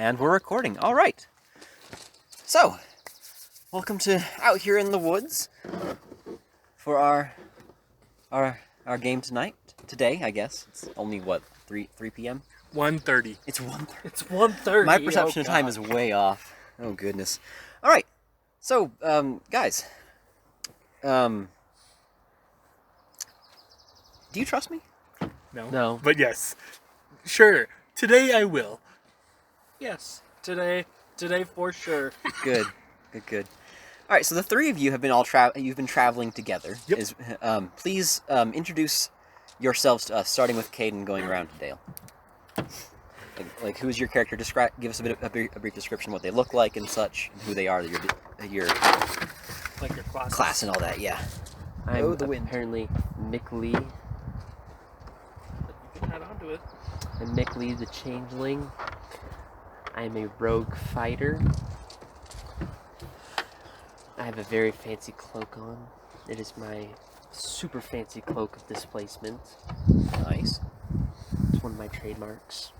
And we're recording. All right. So, welcome to Out Here in the Woods for our game tonight. Today, I guess. It's only, 3 p.m.? 1:30. It's 1:30. It's 1:30. My perception of time is way off. Oh, goodness. All right. So, guys. Do you trust me? No. But yes. Sure. Today I will. Yes. Today for sure. Good. All right, so the three of you have been you've been traveling together. Yep. Please introduce yourselves to us, starting with Caden, going around to Dale. Like who's your character? Give us a brief description of what they look like and such, and who they are. Your Like your class and all that. Yeah. I'm the wind. apparently Mick Lee. You can add on to it. I'm Mick Lee the Changeling. I'm a rogue fighter. I have a very fancy cloak on. It is my super fancy cloak of displacement. Nice. It's one of my trademarks.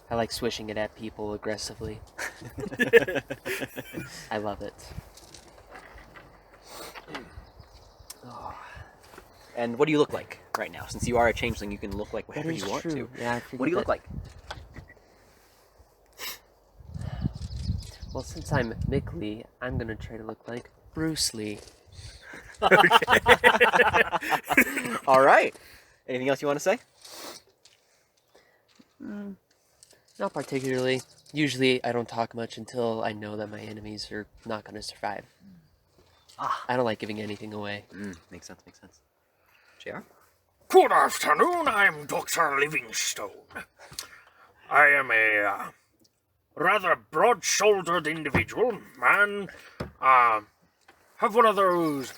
I like swishing it at people aggressively. I love it. Oh. And what do you look like right now? Since you are a changeling, you can look like whatever That is you want true. to. Yeah, What do you look like? Well, since I'm Mick Lee, I'm gonna try to look like Bruce Lee. All right. Anything else you want to say? Not particularly. Usually, I don't talk much until I know that my enemies are not going to survive. I don't like giving anything away. Makes sense. JR? Good afternoon, I'm Dr. Livingstone. I am a rather broad-shouldered individual, and have one of those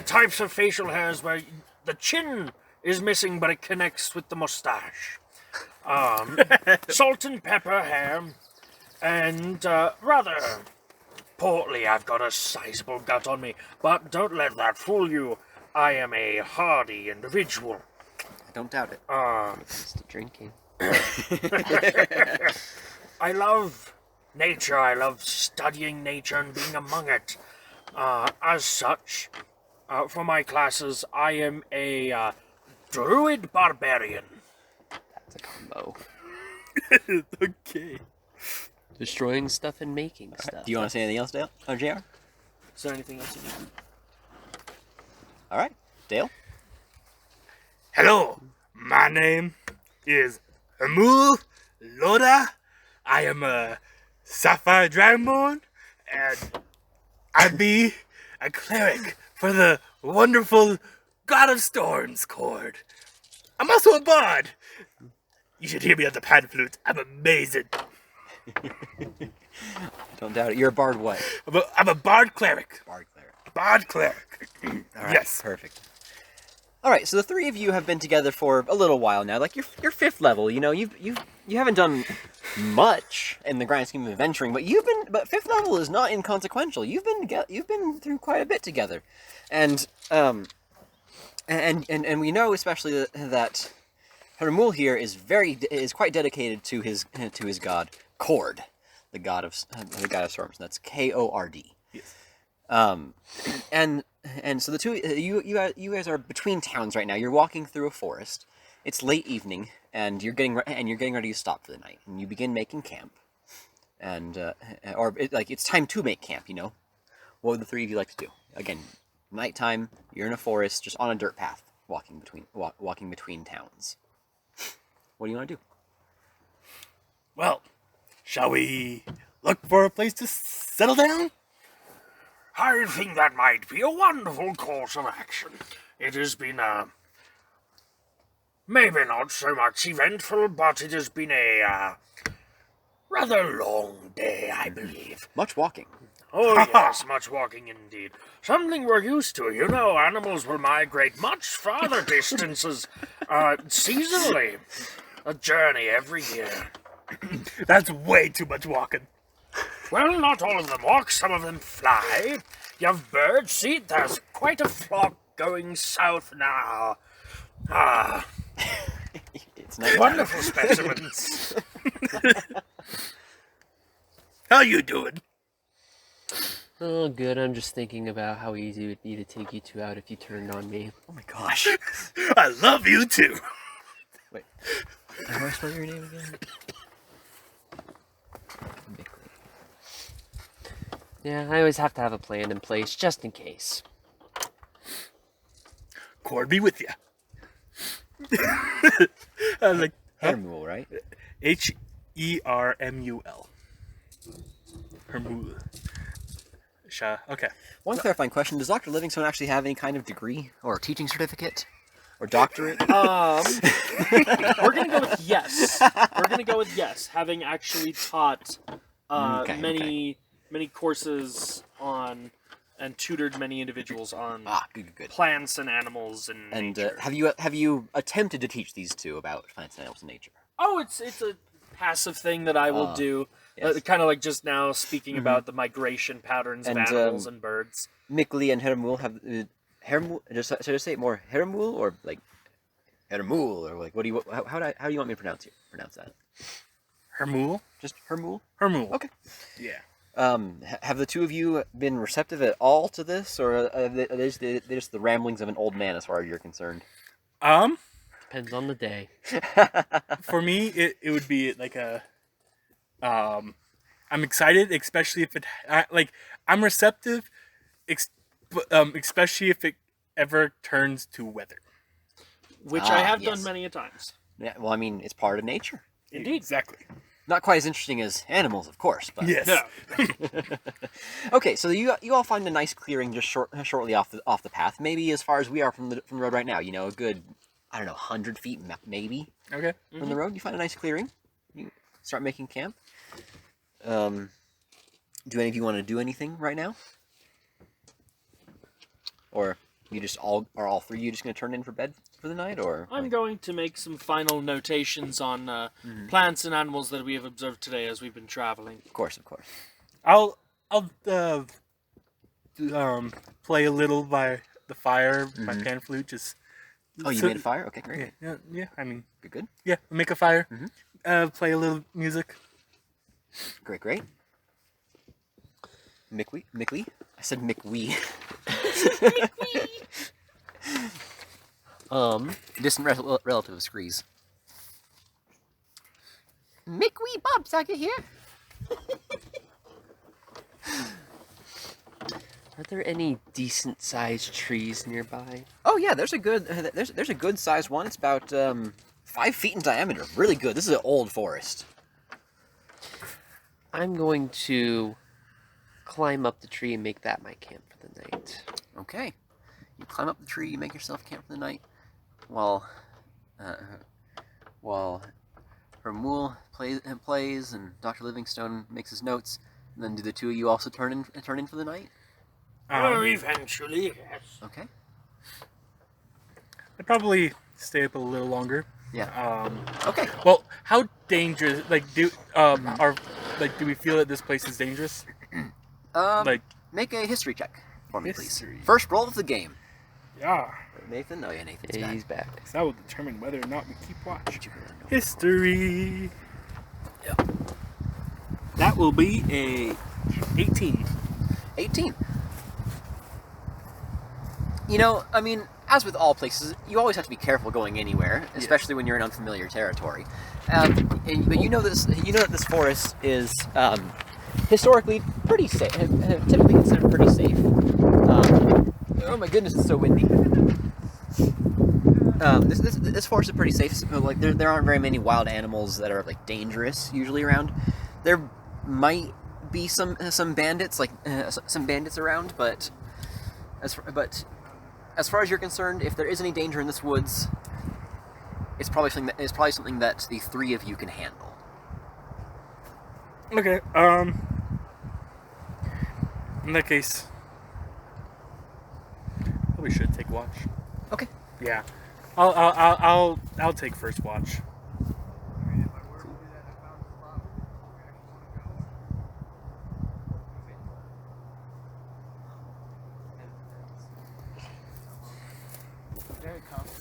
types of facial hairs where the chin is missing, but it connects with the mustache. Salt and pepper hair, and rather portly. I've got a sizable gut on me, but don't let that fool you. I am a hardy individual. I don't doubt it. It's the drinking. I love nature. I love studying nature and being among it. As such, for my classes, I am a druid barbarian. That's a combo. Okay. Destroying stuff and making stuff. Do you want to say anything else, Dale? Or JR? Is there anything else you need? All right. Dale? Hello. My name is Hamul Loda. I am a Sapphire Dragonborn, and I be a cleric for the wonderful God of Storms Court. I'm also a bard. You should hear me on the pan flute. I'm amazing. Don't doubt it. You're a bard what? I'm a bard cleric. Bard cleric. Bard cleric. All right. Yes. Perfect. All right. So the three of you have been together for a little while now. Like you're fifth level. You know, you haven't done much in the grand scheme of adventuring, but fifth level is not inconsequential. You've been through quite a bit together, and we know especially that Hermul here is quite dedicated to his god Kord, the god of storms. That's Kord. Yes. And so the two you guys are between towns right now. You're walking through a forest. It's late evening, and you're getting ready to stop for the night. And you begin making camp, it's time to make camp. You know, what would the three of you like to do? Again, nighttime. You're in a forest, just on a dirt path, walking between towns. What do you want to do? Well, shall we look for a place to settle down? I think that might be a wonderful course of action. It has been maybe not so much eventful, but it has been a rather long day, I believe. Much walking. Oh yes, much walking indeed. Something we're used to. You know, animals will migrate much farther distances seasonally. A journey every year. That's way too much walking. Well, not all of them walk, some of them fly. You have birds. See, there's quite a flock going south now. It's nice. Wonderful specimens. How you doing? Oh, good. I'm just thinking about how easy it would be to take you two out if you turned on me. Oh my gosh. I love you too. Wait. How do I spell your name again? Mickley. Yeah, I always have to have a plan in place just in case. Cord be with you. I was like, Hermul, right? Hermul. Hermul. Okay. One clarifying question: does Dr. Livingstone actually have any kind of degree or teaching certificate or doctorate? We're gonna go with yes. We're gonna go with yes, having actually taught Okay, many courses on and tutored many individuals on Good. plants and animals and And nature. have you attempted to teach these two about plants and animals and nature? Oh, it's a passive thing that I will do. yes. Kind of like just now speaking about the migration patterns of And, animals and birds. Mickley and Hermul have Hermul. Should I say it more Hermul or like Hermul or like what do you how do you want me to pronounce that? Hermul? Just Hermul. Hermul. Okay. Yeah. Have the two of you been receptive at all to this, or are they just the ramblings of an old man as far as you're concerned? Depends on the day. For me, it would be like a, I'm excited, especially if I'm receptive, especially if it ever turns to weather. Which I have yes. done many a times. Yeah, well, I mean, it's part of nature. Indeed. Exactly. Not quite as interesting as animals, of course, but Yes. No. Okay, so you all find a nice clearing just shortly off the path, maybe as far as we are from the road right now. You know, a good 100 feet maybe Okay. from the road. You find a nice clearing. You start making camp. Do any of you want to do anything right now, or you just all three of you just going to turn in for bed for the night, or I'm like- going to make some final notations on plants and animals that we have observed today as we've been traveling. Of course. I'll play a little by the fire, my pan flute, just. Oh, you made a fire. Okay, great. Yeah. I mean, Good. yeah, make a fire. Play a little music. Great. Mickley. I said McWee. Distant relative of Screes. McWee Bobsacket here. Are there any decent-sized trees nearby? Oh yeah, there's a good sized one. It's about 5 feet in diameter. Really good. This is an old forest. I'm going to climb up the tree and make that my camp for the night. Okay. You climb up the tree. You make yourself camp for the night. While Hermul plays and Dr. Livingstone makes his notes. And then do the two of you also turn in for the night? Eventually, yes. Okay. I'd probably stay up a little longer. Yeah. Okay. Well, how dangerous? Do we feel that this place is dangerous? Make a history check for me, History. please. First roll of the game. Yeah. Nathan? Oh yeah, Nathan's Yeah, back. he's back. That will determine whether or not we keep watch. Did you really know? History. That will be a 18. 18. You know, I mean, as with all places, you always have to be careful going anywhere, especially when you're in unfamiliar territory. But you know that this forest is historically pretty safe, typically considered pretty safe. Oh my goodness, it's so windy. This forest is pretty safe. So, like there aren't very many wild animals that are like dangerous usually around. There might be some bandits some bandits around, but as far as you're concerned, if there is any danger in this woods, it's probably something that the three of you can handle. Okay. In that case, we should take watch. Okay. Yeah. I'll take first watch.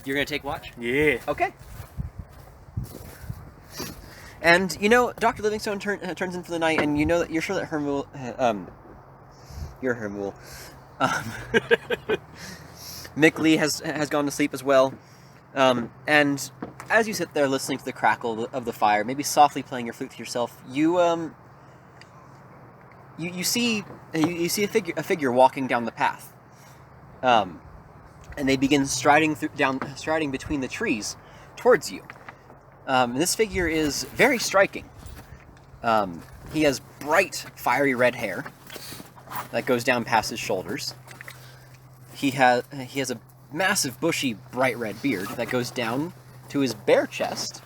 You're gonna take watch. Yeah. Okay. And Dr. Livingstone turns in for the night, and you're sure that Hermul, you're Hermul. Mick Lee has gone to sleep as well. And as you sit there listening to the crackle of the fire, maybe softly playing your flute to yourself, you see a figure walking down the path. And they begin striding between the trees towards you. This figure is very striking. He has bright, fiery red hair that goes down past his shoulders. He has a massive, bushy, bright red beard that goes down to his bare chest.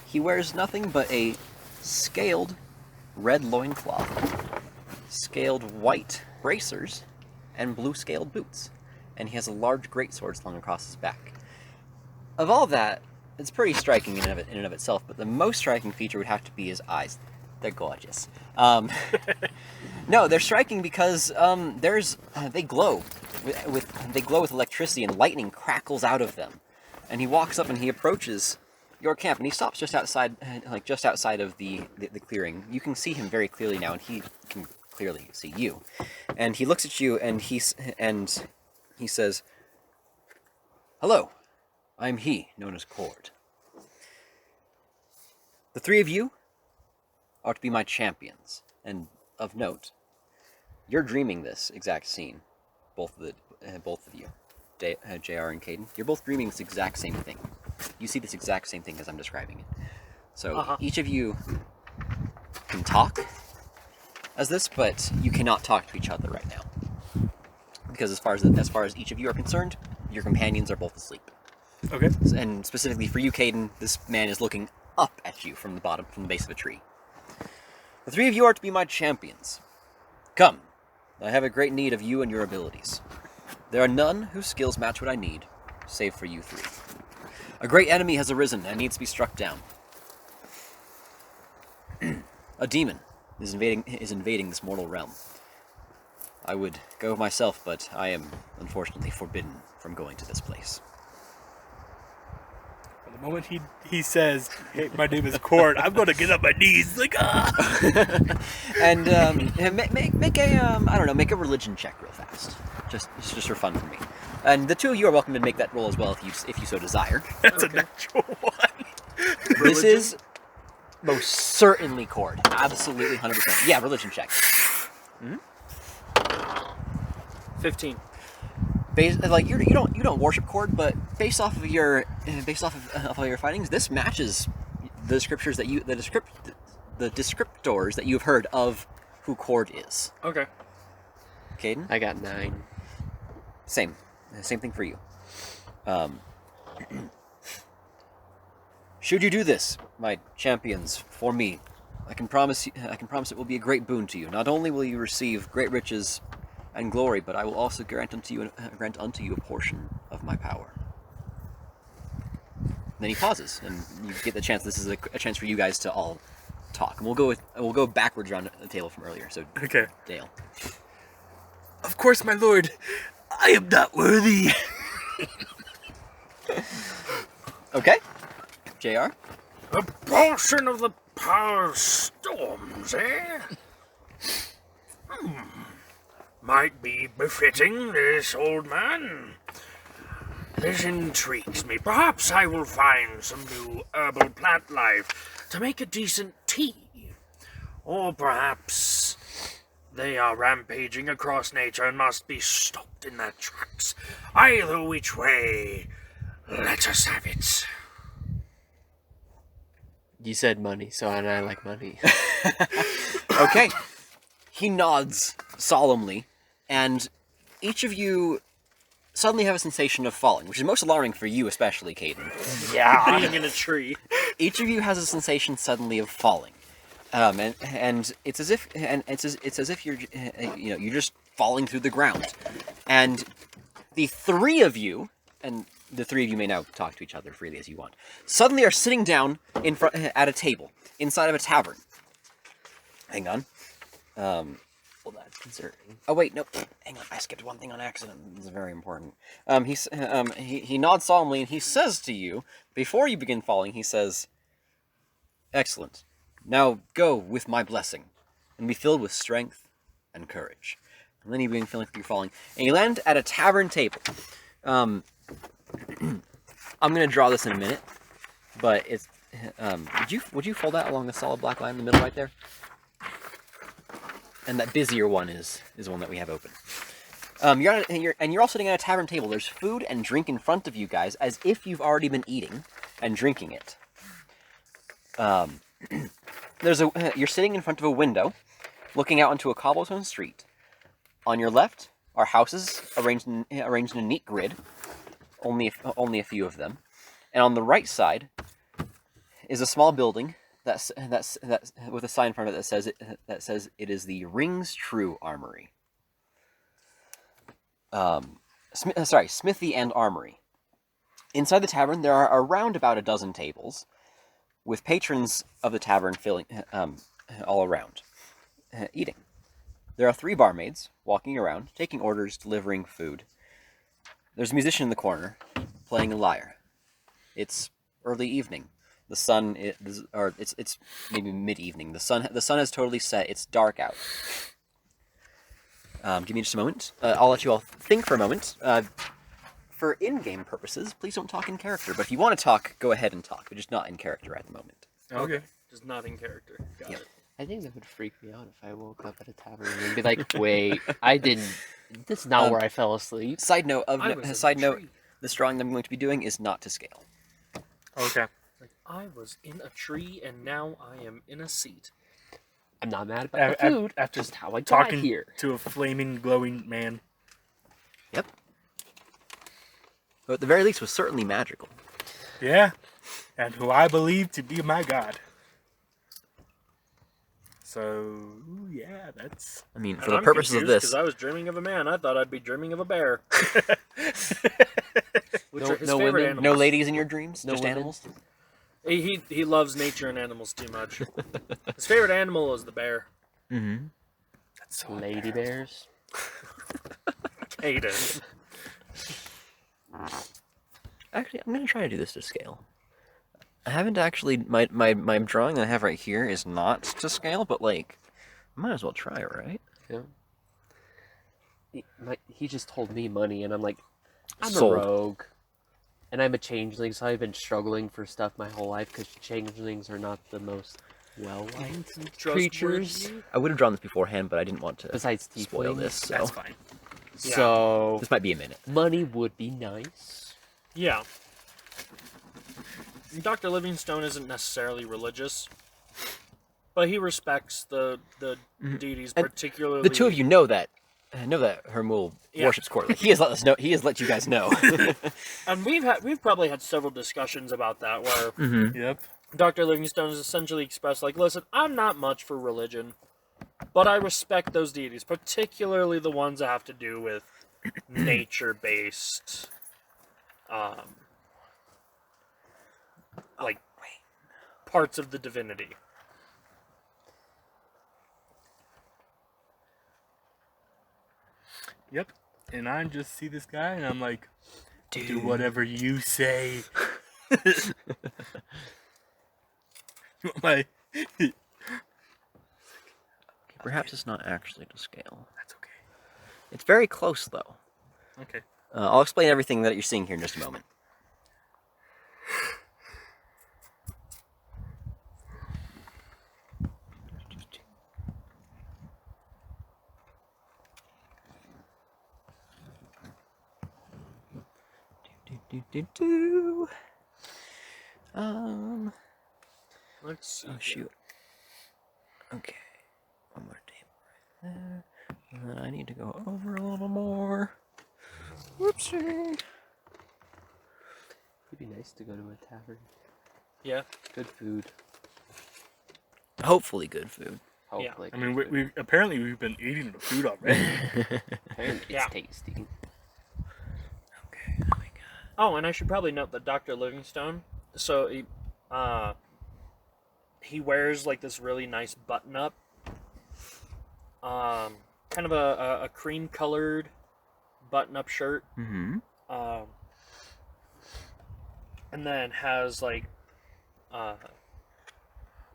He wears nothing but a scaled red loincloth, scaled white bracers, and blue scaled boots. And he has a large greatsword slung across his back. Of all that, it's pretty striking in and of itself, but the most striking feature would have to be his eyes. They're gorgeous. No, they're striking because they glow with electricity, and lightning crackles out of them. And he walks up and he approaches your camp, and he stops just outside of the clearing. You can see him very clearly now, and he can clearly see you. And he looks at you, and he says, "Hello, I'm he, known as Cord. The three of you are to be my champions, and of note, you're dreaming this exact scene, both of you, JR and Caden. You're both dreaming this exact same thing. You see this exact same thing as I'm describing it. So each of you can talk as this, but you cannot talk to each other right now, because as far as each of you are concerned, your companions are both asleep. Okay. And specifically for you, Caden, this man is looking up at you from the base of a tree. The three of you are to be my champions. Come, I have a great need of you and your abilities. There are none whose skills match what I need, save for you three. A great enemy has arisen and needs to be struck down. A demon is invading this mortal realm. I would go myself, but I am unfortunately forbidden from going to this place. The moment he says, "Hey, my name is Cord," I'm going to get on my knees like ah. And make a religion check real fast, just for fun for me. And the two of you are welcome to make that roll as well if you so desire. That's a natural one. This is most certainly Cord, absolutely 100%. Yeah, religion check. 15. You don't worship Cord, but based off of your findings, this matches the scriptures that the descriptors that you've heard of who Cord is. Okay. Caden? I got 9. Same thing for you. Should you do this, my champions, for me, I can promise it will be a great boon to you. Not only will you receive great riches and glory, but I will also grant unto you a portion of my power. Then he pauses, and you get the chance. This is a chance for you guys to all talk, and we'll go backwards around the table from earlier. So, Okay. Dale. Of course, my lord, I am not worthy. Okay. JR. A portion of the power storms, eh? Might be befitting this old man. This intrigues me. Perhaps I will find some new herbal plant life to make a decent tea. Or perhaps they are rampaging across nature and must be stopped in their tracks. Either which way, let us have it. You said money, and I like money. Okay. He nods solemnly, and each of you suddenly have a sensation of falling, which is most alarming for you, especially Caden. Being in a tree. Each of you has a sensation suddenly of falling, and it's as if you're you're just falling through the ground, and the three of you may now talk to each other freely as you want. Suddenly are sitting down in front at a table inside of a tavern. Hang on. Well, that's concerning. Oh wait, no. Hang on, I skipped one thing on accident. This is very important. He nods solemnly and he says to you before you begin falling. He says, Excellent. Now go with my blessing, and be filled with strength and courage. And then you begin feeling like you're falling. And you land at a tavern table. I'm gonna draw this in a minute, but it's. Would you fold that along the solid black line in the middle right there? And that busier one is the one that we have open. You're all sitting at a tavern table. There's food and drink in front of you guys, as if you've already been eating and drinking it. You're sitting in front of a window, looking out onto a cobblestone street. On your left are houses arranged in a neat grid, only a few of them, and on the right side is a small building that's with a sign in front of it that says it is the Rings True Armory. Smithy and Armory. Inside the tavern, there are around about a dozen tables, with patrons of the tavern filling all around, eating. There are 3 barmaids walking around, taking orders, delivering food. There's a musician in the corner, playing a lyre. It's early evening. The sun it's maybe mid-evening. The sun has totally set. It's dark out. Give me just a moment. I'll let you all think for a moment. For in-game purposes, please don't talk in character. But if you want to talk, go ahead and talk, but just not in character at the moment. Okay. Just not in character. Got Yep. it. I think that would freak me out if I woke up at a tavern and be like, "Wait, I didn't. This is not where I fell asleep." Side note, I was in side a note, tree. this drawing that I'm going to be doing is not to scale. Okay. Like, I was in a tree and now I am in a seat. I'm not mad about the food. After Just how I got talking here. to a flaming, glowing man. Yep. But at the very least, was certainly magical. Yeah. And who I believe to be my god. So, yeah, that's... I mean, for And the I'm purposes of confused this, 'cause I was dreaming of a man. I thought I'd be dreaming of a bear. Which No- are his no favorite women? animals. no ladies in your dreams, No just women? animals. He loves nature and animals too much. His favorite animal is the bear. Mm-hmm. that's so Lady bears. Aiden. Actually, I'm going to try to do this to scale. I haven't actually... My drawing that I have right here is not to scale, but, like, I might as well try, right? Yeah. He just told me money, and I'm like, I'm Sold. a rogue. And I'm a changeling, so I've been struggling for stuff my whole life, because changelings are not the most well-liked creatures. Trustworthy? I would have drawn this beforehand, but I didn't want to Besides spoil tieflings. this, so... That's fine. Yeah. So, This might be a minute. money would be nice. Yeah. Dr. Livingstone isn't necessarily religious, but he respects the deities, And particularly The two of you know that Hermul Yeah. worships Corley. He has let us know. He has let you guys know. And we've probably had several discussions about that where Yep. Dr. Livingstone has essentially expressed, like, listen, I'm not much for religion, but I respect those deities, particularly the ones that have to do with nature-based, parts of the divinity. Yep. And I just see this guy, and I'm like, do Dude. whatever you say. My... Perhaps it's not actually to scale. That's okay. It's very close, though. Okay. I'll explain everything that you're seeing here in just a moment. Let's see. Oh shoot. Okay. One more table right there. And then I need to go over a little more. Whoopsie. It'd be nice to go to a tavern. Yeah. Good food. Hopefully good food. Hopefully. I mean, we apparently we've been eating the food already. Apparently Yeah. it's tasty. Okay, oh my god. Oh, and I should probably note that Dr. Livingstone, so he wears like this really nice button up, kind of a cream colored button up shirt, Mm-hmm. and then has like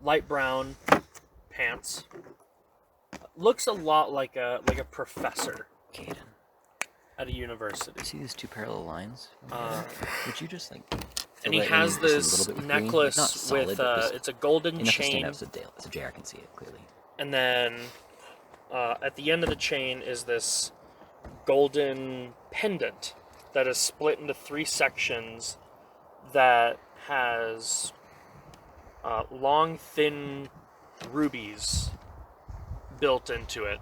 light brown pants. Looks a lot like a professor Caden, at a university. see these two parallel lines? Would you just like? And he fill it in has just a this little bit with green? necklace Not solid, with but just it's a golden enough to stand chain, out so JR can see it clearly. and then at the end of the chain is this golden pendant that is split into 3 sections that has long, thin rubies built into it.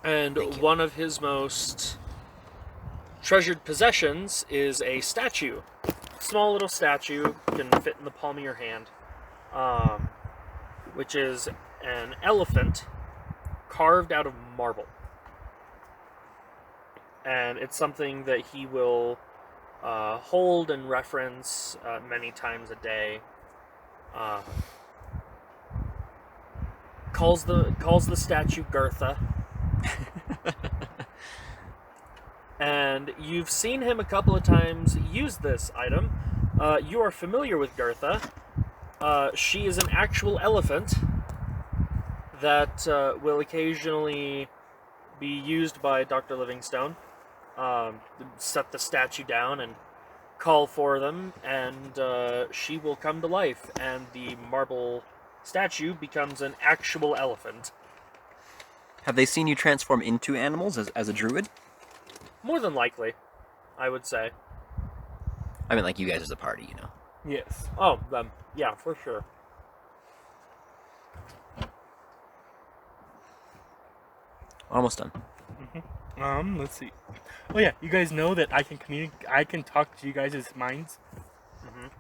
And one of his most treasured possessions is a statue. Small little statue, can fit in the palm of your hand, which is an elephant carved out of marble. And it's something that he will hold and reference many times a day. Calls the statue Gertha. And you've seen him a couple of times use this item. You are familiar with Gertha. She is an actual elephant that will occasionally be used by Dr. Livingstone. Set the statue down and call for them, and she will come to life, and the marble statue becomes an actual elephant. Have they seen you transform into animals as a druid? More than likely, I would say. I mean, like you guys as a party, you know. Yes. Oh, yeah, for sure. Almost done. Let's see. Oh yeah, you guys know that I can I can talk to you guys' minds,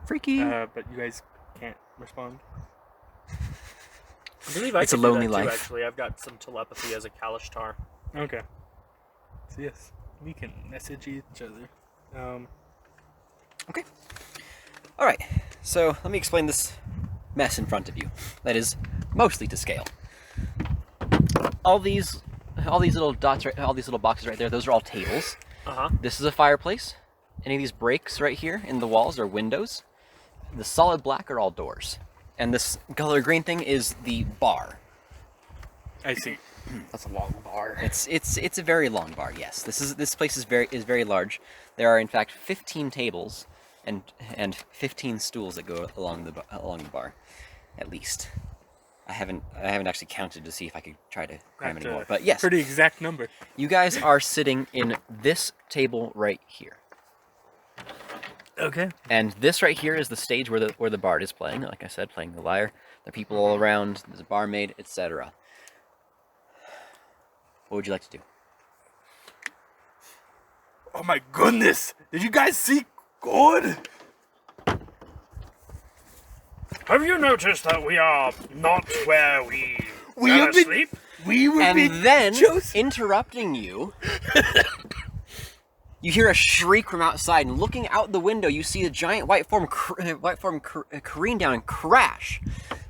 Freaky. but you guys can't respond. I believe I It's a can do lonely that too, life. actually. I've got some telepathy as a Kalishtar. Okay. So yes, we can message each other. Okay. All right. So let me explain this mess in front of you. That is mostly to scale. All these little dots, all these little boxes right there. Those are all tables. Uh-huh. This is a fireplace. Any of these breaks right here in the walls are windows. The solid black are all doors. And this color green thing is the bar. I see. That's a long bar. It's a very long bar. Yes, this place is very large. There are in fact 15 tables and 15 stools that go along the bar, at least. I haven't actually counted to see if I could try to cram any more. But yes, Pretty exact number. you guys are sitting in this table right here. Okay. And this right here is the stage where the bard is playing. Like I said, playing the lyre. There are people all around. There's a barmaid, etc. What would you like to do? Oh my goodness! Did you guys see God? Have you noticed that we are not where we We fell have been- asleep? We were being And then, chosen. interrupting you, you hear a shriek from outside, and looking out the window, you see a giant white form careen down and crash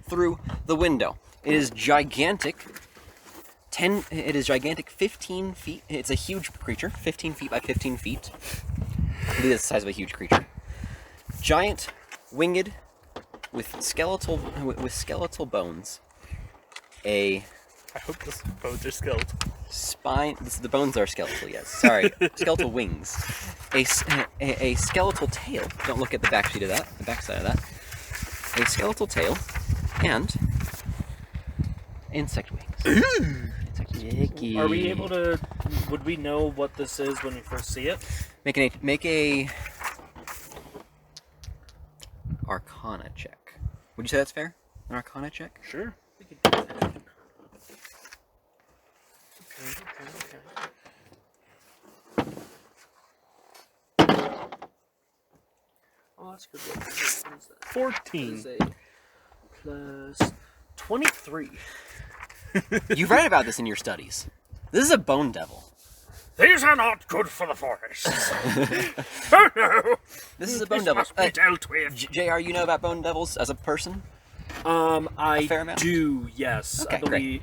through the window. It is gigantic. It is gigantic, 15 feet. It's a huge creature, 15 feet by 15 feet. It is the size of a huge creature. Giant, winged, with skeletal bones. A I hope this bones are skeletal. spine. The bones are skeletal. Yes. Sorry. Skeletal wings. A skeletal tail. Don't look at the backside of that. The backside of that. A skeletal tail, and insect wings. Insect wings. Are we able to... Would we know what this is when we first see it? Make a Arcana check. Would you say that's fair? An Arcana check? Sure. Oh, that's good. What is that? 14. Is a plus 23. You read about this in your studies. This is a bone devil. These are not good for the forest. Oh no! This is a bone This devil. must be dealt with. JR, you know about bone devils as a person? I fair amount? do, yes. Okay, I believe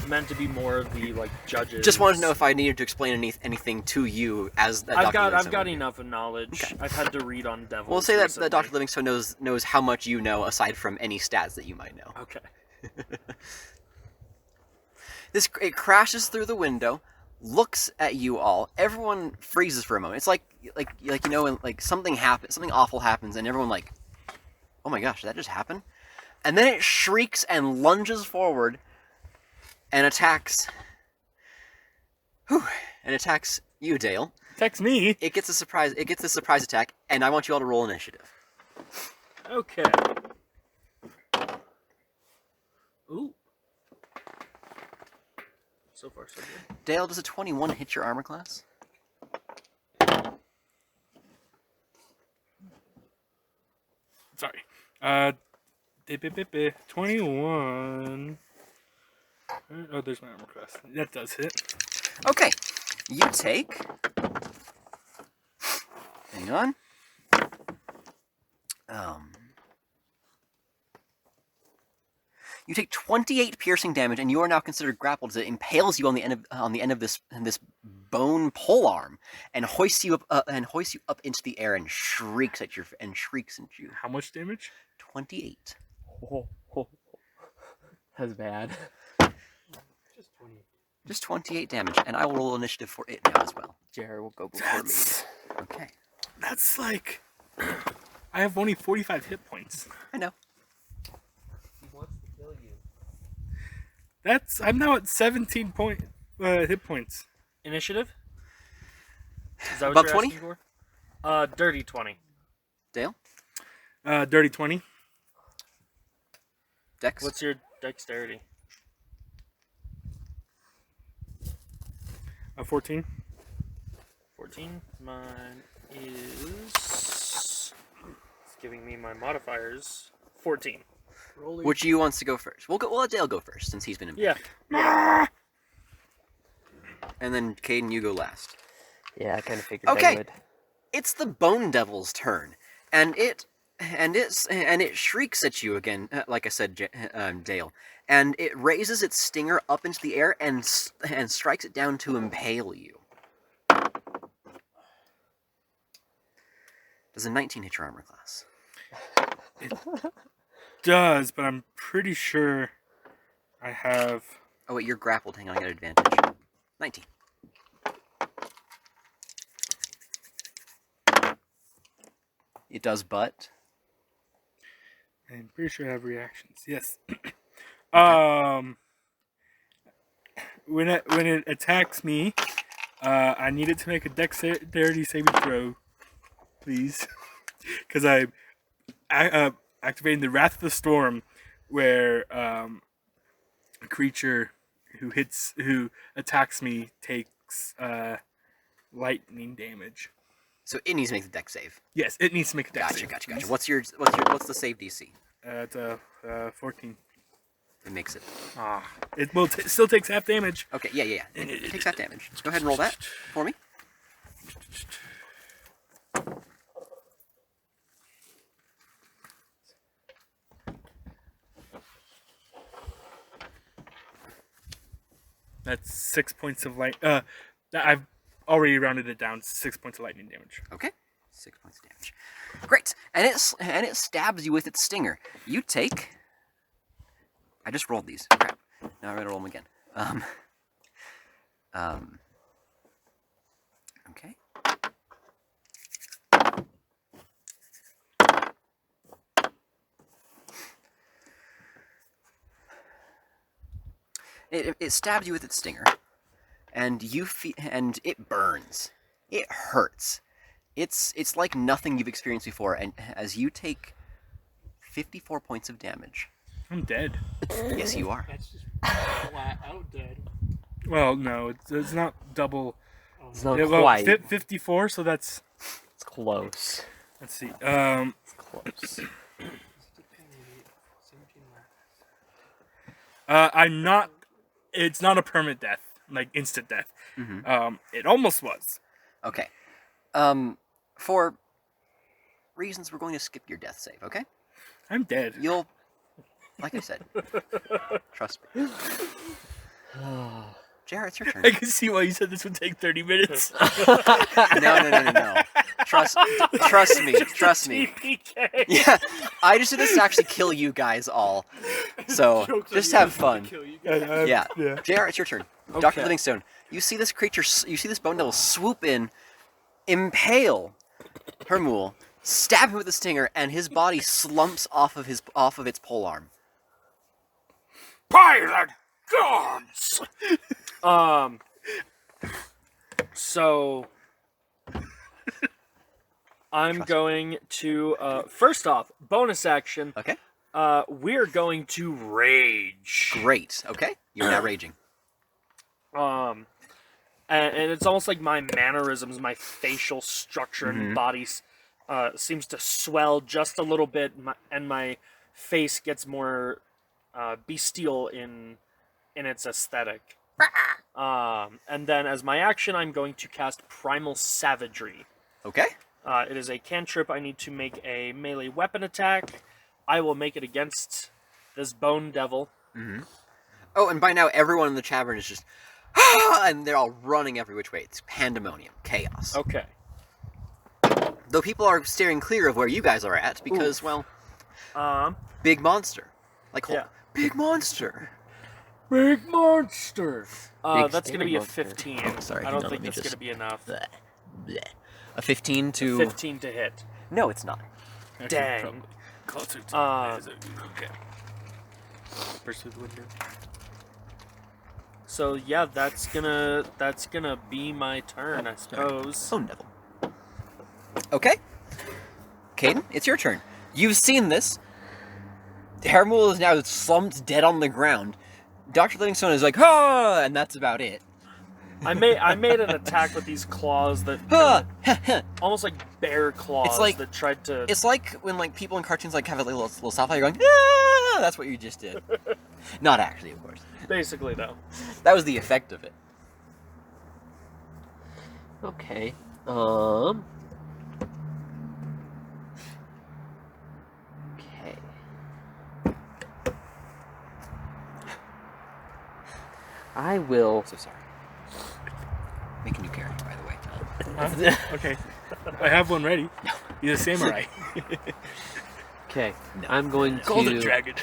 meant to be more of the like judges. Just wanted to know if I needed to explain anything to you as that I've Dr. got Livingstone. enough knowledge. Okay. I've had to read on devils. We'll say that recently. Dr. Livingstone knows how much you know aside from any stats that you might know. Okay. It crashes through the window, looks at you all. Everyone freezes for a moment. It's like you know when like something awful happens, and everyone like, oh my gosh, did that just happen? And then it shrieks and lunges forward, and attacks. And attacks you, Dale. Text me. It gets a surprise attack, and I want you all to roll initiative. Okay. Ooh. So far, so good. Dale, does a 21 hit your armor class? Sorry. 21. Oh, there's my armor class. That does hit. Okay, you take. Hang on. You take 28 piercing damage, and you are now considered grappled as it impales you on the end of this bone pole arm, and hoists you up into the air and shrieks at you. How much damage? 28. That's bad. Just 28 damage, and I will roll initiative for it now as well. Jared will go before me. Okay. That's like... I have only 45 hit points. I know. He wants to kill you. I'm now at 17 hit points. Initiative? Is that what Above you're 20? asking for? Dirty 20. Dale? Dirty 20. Dex? What's your dexterity? 14. 14. Mine is... It's giving me my modifiers. 14. Which you wants to go first? We'll let Dale go first, since he's been in. Yeah. And then Caden, you go last. Yeah, I kind of figured Okay. I would. It's the Bone Devil's turn, and it shrieks at you again, like I said, Dale, and it raises its stinger up into the air and strikes it down to impale you. Does a 19 hit your armor class? Does, but I'm pretty sure I have... Oh wait, you're grappled. Hang on, I got advantage. 19. It does, but I'm pretty sure I have reactions. Yes. When it attacks me, I need it to make a dexterity saving throw, please, because I activating the Wrath of the Storm, where a creature who attacks me takes lightning damage. so it needs to make the dex save. Yes, it needs to make a dex Gotcha. save. What's the save DC? It's 14. It makes it. It still takes half damage. Okay, yeah. It takes that damage. Go ahead and roll that for me. That's 6 points of light. I've already rounded it down. 6 points of lightning damage. Okay, 6 points of damage. Great, and it stabs you with its stinger. You take. I just rolled these. Crap. Now I gotta roll them again. Okay. It stabs you with its stinger, and and it burns. It hurts. It's like nothing you've experienced before, and as you take 54 points of damage. I'm dead. Yes, you are. That's just flat out dead. Well, no, it's not double. It's not Yeah, well, quite. 54, so that's... It's close. Let's see. It's close. I'm not... It's not a permanent death, like instant death. It almost was. Okay. For reasons, we're going to skip your death save, okay? I'm dead. You'll, like I said, trust me. JR, it's your turn. I can see why you said this would take 30 minutes. No. Trust me. TPK. Yeah, I just did this to actually kill you guys all. So just have fun. Yeah. JR, it's your turn. Dr. Okay. Livingstone, you see this creature, you see this bone devil swoop in, impale Hermul, stab him with a stinger, and his body slumps off of its polearm. By the gods! So I'm going to first off, bonus action. Okay. We're going to rage. Great. Okay. You're now raging. And it's almost like my mannerisms, my facial structure and body seems to swell just a little bit, and my face gets more bestial in its aesthetic. And then as my action, I'm going to cast Primal Savagery. Okay. It is a cantrip. I need to make a melee weapon attack. I will make it against this bone devil. Oh, and by now everyone in the tavern is just, and they're all running every which way. It's pandemonium, chaos. Okay. Though people are steering clear of where you guys are at because, well, big monster. Like, Yeah. big monster. Big monster. Big That's going to be a monster. 15. Sorry, I hang don't on, think let me that's going to just- be enough. Bleh. A 15 to... 15 to hit. No, it's not. Dang. Closer to okay. Pursue the window. So yeah, that's gonna be my turn, I suppose. Bone devil. Okay. Caden, it's your turn. You've seen this. Hermul is now slumped dead on the ground. Dr. Livingstone is like, ah, and that's about it. I made an attack with these claws that Ah, almost like bear claws It's like- that tried to. It's like when like people in cartoons like have a little sound you're going, ah, that's what you just did. Not actually, of course. Basically, though. That was the effect of it. Okay. Okay. I will. So sorry. Make a new character, by the way. Okay. I have one ready. He's a samurai. Okay. I'm going to. Golden dragon.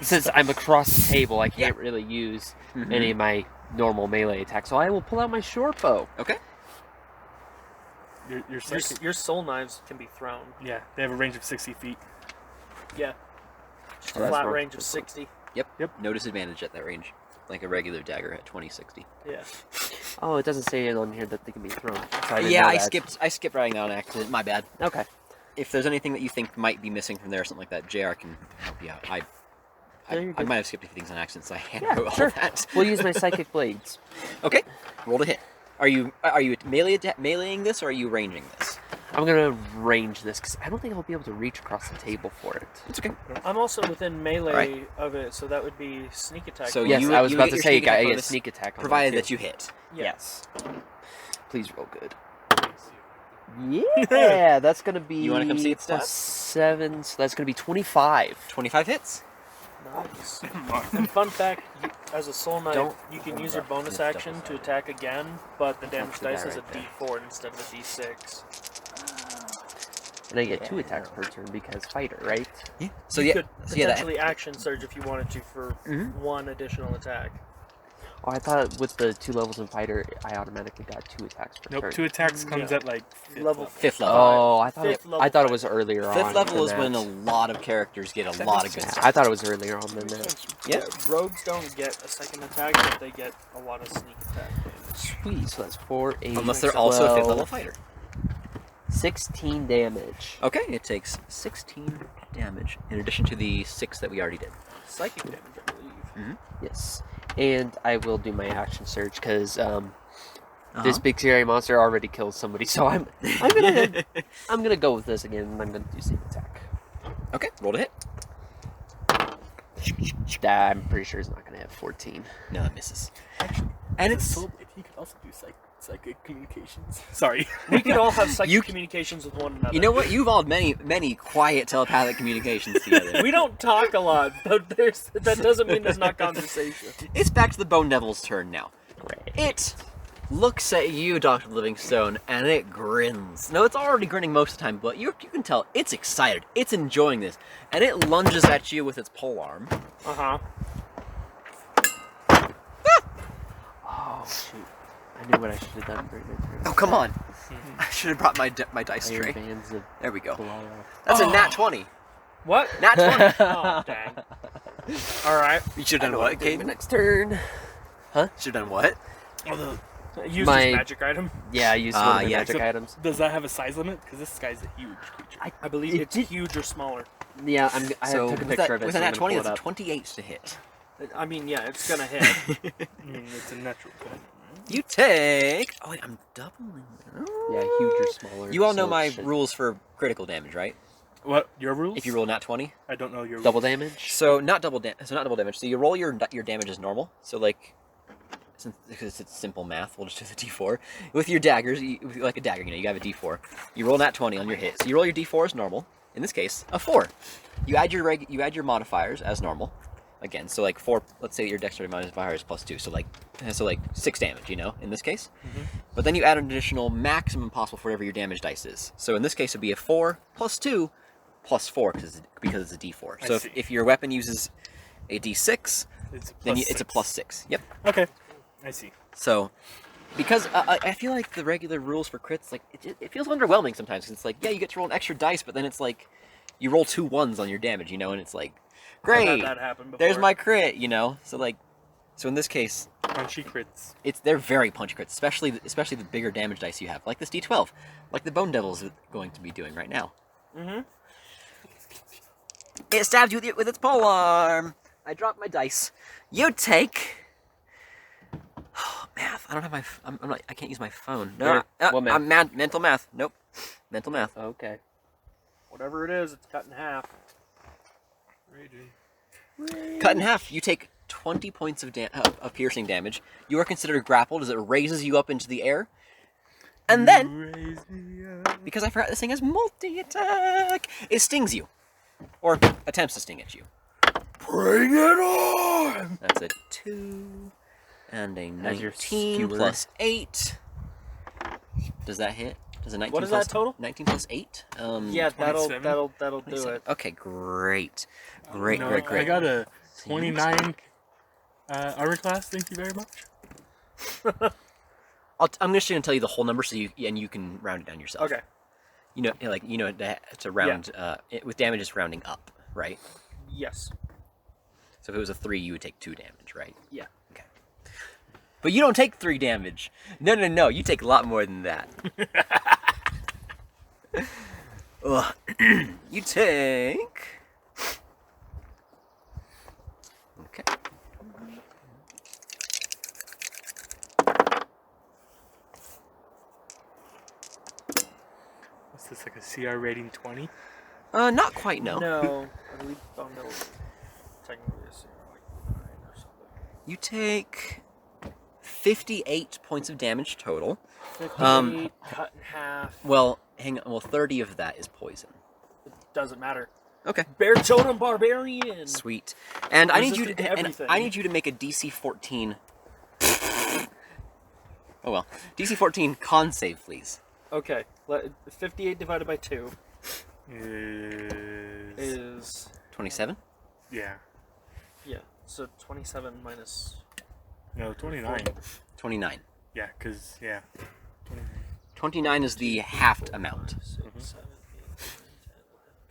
Since I'm across the table, I can't really use any of my normal melee attacks, so I will pull out my short bow. Okay. Your psychic. Your soul knives can be thrown. Yeah, they have a range of 60 feet. Yeah. Just Oh, a that's flat wrong. range of 60. Yep. No disadvantage at that range. Like a regular dagger at 20-60. Yeah. Oh, it doesn't say it on here that they can be thrown. So I didn't Yeah, know I that. skipped writing that on accident. My bad. Okay. If there's anything that you think might be missing from there or something like that, JR can help you out. Yeah, I you're good. might have skipped a few things on accident, so I hand Yeah, wrote all sure. that. We'll use my psychic blades. Okay, roll to hit. Are you meleeing this or are you ranging this? I'm gonna range this because I don't think I'll be able to reach across the table for it. It's okay. I'm also within melee Alright. of it, so that would be sneak attack. So Yes, you- I was you about get to your say sneak attack I get bonus, sneak attack on provided that that too. you hit. Yes. Please roll good. Yeah, that's gonna be. You wanna come see its plus stats? 7, so that's gonna be 25. 25 hits. Nice. And fun fact, as a soul knight, Don't- you can use your double bonus that. action to attack again, but the damage see that dice is a right there. D4 instead of a D6. And I get 2 attacks per turn because fighter, right? Yeah. So You yeah. could So yeah. That, potentially action surge if you wanted to for one additional attack. Oh, I thought with the 2 levels in fighter, I automatically got 2 attacks per Nope, turn. 2 attacks comes Yeah. at like Level fifth level. Oh, I thought Fifth it, level I thought it fighter. was earlier on. Fifth level than is when that. a lot of characters get a lot of good Yeah, stuff. I thought it was earlier on than that. Yeah. Rogues don't get a second attack, but they get a lot of sneak attack damage. Sweet, so that's 4, 8, Unless they're also a 5th 12, level fighter. 16 damage. Okay, it takes 16 damage in addition to the 6 that we already did. Psychic damage, I believe. Yes. And I will do my action surge because this Uh-huh. big scary monster already killed somebody, so I'm gonna go with this again and I'm gonna do sneak attack. Okay, roll to hit. I'm pretty sure it's not gonna have 14. No, it misses. And it's soul blade. He could also do Psychic communications. Sorry. We could all have psychic You- communications with one another. You know what? You've all many quiet telepathic communications together. We don't talk a lot, but that doesn't mean there's not conversation. It's back to the Bone Devil's turn now. It looks at you, Dr. Livingstone, and it grins. No, it's already grinning most of the time, but you can tell it's excited. It's enjoying this. And it lunges at you with its pole arm. Uh-huh. Oh shoot! I knew what I should have done during my turn. Oh, come on. I should have brought my dice Iron tray. bands of There we go. Belial. That's a nat 20. What? Nat 20. Oh, dang. All right. You should have done what, Caden? Next turn. Should have done what? Although, Use My- this magic item. Yeah, I used Ah, one of the yeah. magic So- items. does that have a size limit? Because this guy's a huge creature. I believe it's huge or smaller. Yeah, I So took a with picture that, of it. with so a I'm nat gonna 20, pull it's it a up. 28 to hit. I mean, yeah, it's gonna hit. I mean, it's a natural 20. You take... Oh, wait, I'm doubling. Yeah, huge or smaller. You all know so my it should- rules for critical damage, right? What? Your rules? If you roll nat 20. I don't know your Double rules. damage. So not double damage. So you roll your damage as normal. So like, since because it's simple math, we'll just do the d4 with your daggers. Like a dagger, you have a d4. You roll nat 20 on your hit. So you roll your d4 as normal. In this case, a 4. You add your modifiers as normal. Again, so like 4. Let's say your dexterity modifier is +2. So like 6 damage. In this case. But then you add an additional maximum possible for whatever your damage dice is. So in this case, it'd be a 4 + 2 + 4 because it's a d4. I So see. if your weapon uses a d6, It's a then plus it's a +6. Yep. Okay. I see. So, because I feel like the regular rules for crits, like it feels underwhelming sometimes. 'Cause it's like, yeah, you get to roll an extra dice, but then it's like you roll 2 1s on your damage, and it's like, I've had great, that happen before. there's my crit, So like, so in this case, Punchy crits. they're very punch crits, especially the bigger damage dice you have, like this d12, like the Bone Devil's going to be doing right now. Mm-hmm. It stabs you with its pole arm. I dropped my dice. You take. Math. I don't have my. I'm not. I can't use my phone. No. Where? What math? I'm mental math. Nope. Mental math. Okay. Whatever it is, it's cut in half. Cut in half. You take 20 points of piercing damage. You are considered grappled as it raises you up into the air. And then, Raise me up. because I forgot this thing has multi-attack, it stings you. Or attempts to sting at you. Bring it on! That's a 2 and a As your 19 skewer. plus 8. Does that hit? Does a 19 What is plus, that total? 19 plus 8? Yeah, that'll 27? that'll do 27. it. Okay, great. Great, No, great, I great. got a 29 armor class. Thank you very much. I'm just going to tell you the whole number so you can round it down yourself. Okay. To round with damage is rounding up, right? Yes. So if it was a 3, you would take 2 damage, right? Yeah. Okay. But you don't take 3 damage. No. You take a lot more than that. Ugh. You take. Okay. What's this, like a CR rating 20? Not quite. No. No. I believe Bone Devil technically is like 9 or something. You take 58 points of damage total. 58 cut in half. Well, hang on. Well, 30 of that is poison. It doesn't matter. Okay. Bear Totem Barbarian. Sweet. And I need you Resistant to to and everything. I need you to make a DC 14. Oh well. DC 14 con save, please. Okay. 58 divided by 2 Is... is 27. Yeah. yeah. So 27 minus. No, 29. 29. Yeah, because, yeah. 29. 29 is the halved amount. 6, 7, 8, 9, 10, 11,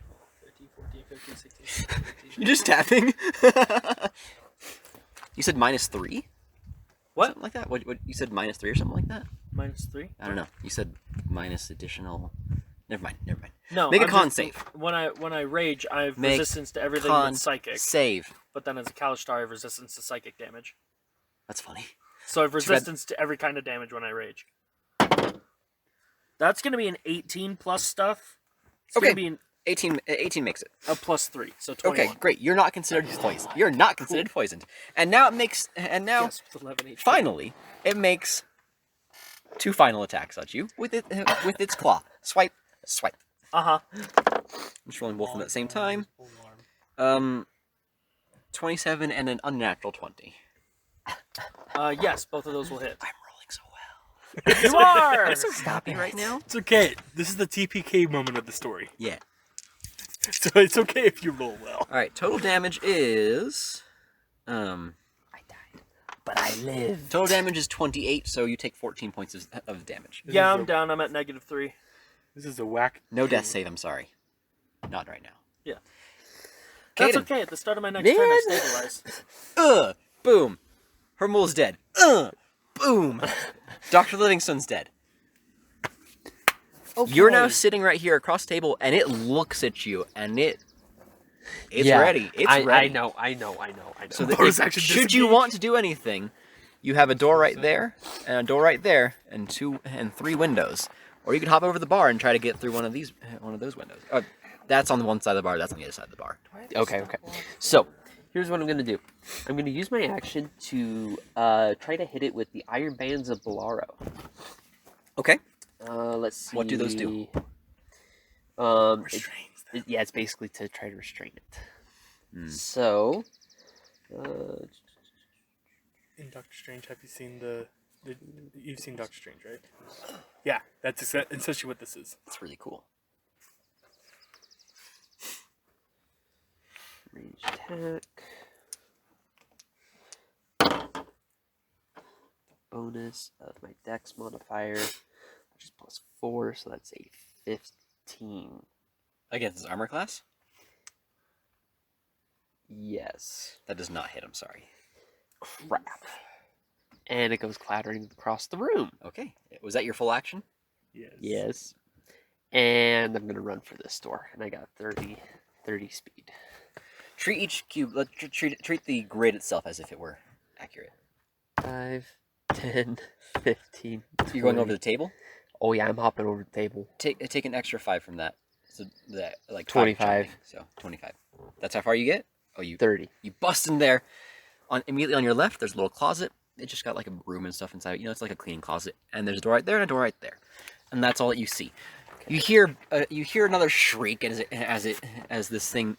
12, 13, 14, 15, 16, 17, 18, You're just tapping. You said -3? What? Something like that? What you said -3 or something like that? minus 3. I don't know. You said minus additional. Never mind. No. Make a I'm con just- save. When I rage, I have Make resistance to everything Con that's psychic. save. But then as a Kalistar, I have resistance to psychic damage. That's funny. So I have bad- resistance to every kind of damage when I rage. That's gonna be an 18 plus stuff. It's Okay. gonna be 18 makes it. a plus 3, so 21. Okay, great. You're not considered poisoned. You're not considered poisoned. And now it makes. And now, Yes, with 11 HP. finally, it makes 2 final attacks at you with its claw. Swipe, swipe. Uh-huh. I'm just rolling both of them at the same time. 27 and an unnatural 20. Yes, both of those will hit. I'm rolling so well. You are! I'm so happy right now. It's okay. This is the TPK moment of the story. Yeah. So it's okay if you roll well. All right. Total damage is I died, but I lived. total damage is 28. So you take 14 points of damage. Yeah, I'm down. I'm at -3. This is a whack. No death save. I'm sorry. Not right now. Yeah. That's Caden. okay. At the start of my next turn, I stabilize. Boom. Hermul's dead. Boom. Dr. Livingstone's dead. You're now sitting right here across the table, and it looks at you, and it's ready. It's ready. I know. So that Bonus action should you disengage. want to do anything, you have a door right there, and a door right there, and 2 and 3 windows. Or you could hop over the bar and try to get through one of those windows. That's on the one side of the bar. That's on the other side of the bar. Okay. So, here's what I'm gonna do. I'm gonna use my action to try to hit it with the Iron Bands of Bolaro. Okay. Let's see. What do those do? Yeah, it's basically to try to restrain it. So, In Doctor Strange, have you seen you've seen Doctor Strange, right? Yeah, that's essentially what this is. That's really cool. range attack. Bonus of my Dex modifier, which is +4, so that's a 15. Against his armor class? Yes. That does not hit. I'm sorry. Crap. And it goes clattering across the room. Okay. Was that your full action? Yes. Yes. And I'm gonna run for this door, and I got 30 speed. Treat each cube. Treat the grid itself as if it were accurate. 5, 10, 15. You're going 20. over the table. Oh yeah, I'm hopping over the table. Take an extra 5 from that. So that like 25. So 25. That's how far you get. Oh, you 30. You bust in there. Immediately on your left, there's a little closet. It just got like a room and stuff inside. You know, it's like a cleaning closet. And there's a door right there and a door right there. And that's all that you see. You hear another shriek as this thing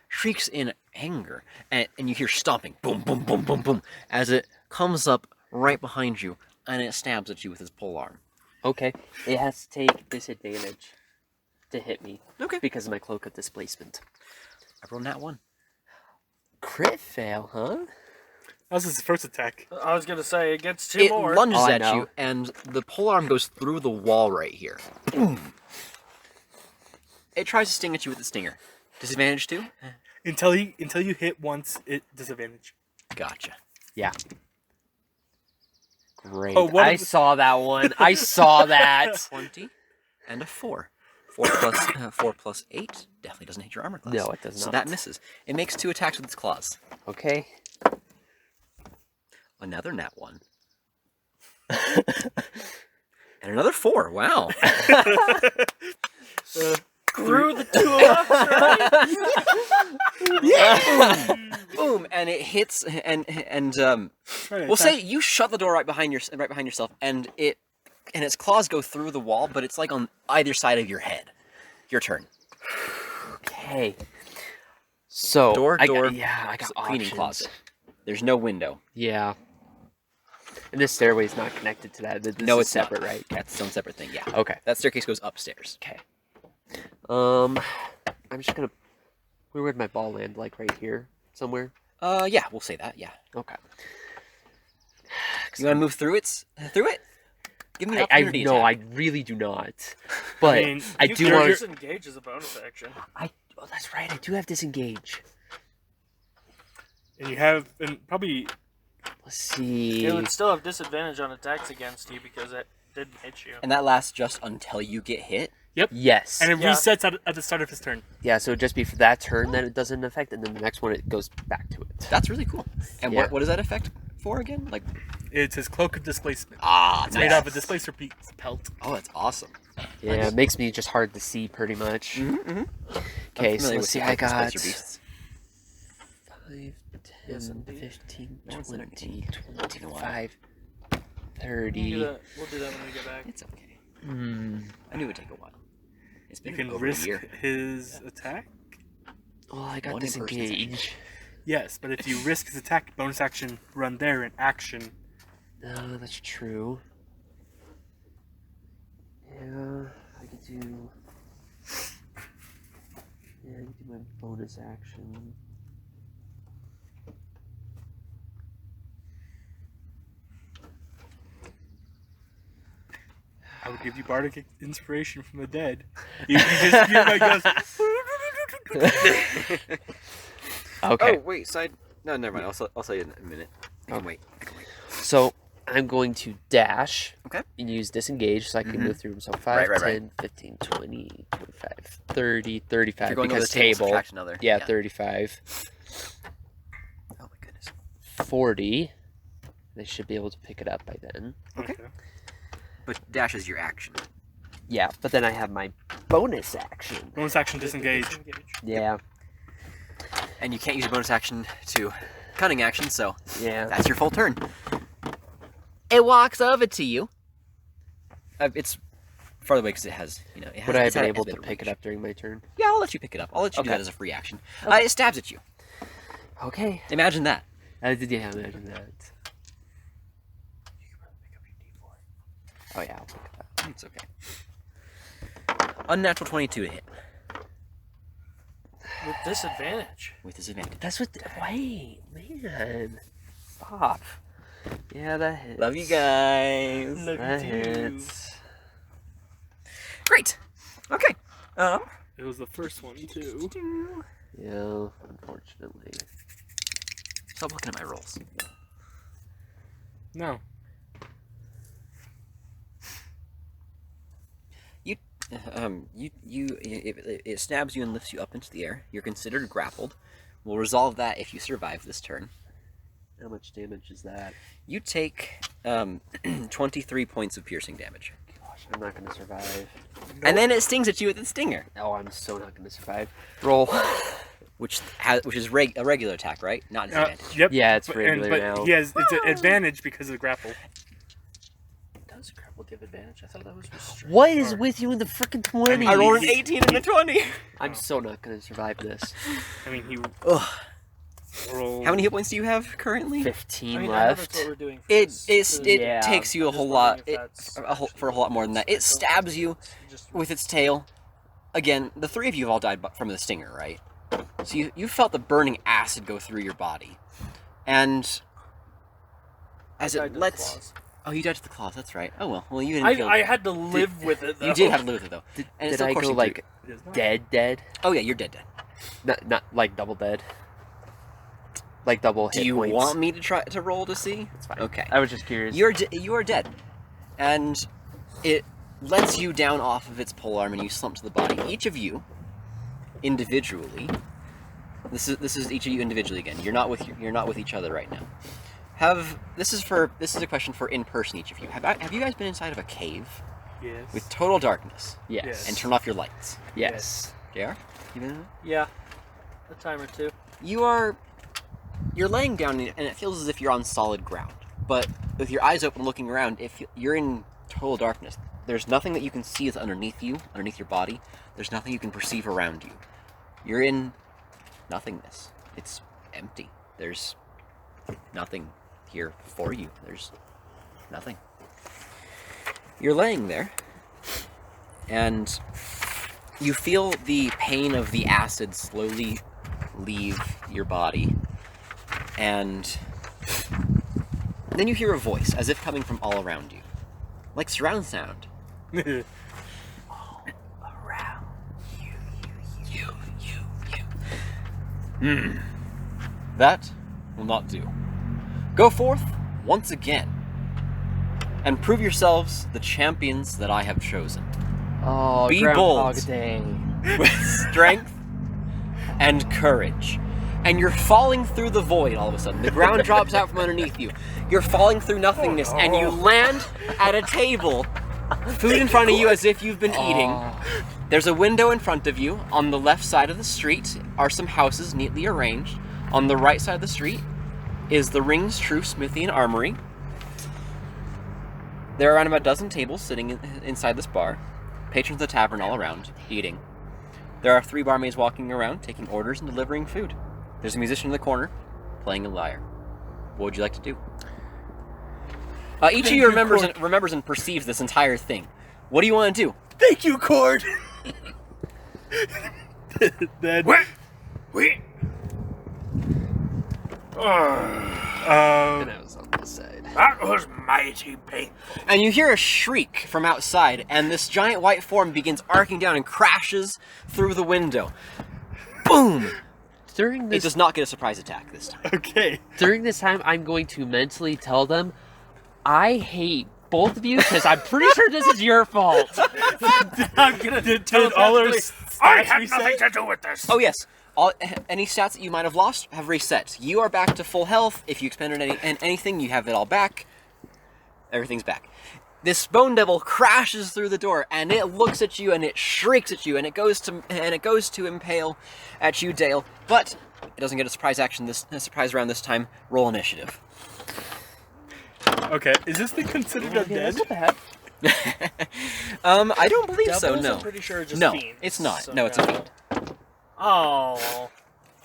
shrieks in anger, and you hear stomping, boom, boom, boom, boom, boom, as it comes up right behind you, and it stabs at you with its polearm. Okay. It has to take disadvantage to hit me. Okay. Because of my cloak of displacement. I rolled that one. Crit fail, huh? That was his first attack. I was gonna say, it gets 2 It more. lunges Oh, I at know. you, and the polearm goes through the wall right here. Boom. It tries to sting at you with the stinger. Disadvantage too? Until you hit once, it disadvantage. Gotcha. Yeah. Great. Oh, what I if- saw that one. I saw that. 20 and a 4. 4 plus 8 definitely doesn't hit your armor class. No, it does So not. that misses. It makes 2 attacks with its claws. Okay. Another nat 1. And another 4. Wow. Screw the 2 of us, right? Boom, and it hits, and Try to we'll attack. say you shut the door right behind yourself, and its claws go through the wall, but it's like on either side of your head. Your turn. Okay. So Door, I door, got cleaning options. closet. There's no window. Yeah. And this stairway is not connected to that. This No, is it's separate, not. right? That's its own separate thing. Yeah. Okay. That staircase goes upstairs. Okay. I'm just gonna. Where would my ball land? Like right here somewhere. Yeah, we'll say that. Yeah. Okay. You want to move through it? Give me an I opportunity no, I attack. really do not. But mean, I You do can want. disengage as a bonus action. Oh, that's right. I do have disengage. And you have, and probably, Let's see. It would still have disadvantage on attacks against you because it didn't hit you. And that lasts just until you get hit. Yes. and it Yeah. resets at the start of his turn. Yeah, so it'd just be for that turn that it doesn't affect, and then the next one it goes back to it. That's really cool. And Yeah. what does that affect for again? Like, It's his cloak of displacement. it's It's made out of a displacer pelt. Oh, that's awesome. Yeah, it makes me just hard to see pretty much. Mm-hmm. Okay, so let's see. I got Beasts. 5, 10, 15, No, it's 20, You know what? 25, 30. We'll do that when we get back. It's okay. Hmm. I knew it would take a while. It's You been can over risk a year. his attack. Well, I got One in-person disengage. Yes, but if you risk his attack, bonus action, run there in action. No, that's true. Yeah, I could do. Yeah, I could do my bonus action. I would give you bardic inspiration from the dead. You just hear my ghost. Okay. Oh wait, No, never mind. I'll say it in a minute. I can wait. So I'm going to dash. Okay. And use disengage so I can move through them. So 5, Right, right, 10, 15, 20, 25, 30, 35. If you're going over because the table, table. subtract another. Yeah, 35. Oh my goodness. 40. They should be able to pick it up by then. Okay. But dash is your action. Yeah, but then I have my bonus action. Bonus action, disengage. Yeah. And you can't use your bonus action to cunning action, so Yeah. that's your full turn. It walks over to you. It's farther away because it has, it has. Would I have it's been had a able bit to of pick it range. up during my turn? Yeah, I'll let you pick it up. I'll let you do Okay. that as a free action. It stabs at you. Okay. Imagine that. I did imagine that. Oh yeah, I'll pick it up. It's okay. Unnatural 22 to hit With disadvantage. with disadvantage. That's what. Wait, man. Stop. Yeah, that hits. Love you guys. That hits. Great. Okay. It was the first one, too. Yeah, unfortunately. Stop looking at my rolls. No. It stabs you and lifts you up into the air. You're considered grappled. We'll resolve that if you survive this turn. How much damage is that? You take 23 points of piercing damage. Gosh, I'm not gonna survive. And then it stings at you with its stinger, Oh, I'm so not gonna survive. Roll. which is a regular attack, right? Not disadvantage. Yep. Yeah, it's but, regular but now. it's an advantage because of the grapple. Does grapple give advantage? I thought that was restrained. What is with you in the freaking 20? I rolled an 18 and a 20. I'm so not gonna survive this. I mean, he Ugh. rolled... How many hit points do you have currently? 15 I mean, I know that's left. what we're doing for It this. Yeah. takes you a I'm just whole lot. wondering if that's For a whole lot more than that. It stabs you just with its tail. Again, the three of you have all died from the stinger, right? So you felt the burning acid go through your body, and as died it to the lets. claws. Oh, you died to the claws. That's right. Oh well. Well, you didn't feel. I had to live with it, though. You did have to live with it though. Did, And did it's still I go coursing like It is not. dead? Oh yeah, you're dead. Not like double dead. Like double hit Do you points. want me to try to roll to see? It's fine. Okay. I was just curious. You are dead, and it lets you down off of its polearm, and you slump to the body. Each of you, individually, this is each of you individually again. You're not with each other right now. This is a question for in person. Each of you have you guys been inside of a cave Yes. with total darkness Yes. and turn off your lights? Yes. JR? You been in it? Yeah, a time or two. You're laying down and it feels as if you're on solid ground. But with your eyes open looking around, if you're in total darkness, there's nothing that you can see is underneath you, underneath your body. There's nothing you can perceive around you. You're in nothingness. It's empty. There's nothing here for you. There's nothing. You're laying there, and you feel the pain of the acid slowly leave your body, and then you hear a voice, as if coming from all around you, like surround sound. Around you. That will not do. Go forth once again, and prove yourselves the champions that I have chosen. Oh, Be Groundhog bold. Day. With strength and courage. And you're falling through the void all of a sudden. The ground drops out from underneath you. You're falling through nothingness, and you land at a table. Food in front of you as if you've been eating. There's a window in front of you. On the left side of the street are some houses neatly arranged. On the right side of the street is the Ring's True Smithy and Armory. There are around about a dozen tables sitting inside this bar. Patrons of the tavern all around, eating. There are 3 barmaids walking around, taking orders and delivering food. There's a musician in the corner, playing a lyre. What would you like to do? Each of you remembers and perceives this entire thing. What do you want to do? Thank you, Cord. Then, Wait. And I was on this side. That was mighty painful. And you hear a shriek from outside, and this giant white form begins arcing down and crashes through the window. Boom! During It this does not get a surprise attack this time. okay. During this time, I'm going to mentally tell them, I hate both of you because I'm pretty sure this is your fault. I'm gonna Did all our stats I had reset? nothing to do with this. Oh yes, any stats that you might have lost have reset. You are back to full health. If you expended anything, you have it all back. Everything's back. This bone devil crashes through the door, and it looks at you, and it shrieks at you, and it goes to impale at you, Dale. But it doesn't get a surprise round this time. Roll initiative. Okay, is this thing considered Okay, that's undead? not bad. I don't believe so. Devils, No, I'm pretty sure just no, fiends, it's not. so No, it's a yeah. fiend. Oh.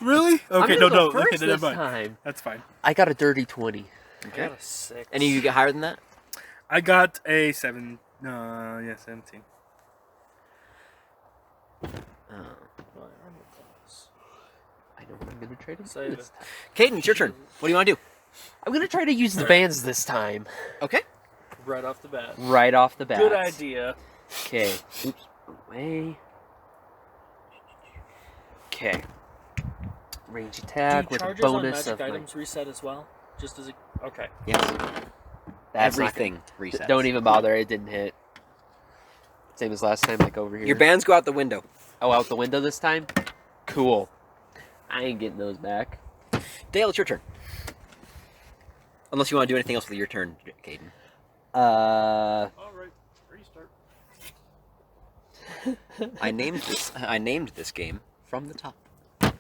Really? I'm Okay, gonna no. go Okay, first then never this mind. time. That's fine. I got a dirty 20. I got a 6. Any of you get higher than that? I got a 17. I know what I'm gonna try to do Save this it. time. Caden, it's your turn. What do you want to do? I'm gonna try to use the bands this time. Okay. Right off the bat. Right off the bat. Good idea. Okay. Oops. Away. Okay. Range attack Do with a charges on bonus magic of my... items reset as well? Just as a... Okay. Yes. That's not Everything resets. gonna- Don't even bother. It didn't hit. Same as last time, like over here. Your bands go out the window. Oh, out the window this time? Cool. I ain't getting those back. Dale, it's your turn. Unless you want to do anything else with your turn, Caden. Alright, restart. I named this game from the top.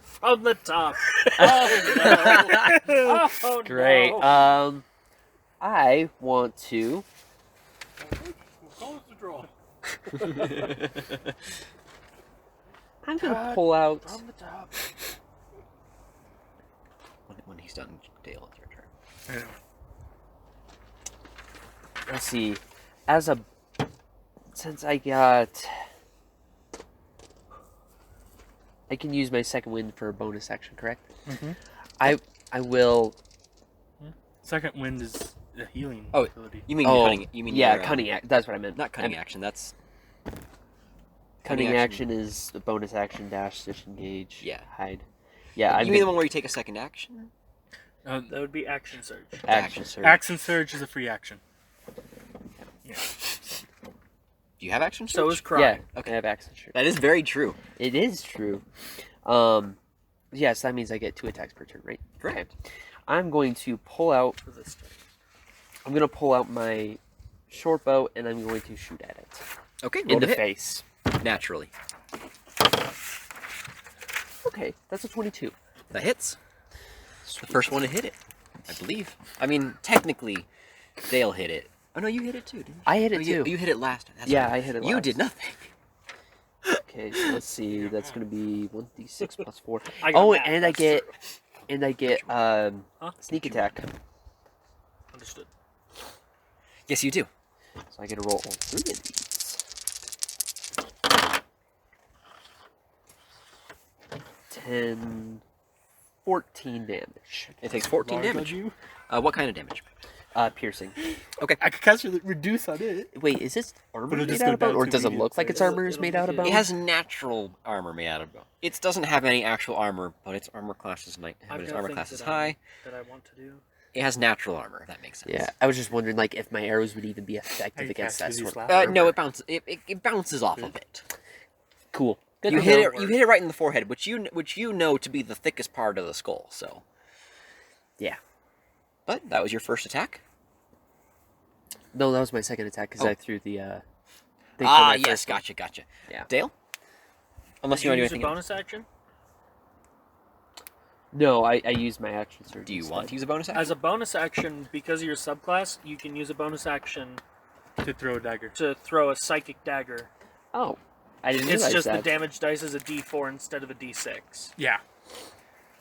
From the top. Oh, no. Oh, Great. No. I want to... Call us the draw. I'm gonna pull out... From the top. When he's done, Dale, it's your turn. Let's see. As a... Since I got... I can use my second wind for a bonus action, correct? Mhm. I will... Second wind is a healing Oh, ability. You mean your cunning? You mean yeah, your, cunning act. That's what I meant. Not cunning And action. That's Cunning action is the bonus action dash, disengage, Yeah. hide. Yeah, I You mean the one where you take a second action? That would be action surge. action surge. Action surge is a free action. Do you have action? So surge? is crying. Yeah, Okay. I have action surge. That is very true. It is true. Yes, that means I get 2 attacks per turn, right? Correct. Okay. I'm going to pull out. For this turn. I'm going to pull out my short bow and I'm going to shoot at it Okay, roll in to the hit. face. Naturally. Okay, that's a 22. That hits. The first one to hit it, I believe. I mean, technically, Dale hit it. Oh no, you hit it too, didn't you? I hit it Oh, too. You hit it last. That's Yeah, right. I hit it You last. did nothing. Okay, so let's see. That's going to be 1d6 plus 4. I got Oh, that, and I that's get true. Huh? sneak attack. Understood. Yes, you do. So I get to roll all 3 of these. 10, 14 damage. It takes 14 damage. What kind of damage? Piercing. Okay. I could cast reduce on it. Wait, is this armor But it'll made just out go of bone? down Or to does it medium look like its size. armor is made out of bone? It has natural armor made out of bone. It doesn't have any actual armor, but its armor class is I've its got armor things class is that high. that I want to do. It has natural armor. If that makes sense. Yeah, I was just wondering, like, if my arrows would even be effective Hey, against cast that these sort of last armor. No, it bounces. It bounces off of it. Cool. Good You to hit know. it. You hit it right in the forehead, which you know to be the thickest part of the skull. So. Yeah. But that was your first attack. No, that was my second attack because Oh. I threw the thing for Ah, my yes, first one. gotcha. Yeah. Dale. Unless Did you want to do use a anything else. bonus action? No, I used my action surge. Do you instead. want to use a bonus action? As a bonus action, because of your subclass, you can use a bonus action to throw a dagger. to throw a psychic dagger. Oh, I didn't It's realize just that. the damage dice is a D4 instead of a D6. Yeah,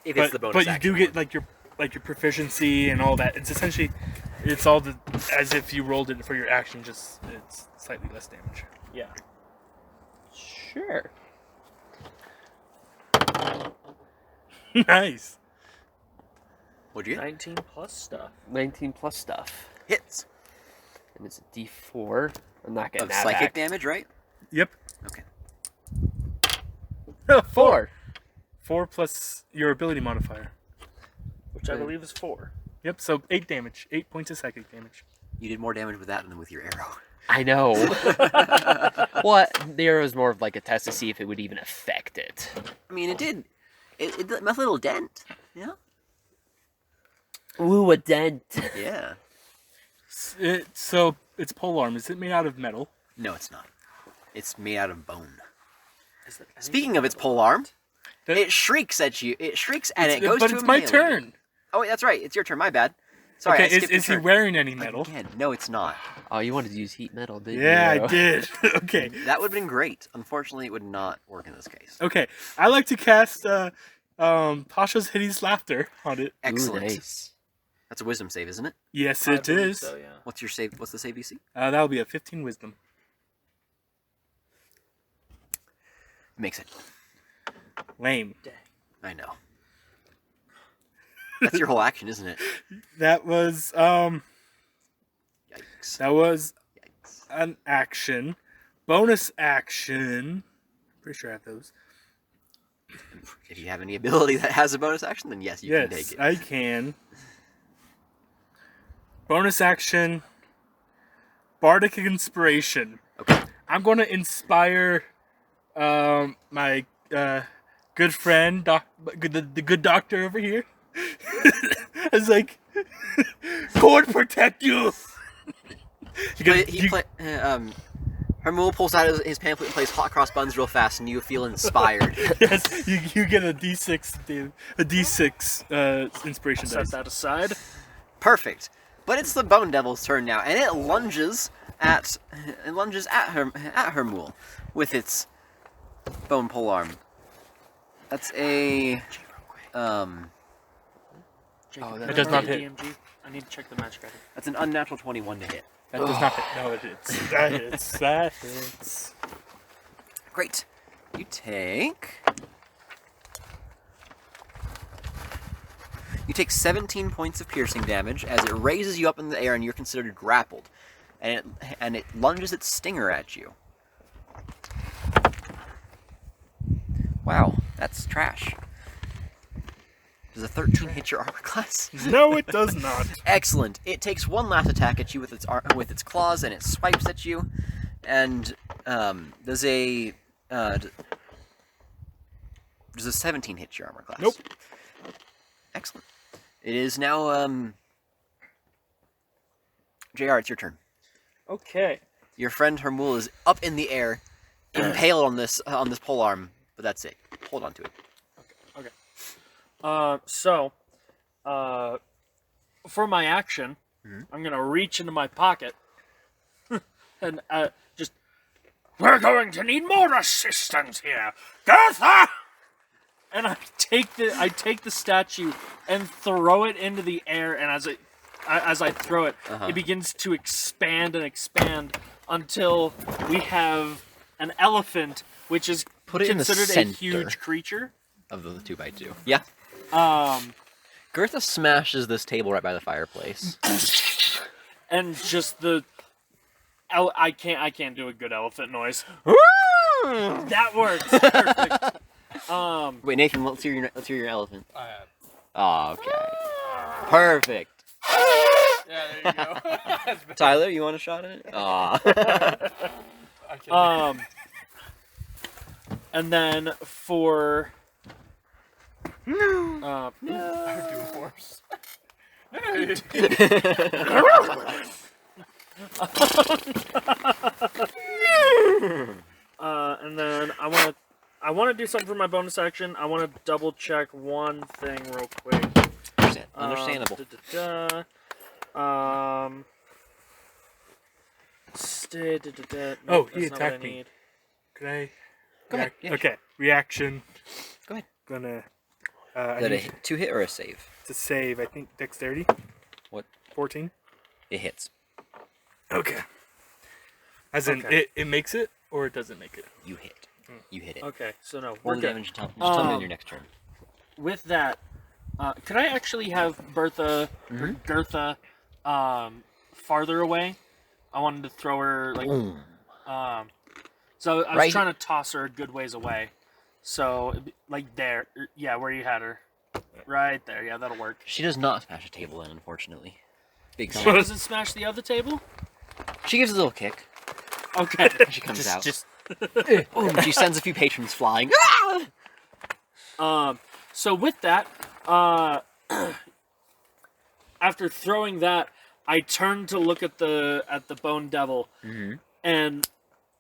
If but it's the bonus but you action do get one. like your proficiency and all that. It's essentially it's all as if you rolled it for your action. Just it's slightly less damage. Yeah. Sure. Nice. What'd you get? 19 plus stuff. 19 plus stuff. Hits. And it's a D4. I'm not getting Of that psychic back. damage, right? Yep. Okay. 4. 4 plus your ability modifier. Which I believe is 4. Yep. So 8 damage. 8 points of psychic damage. You did more damage with that than with your arrow. I know. Well, the arrow is more of like a test to see if it would even affect it. I mean, it did. It left a little dent. Yeah. Ooh, a dent. Yeah. So it's polearm. Is it made out of metal? No, it's not. It's made out of bone. Is there Speaking of its pole arm, That- it shrieks at you. It shrieks and it goes but to it's my impale you. turn. Oh, wait, that's right. It's your turn. My bad. Sorry, I Okay. skipped Is he your turn. wearing any metal? Again, no, it's not. Oh, you wanted to use heat metal, didn't Yeah, you? I did. Okay. That would have been great. Unfortunately, it would not work in this case. Okay. I like to cast Tasha's Hideous Laughter on it. Ooh, Excellent. nice. That's a wisdom save, isn't it? Yes, I it believe is. So, yeah. What's your save? What's the save DC? That'll be a 15 wisdom. Makes it. Lame. I know. That's your whole action, isn't it? That was Yikes. Yikes. Yikes. An action. Bonus action. Pretty sure I have those. If you have any ability that has a bonus action, then yes, you can take Yes, it. I can. Bonus action. Bardic Inspiration. Okay. I'm going to inspire my good friend, the good doctor over here. It's like, God protect you. Hermul pulls out his pamphlet and plays hot cross buns real fast, and you feel inspired. Yes, you get a D6, inspiration Set dice. that aside. Perfect. But it's the Bone Devil's turn now, and it lunges at Hermul with its bone polearm. That's a Jacob, Oh, can that I does borrow not your hit. DMG? I need to check the magic item. that's an unnatural 21 to hit. That does not hit. No, it hits. That hits. That hits. Great. You take 17 points of piercing damage as it raises you up in the air and you're considered grappled, and it lunges its stinger at you. Wow, that's trash. Does a 13 hit your armor class? No, it does not. Excellent. It takes one last attack at you with its claws, and it swipes at you. And does a 17 hit your armor class? Nope. Excellent. It is now JR. It's your turn. Okay. Your friend Hermul is up in the air, impaled on this polearm, but that's it. Hold on to it. For my action, I'm gonna reach into my pocket and just. We're going to need more assistance here, Gertha! And I take the statue and throw it into the air, and as I throw it, it begins to expand and expand until we have an elephant, which is Put it in the considered a center. huge creature. Of the 2x2. Yeah. Um, Gertha smashes this table right by the fireplace. and just I can't do a good elephant noise. That works. Perfect. Wait, Nathan, let's hear your elephant. I have. Oh, okay. Perfect. Yeah, there you go. That's better. Tyler, you want a shot at it? Aw. I can And then for I would do a horse. and then I want to do something for my bonus action. I want to double check one thing real quick. Understandable. Oh, Nope, he that's not what attacked I me. need. Could I? Go ahead, yeah, Okay. Reaction. Go ahead. Gonna. Is that a 2-hit or a save? to save. I think dexterity. What? 14. It hits. Okay. As in, Okay. it makes it or it doesn't make it. You hit. You hit it. Okay, so no, Roll we're the good. damage and tell me on Um, your next turn. With that, could I actually have Bertha or Gertha farther away? I wanted to throw her like so I was Right. trying to toss her a good ways away. So it'd be, like there, yeah, where you had her, right there. Yeah, that'll work. She does not smash a table in, unfortunately. Big She sign. doesn't smash the other table. She gives a little kick. Okay. She comes out. Just Boom, she sends a few patrons flying. So with that, after throwing that, I turned to look at the bone devil, and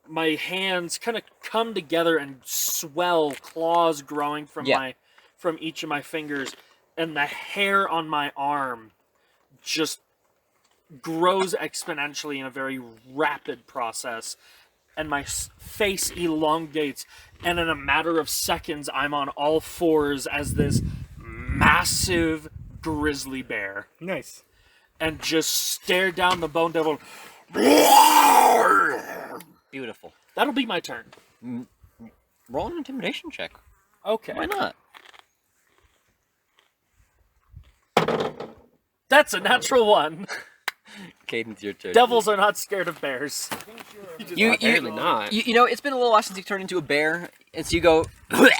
my hands kind of come together and swell, claws growing from Yeah. from each of my fingers, and the hair on my arm just grows exponentially in a very rapid process, and my face elongates, and in a matter of seconds I'm on all fours as this massive grizzly bear Nice. and just stare down the bone devil. Beautiful. That'll be my turn. Roll an intimidation check. Okay. Why not? That's a natural one. Caden's your turn. Devils are not scared of bears. apparently not. You know, it's been a little while since you turned into a bear, and so you go. Well,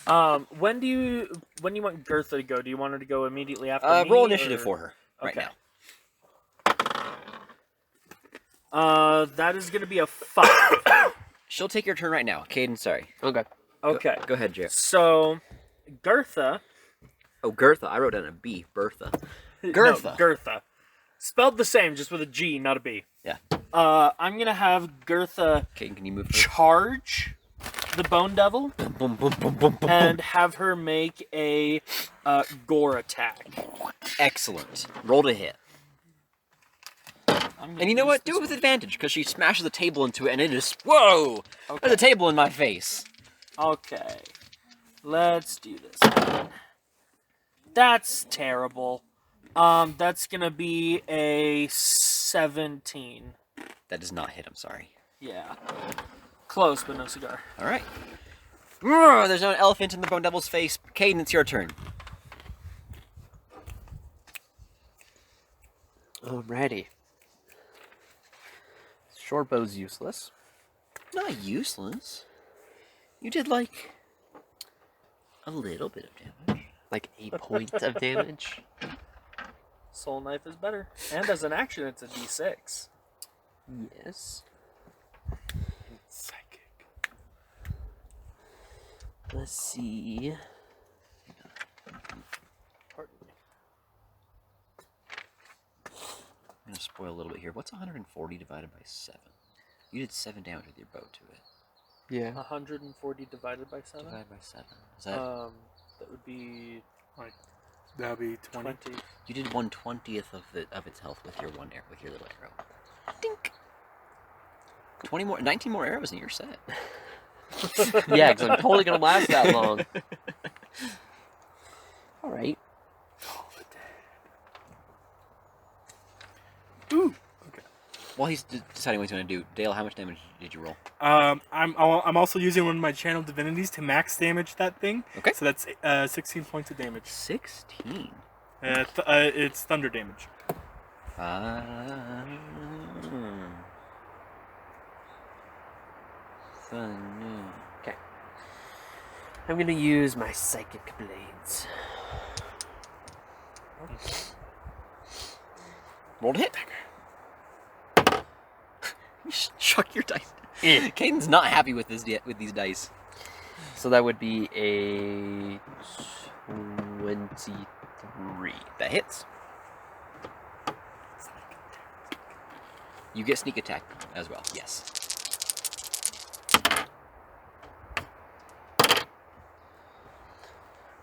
wrong. When do you want Gertha to go? Do you want her to go immediately after me? Roll initiative or- for her right Okay. now. That is going to be a 5. She'll take your turn right now. Caden, sorry. Okay. Okay. Go ahead, Jer. So, Gertha. Oh, Gertha. I wrote down a B. Bertha. No, Gertha. Gertha. Spelled the same, just with a G, not a B. Yeah. I'm going to have Gertha Caden, can you move? charge the Bone Devil Boom, boom, boom, boom, boom. and have her make a gore attack. Excellent. Roll to hit. I'm gonna And you know use what? this Do it with advantage, because she smashes the table into it, and it is whoa! There's a table in my face. Okay. Let's do this. That's terrible. That's gonna be a 17. That does not hit. I'm sorry. Yeah. Close, but no cigar. All right. There's no elephant in the Bone Devil's face. Caden, it's your turn. Alrighty. Short bow's useless. Not useless. You did like a little bit of damage. Like 8 points of damage. Soul Knife is better. And as an action, it's a D6. Yes. Psychic. Let's see. Pardon me. I'm gonna spoil a little bit here. What's 140 divided by 7? You did 7 damage with your bow to it. Yeah. 140 divided by 7? Divided by 7. Is that That would be like That'll be 20. 20. you did 1/20th of its health with your with your little arrow. Dink. 19 more arrows and you're set. Yeah, because I'm totally gonna last that long. Alright. Ooh. While he's deciding what he's gonna do, Dale, how much damage did you roll? I'm also using one of my channel divinities to max damage that thing. Okay. So that's 16 points of damage. 16. It's thunder damage. Okay. I'm gonna use my psychic blades. Roll to hit. You just chuck your dice. Caden's not happy with these dice. So that would be a 23. That hits. You get sneak attack as well. Yes.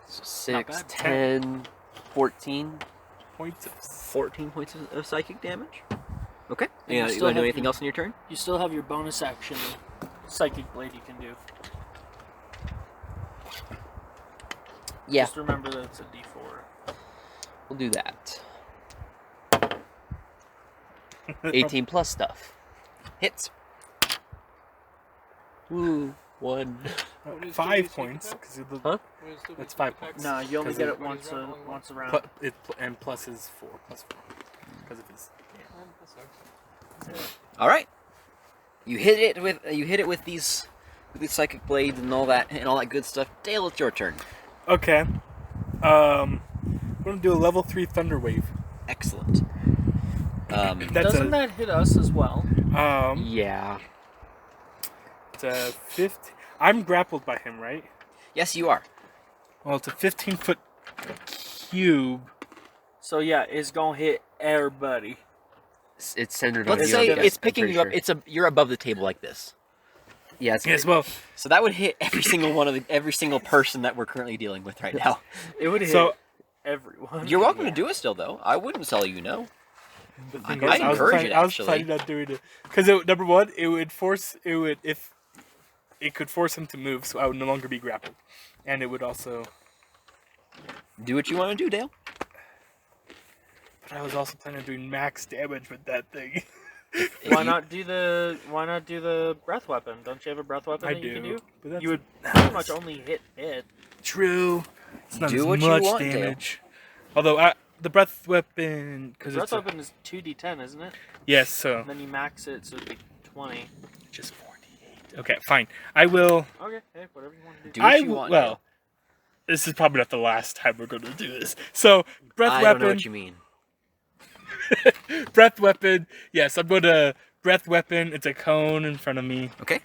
So 6, bad. 10, 14. points of 14 points of psychic damage. Okay. And Yeah, you you still want to do have anything your- else on your turn? You still have your bonus action Psychic Blade you can do. Yeah, Just remember that it's a d4. we'll do that. 18 plus stuff. Hits. Woo. 1. 5 points. Huh? That's 5 points. No, you only Because get it- it once around. And plus is 4. Plus 4. Because of his. All right. You hit it with these psychic blades and all that good stuff. Dale, it's your turn. Okay. I'm gonna do a level 3 Thunder Wave. Excellent. That's Doesn't that hit us as well? Yeah. It's a 15. I'm grappled by him, right? Yes, you are. Well, it's a 15-foot cube. So yeah, it's gonna hit everybody. It's centered on Let's you. say I guess, it's I'm picking pretty you up. sure. You're above the table like this. Yeah, it's Yes, well, So that would hit every single person that we're currently dealing with right now. It would hit so everyone. You're welcome to do it still, though. I wouldn't tell you no. the I thing is, I was encourage planning- it, I was actually. planning on doing it because number one, if it could force him to move, so I would no longer be grappled, and it would also. Do what you want to do, Dale. But I was also planning on doing max damage with that thing. Why not do the breath weapon? Don't you have a breath weapon I that you can do, do? but that's You would pretty much only hit it. true. It's not Do as what you much want, Dale. damage. Although the breath weapon, because Breath it's a, weapon is 2d10, isn't it? yes, so And then you max it, so it'd be 20. just 48. Okay, fine. I will. Okay, hey, whatever you want to do. Do what I you will- want. well, this is probably not the last time we're going to do this. So breath Dale. I weapon. don't know what you mean. Breath weapon. Yes, I'm going to breath weapon. It's a cone in front of me. Okay.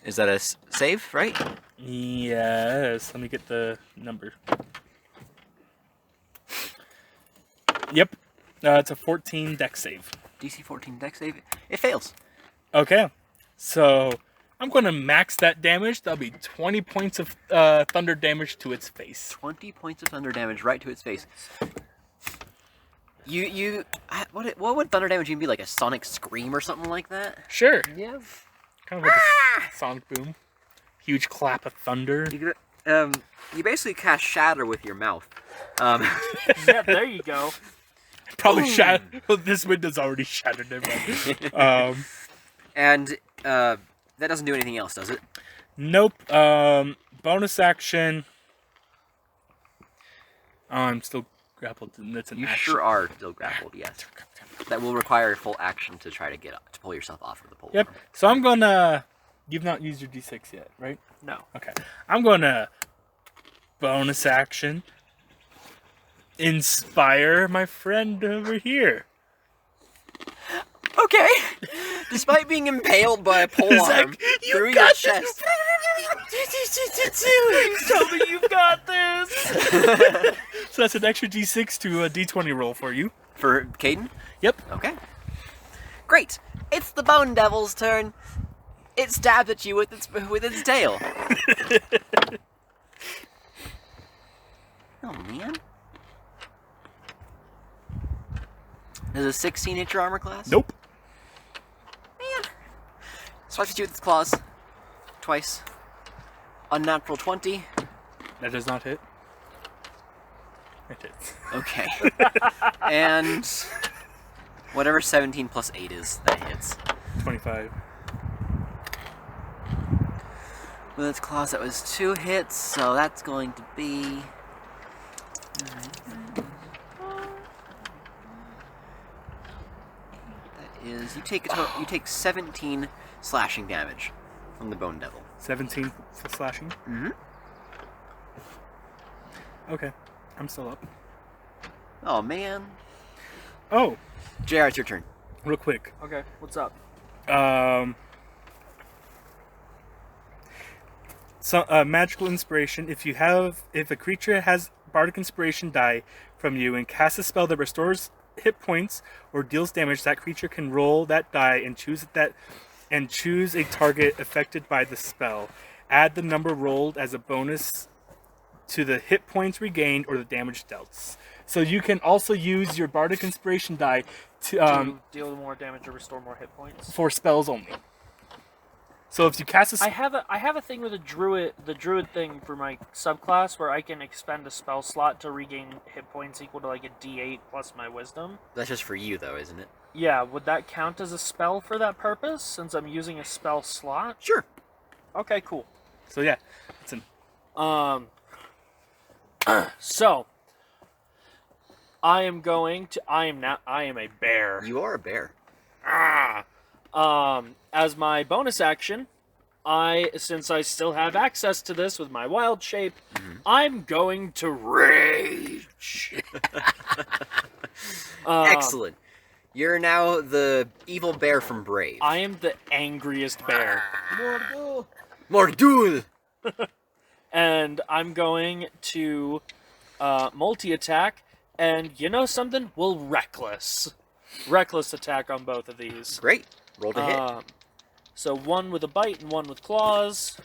Is that a save, right? Yes. Let me get the number. Yep. It's a 14 dex save. DC 14 dex save. It fails. Okay. So I'm going to max that damage. That'll be 20 points of thunder damage to its face. 20 points of thunder damage right to its face. What would thunder damage even be, like a sonic scream or something like that? Sure. Yeah. Kind of like a sonic boom. Huge clap of thunder. You basically cast shatter with your mouth. Yeah, there you go. Probably shattered. Well, this window's already shattered. Never mind. And that doesn't do anything else, does it? Nope. Bonus action. Oh, I'm still grappled. That's an You action. sure are still grappled, yes. That will require a full action to try to to pull yourself off of the pole. Yep. So I'm gonna. You've not used your D6 yet, right? No. Okay. I'm gonna bonus action. Inspire my friend over here. Okay. Despite being impaled by a pole Zach, arm you through your got chest. Tell me you've got this! So that's an extra D6 to a D20 roll for you. For Caden? Yep. Okay. Great. It's the Bone Devil's turn. It stabs at you with its tail. Oh man. Does a 16 hit your armor class? Nope. Man. Swipes at you with its claws. Twice. Unnatural 20. That does not hit. It hits. Okay. And whatever 17 plus 8 is, that hits. 25. With its claws, that was 2 hits, so that's going to be... That is... You take 17 slashing damage from the Bone Devil. 17 for slashing. Mm-hmm. Okay. I'm still up. Oh, man. Oh, JR, it's your turn. real quick. Okay, what's up? So, magical inspiration. If a creature has bardic inspiration die from you and casts a spell that restores hit points or deals damage, that creature can roll that die and choose a target affected by the spell. Add the number rolled as a bonus to the hit points regained or the damage dealt. So you can also use your Bardic Inspiration die to To deal more damage or restore more hit points. for spells only. So if you cast a I have a thing with the druid thing for my subclass where I can expend a spell slot to regain hit points equal to like a D8 plus my wisdom. That's just for you, though, isn't it? Yeah, would that count as a spell for that purpose since I'm using a spell slot? Sure. Okay, cool. So yeah, it's an So I am a bear. You are a bear. As my bonus action, since I still have access to this with my wild shape, I'm going to rage. Excellent. You're now the evil bear from Brave. I am the angriest bear. Mordul! And I'm going to multi-attack, and you know something? We'll reckless attack on both of these. Great. Roll to hit. So one with a bite and one with claws.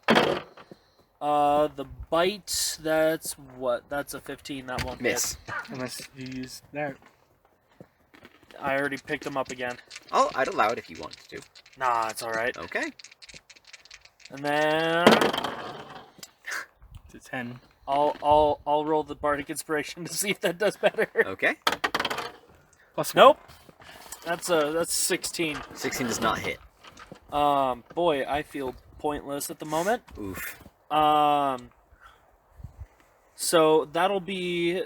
The bite, that's a 15, that won't Miss. unless you use that. hit. I already picked them up again. Oh, I'd allow it if you wanted to. Nah, it's alright. Okay. And then It's a 10. I'll roll the Bardic Inspiration to see if that does better. Okay. Plus Nope. That's 16. 16 does not hit. Boy, I feel pointless at the moment. Oof. So that'll be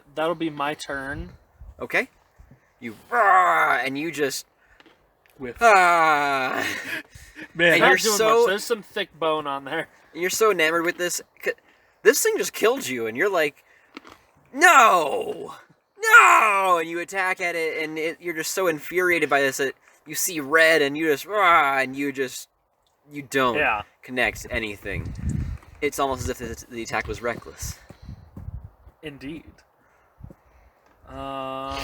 my turn. Okay. You and you just with ah. man. And Not you're doing so- much. There's some thick bone on there. And you're so enamored with this. This thing just killed you, and you're like, no, no, and you attack at it, and you're just so infuriated by this that you see red, and you just and you don't Yeah. connect anything. It's almost as if the attack was reckless. Indeed. You wanna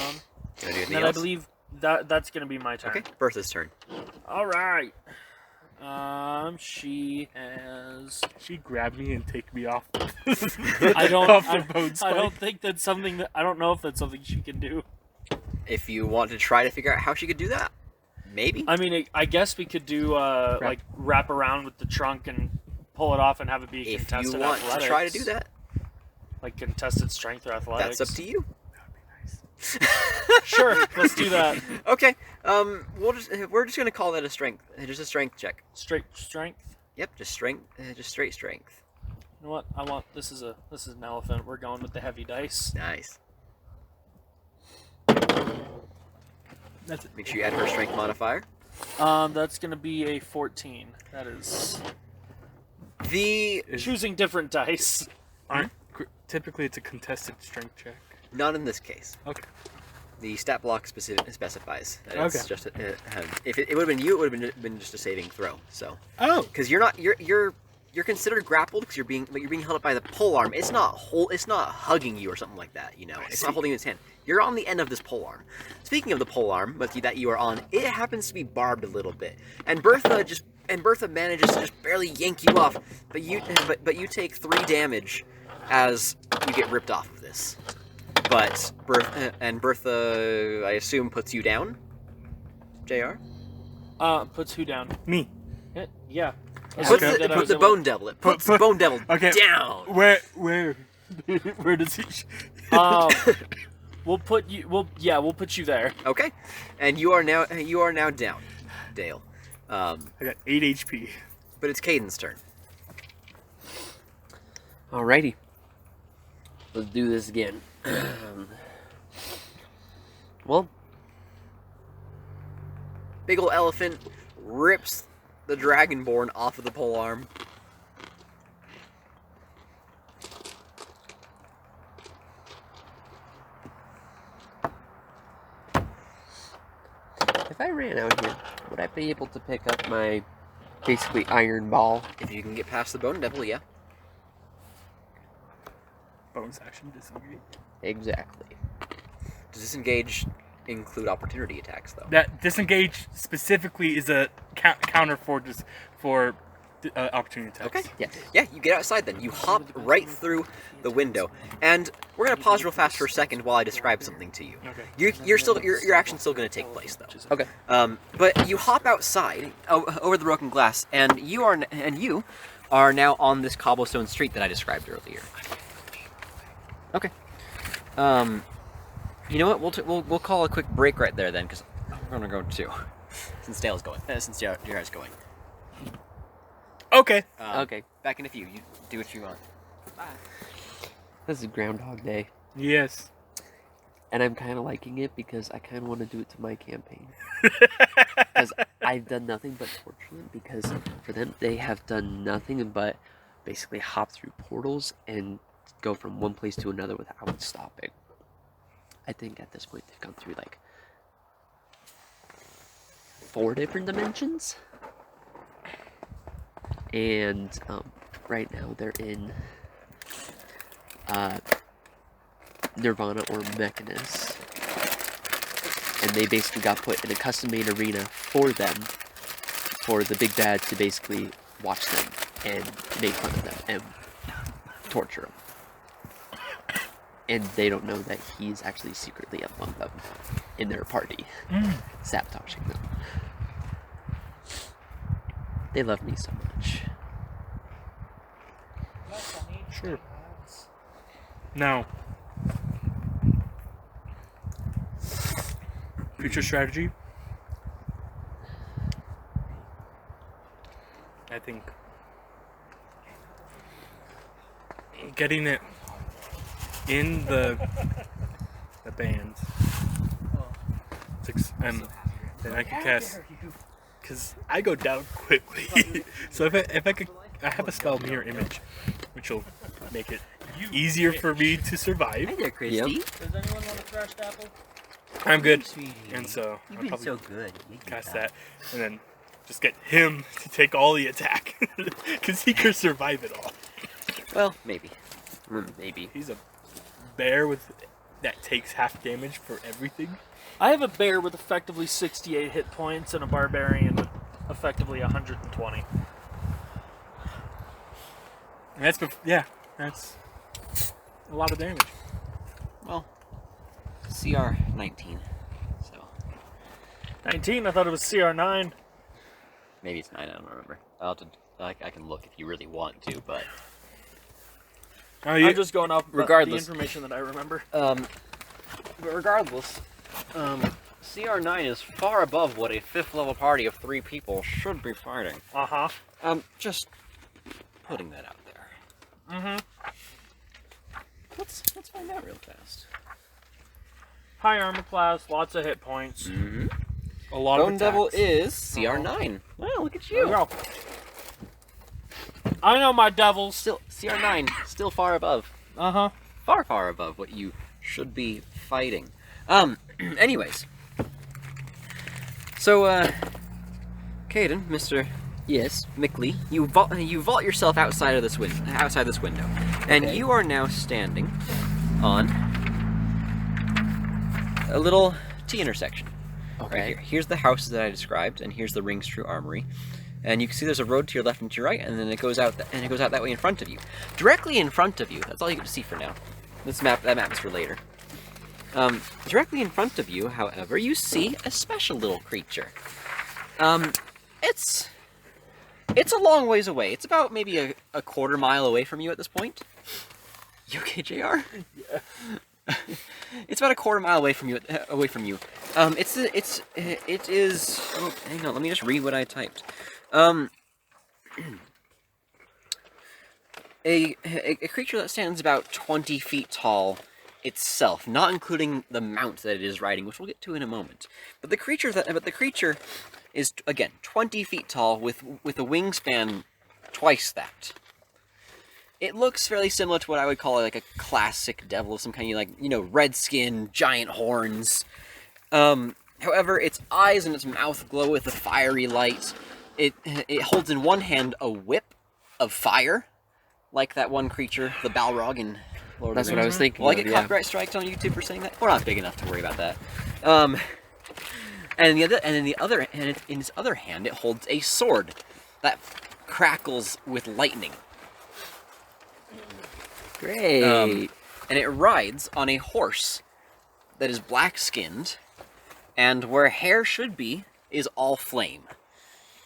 do anything Then I else? believe that's gonna be my turn. Okay, Bertha's turn. All right. She has. She grabbed me and take me off. I don't. off the I, bone I spike. don't think that's something that. I don't know if that's something she can do. If you want to try to figure out how she could do that, maybe. I mean, I guess we could do like wrap around with the trunk and pull it off and have it be If contested you want athletics. to try to do that, like contested strength or athletics. that's up to you. Sure, let's do that. Okay. We're just gonna call that a strength, just a strength check. Straight strength. Yep, just strength, just straight strength. You know what? This is an elephant. We're going with the heavy dice. Nice. That's it. Make sure you add her strength modifier. That's gonna be a 14. That is The choosing different dice. Typically, it's a contested strength check. not in this case. Okay. The stat block specifies that it's Okay. just if it would have been you, it would have been just a saving throw. So Oh. because you're considered grappled because you're being held up by the pole arm. It's not hugging you or something like that. You know, it's not holding you in its hand. You're on the end of this pole arm. Speaking of the pole arm, that you are on, it happens to be barbed a little bit, and Bertha manages to just barely yank you off, but you take 3 damage as you get ripped off of this. But Bertha, I assume, puts you down. JR? Puts who down? Me. Yeah. Puts the bone devil. It puts the bone devil Okay. down. Where where does he? We'll put you there. Okay, and you are now down, Dale. I got 8 HP. But it's Caden's turn. Alrighty. Let's do this again. Well, Big ol' elephant rips the dragonborn off of the polearm. if I ran out here, would I be able to pick up my basically iron ball? If you can get past the bone devil, yeah. Bonus action disengage. Exactly. Does disengage include opportunity attacks though? That disengage specifically is a counter for opportunity attacks. Okay. Yes. Yeah, you get outside then. You hop right through the window. And we're going to pause real fast for a second while I describe something to you. Okay. Your action's still going to take place, though. Okay. But you hop outside over the broken glass, and you are now on this cobblestone street that I described earlier. Okay. You know what? We'll call a quick break right there then, because we're gonna go too. Since Dale's going. Since JR's going. Okay. Okay. Back in a few. You do what you want. This is Groundhog Day. Yes. And I'm kind of liking it because I kind of want to do it to my campaign. Because I've done nothing but torture them, because for them, they have done nothing but basically hop through portals and go from one place to another without stopping. I think at this point they've gone through like 4 different dimensions. And right now they're in Nirvana or Mechanus, and they basically got put in a custom-made arena for them, for the big bad to basically watch them and make fun of them and torture them. And they don't know that he's actually secretly among them in their party, sabotaging them. They love me so much. Sure. Now, future strategy. I think getting it in the band, and then I can cast, because I go down quickly. So if I could, I have a spell Mirror Image, which will make it easier for me to survive. Hi there, Christy. Yep. Does anyone want a thrashed apple? I'm good, Sweetie. and so You've I'll been probably so good. cast that, and then just get him to take all the attack, because he could survive it all. Well, maybe. Maybe. He's a bear that takes half damage for everything. I have a bear with effectively 68 hit points and a barbarian with effectively 120. And that's that's a lot of damage. Well, CR 19. So 19? I thought it was CR9. maybe it's 9. I don't remember. I can look if you really want to, but Oh, I'm just going off Regardless. the information that I remember. but regardless, CR9 is far above what a 5th level party of 3 people should be fighting. Uh-huh. Just putting that out there. Mm-hmm. Let's find out real fast. High armor class, lots of hit points. Mm-hmm. a lot Bone of Devil attacks. is CR9. Well, look at There you. we go. I know my devils. Still CR9, still far above. Uh-huh. Far above what you should be fighting. Anyways. So, Caden, Mr. Yes. Mickley, you vault yourself outside this window, and Okay. you are now standing on a little T intersection. Okay. Right here. Here's the houses that I described, and here's the Ring's True Armory. And you can see there's a road to your left and to your right, and then it goes out that way in front of you. Directly in front of you. That's all you get to see for now. That map is for later. Directly in front of you, however, you see a special little creature. It's a long ways away. It's about maybe a quarter mile away from you at this point. You okay, JR? Yeah. It's about a quarter mile away from you. It is. Oh, hang on. Let me just read what I typed. A creature that stands about 20 feet tall itself, not including the mount that it is riding, which we'll get to in a moment. But the creature is again 20 feet tall with a wingspan twice that. It looks fairly similar to what I would call like a classic devil of some kind, like, red skin, giant horns. However, its eyes and its mouth glow with a fiery light. It holds in one hand a whip of fire, like that one creature, the Balrog in Lord That's of the what I Rings. was thinking. Will I get of, yeah. copyright strikes on YouTube for saying that? We're not big enough to worry about that. In its other hand, it holds a sword that crackles with lightning. Great. And it rides on a horse that is black-skinned, and where hair should be is all flame.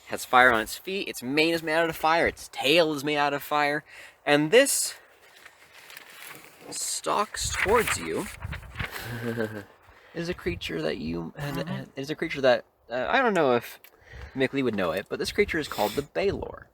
Has fire on its feet, its mane is made out of fire, its tail is made out of fire, and this stalks towards you. Is a creature that is a creature that I don't know if Mick Lee would know it, but this creature is called the Baylor.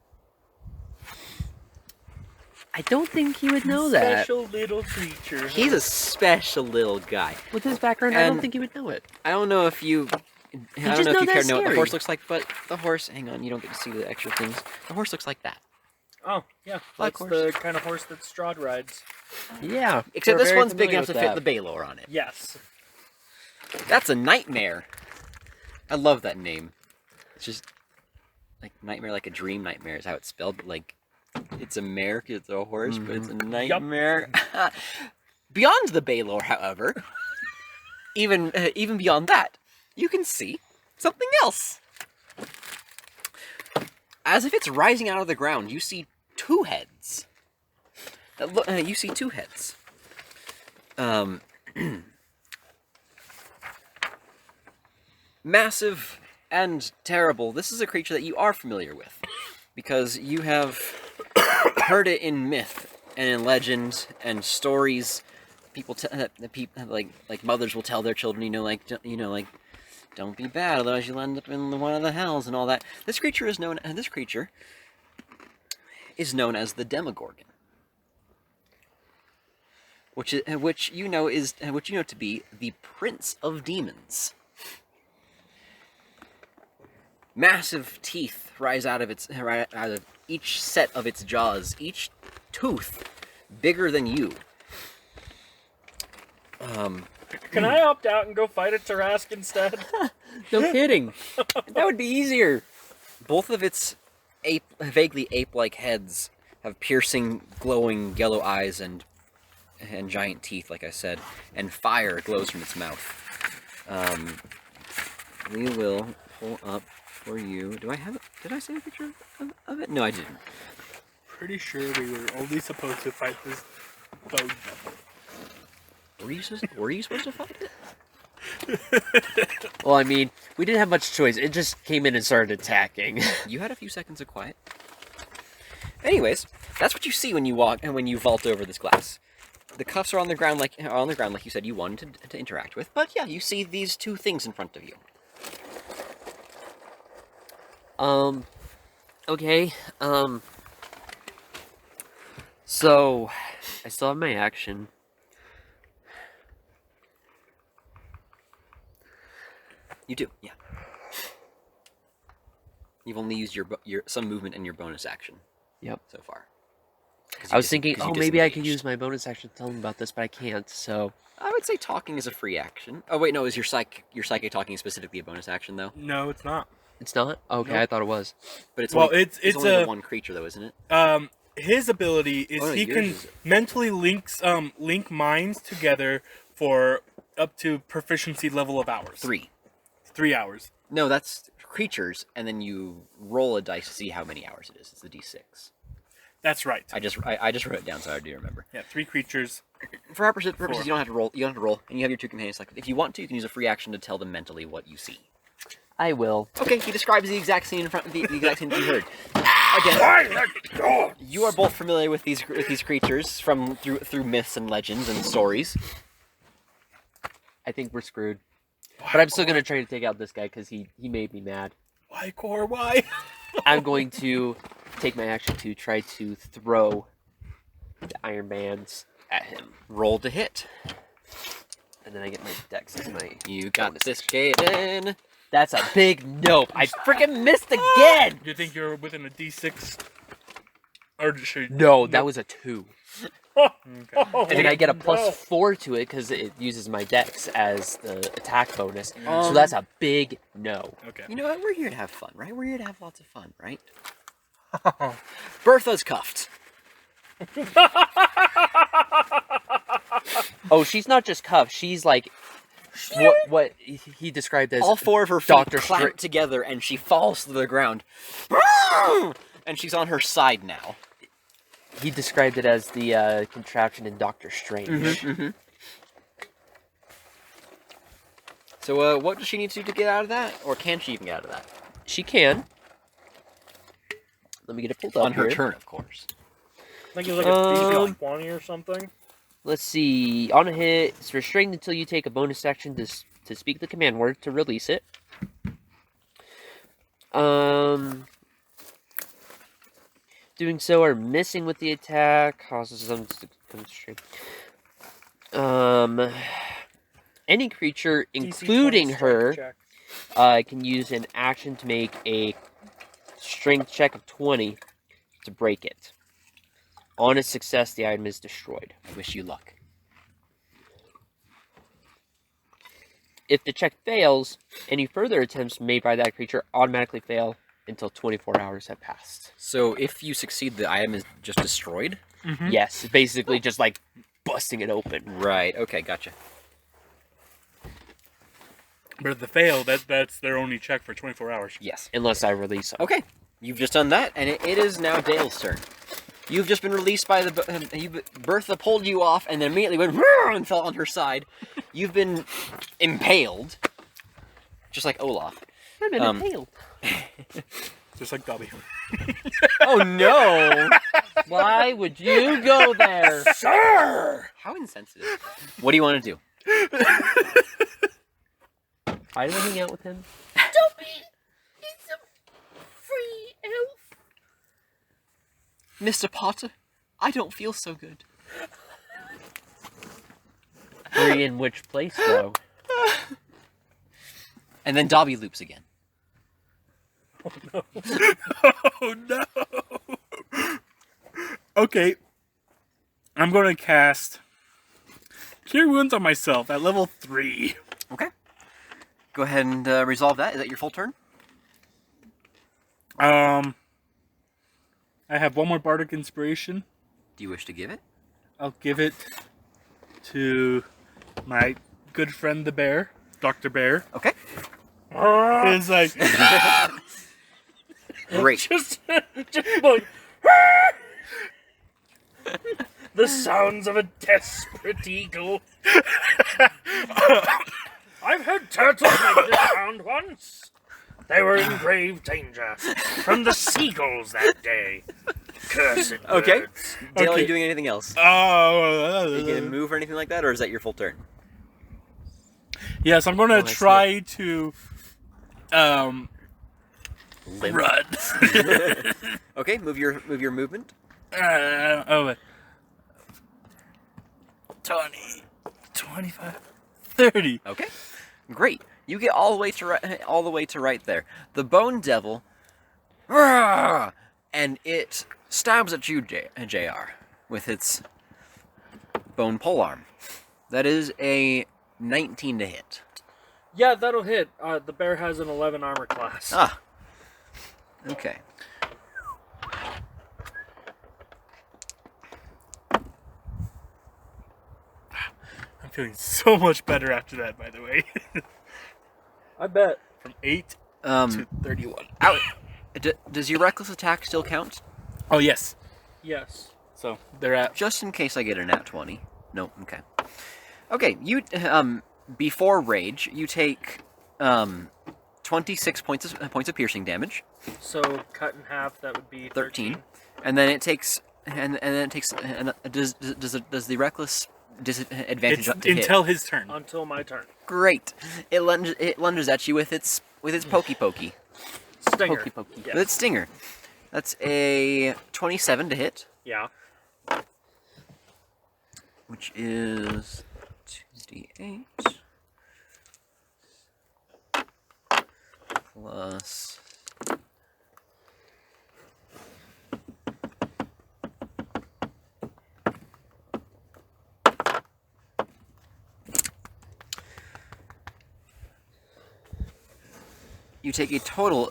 I don't think he would know that. Special little creature. He's a special little guy. With his background, I don't And- think he would know it. I don't know if you. I don't just know if know you care that's to know what the scary. horse looks like, but the horse. Hang on, you don't get to see the extra things. The horse looks like that. Oh, yeah. Black That's horse. the kind of horse that Strahd rides. Yeah. Except we're this very one's big familiar enough to with fit that. the Baylor on it. Yes. That's a nightmare. I love that name. It's just like nightmare, like a dream nightmare is how it's spelled. But like, it's a mare 'cause it's a horse, but it's a nightmare. Beyond the Baylor, however, even beyond that, you can see something else. As if it's rising out of the ground, you see two heads. You see two heads. Massive and terrible. This is a creature that you are familiar with, because you have heard it in myth and in legend and stories. People, like mothers will tell their children, don't be bad, otherwise you'll end up in one of the hells and all that. This creature is known as the Demogorgon, which you know to be the Prince of Demons. Massive teeth rise out of each set of its jaws, each tooth bigger than you. Can I opt out and go fight a Tarask instead? No kidding. That would be easier. Both of its vaguely ape-like heads have piercing, glowing yellow eyes and giant teeth, like I said, and fire glows from its mouth. We will pull up for you. Do I have it? Did I see a picture of it? No, I didn't. Pretty sure we were only supposed to fight this bone devil. Were you supposed to fight it? Well, I mean, we didn't have much choice. It just came in and started attacking. You had a few seconds of quiet. Anyways, that's what you see when you walk and when you vault over this glass. The cuffs are on the ground like you said you wanted to interact with. But yeah, you see these two things in front of you. Okay, so, I still have my action. You do, yeah. You've only used your some movement and your bonus action. Yep. So far. I was thinking, 'cause you maybe I could disengaged. use my bonus action to tell them about this, but I can't, so... I would say talking is a free action. Oh wait, no, is your psychic talking specifically a bonus action though? No, it's not. It's not? Okay, Nope. I thought it was. But it's Well, only, it's only a the one creature though, isn't it? his ability is Oh, no, he yours can is- mentally link minds together for up to proficiency level of hours. 3. 3 hours. No, that's creatures, and then you roll a dice to see how many hours it is. It's the D6. That's right. I just wrote it down so I do remember. Yeah, 3 creatures. For our purposes, Four. you don't have to roll. You don't have to roll, and you have your 2 companions selected. If you want to, you can use a free action to tell them mentally what you see. I will. Okay, he describes the exact scene in front of the exact scene that you heard. Again, Why let go? you are both familiar with these creatures through myths and legends and stories. I think we're screwed. But I'm still gonna try to take out this guy, because he made me mad. Why, Core? Why? I'm going to take my action to try to throw the Iron Bands at him. Roll to hit. And then I get my dex as my... You got bonus this, action. Kaden. That's a big nope. I freaking missed again! Do you think you're within a D6? Or should No, that was a 2. Okay. And then I get a +4 to it because it uses my dex as the attack bonus. So that's a big no. Okay. You know what? We're here to have fun, right? We're here to have lots of fun, right? Bertha's cuffed. Oh, she's not just cuffed. She's like what he described as All 4 of her feet Dr. clamped Stri- together, and she falls to the ground. and she's on her side now. He described it as the contraption in Doctor Strange. So, what does she need to do to get out of that? Or can she even get out of that? She can. Let me get it pulled up On her here. turn, of course. I think it's like a DC 20 or something. Let's see. On a hit, it's restrained until you take a bonus action to speak the command word to release it. Doing so or missing with the attack causes them to constrain. Any creature, DC including 20 her, strength check. can use an action to make a strength check of 20 to break it. On its success, the item is destroyed. I wish you luck. If the check fails, any further attempts made by that creature automatically fail until 24 hours have passed. So, if you succeed, the item is just destroyed? Yes, basically just like busting it open. Right, okay, gotcha. But if they fail, that's their only check for 24 hours. Yes. Unless I release them. Okay, you've just done that, and it is now Dale's turn. You've just been released by the... Bertha pulled you off and then immediately went and fell on her side. You've been impaled. Just like Olaf. I've been impaled. Just like Dobby. Oh no! Why would you go there? Sir! How insensitive. What do you want to do? I don't hang out with him. Mr. Potter, I don't feel so good. Free in which place, though? And then Dobby loops again. Oh no! Okay. I'm gonna cast Cure Wounds on myself at level 3. Okay. Go ahead and resolve that. Is that your full turn? I have one more Bardic Inspiration. Do you wish to give it? I'll give it to my good friend the bear, Dr. Bear. Okay. It's like, Great. Just like... the sounds of a desperate eagle. I've heard turtles make this sound once. They were in grave danger from the seagulls that day. Cursed Okay. birds. Dale, are Okay. you doing anything else? oh, Are you going to move or anything like that, or is that your full turn? yes, I'm gonna I see try to, run. Okay, move your movement. 20, 25, 30. Okay. Great. You get all the way to right there. The Bone Devil, and it stabs at you, JR, with its bone polearm. That is a 19 to hit. Yeah, that'll hit. The bear has an 11 armor class. Ah. Okay. I'm feeling so much better after that, by the way. I bet. From 8 to 31. Does your reckless attack still count? Oh, yes. Yes. So, they're at... Just in case I get a nat 20. No, okay. Okay, you, before rage, you take, 26 points of piercing damage. So cut in half, that would be 13. And then it takes, does the reckless disadvantage It's to hit? until his turn. until my turn. Great. It lunges at you with its pokey. Stinger. Pokey pokey. Yeah. With its stinger. That's a 27 to hit, Yeah. which is 2d8 plus you take a total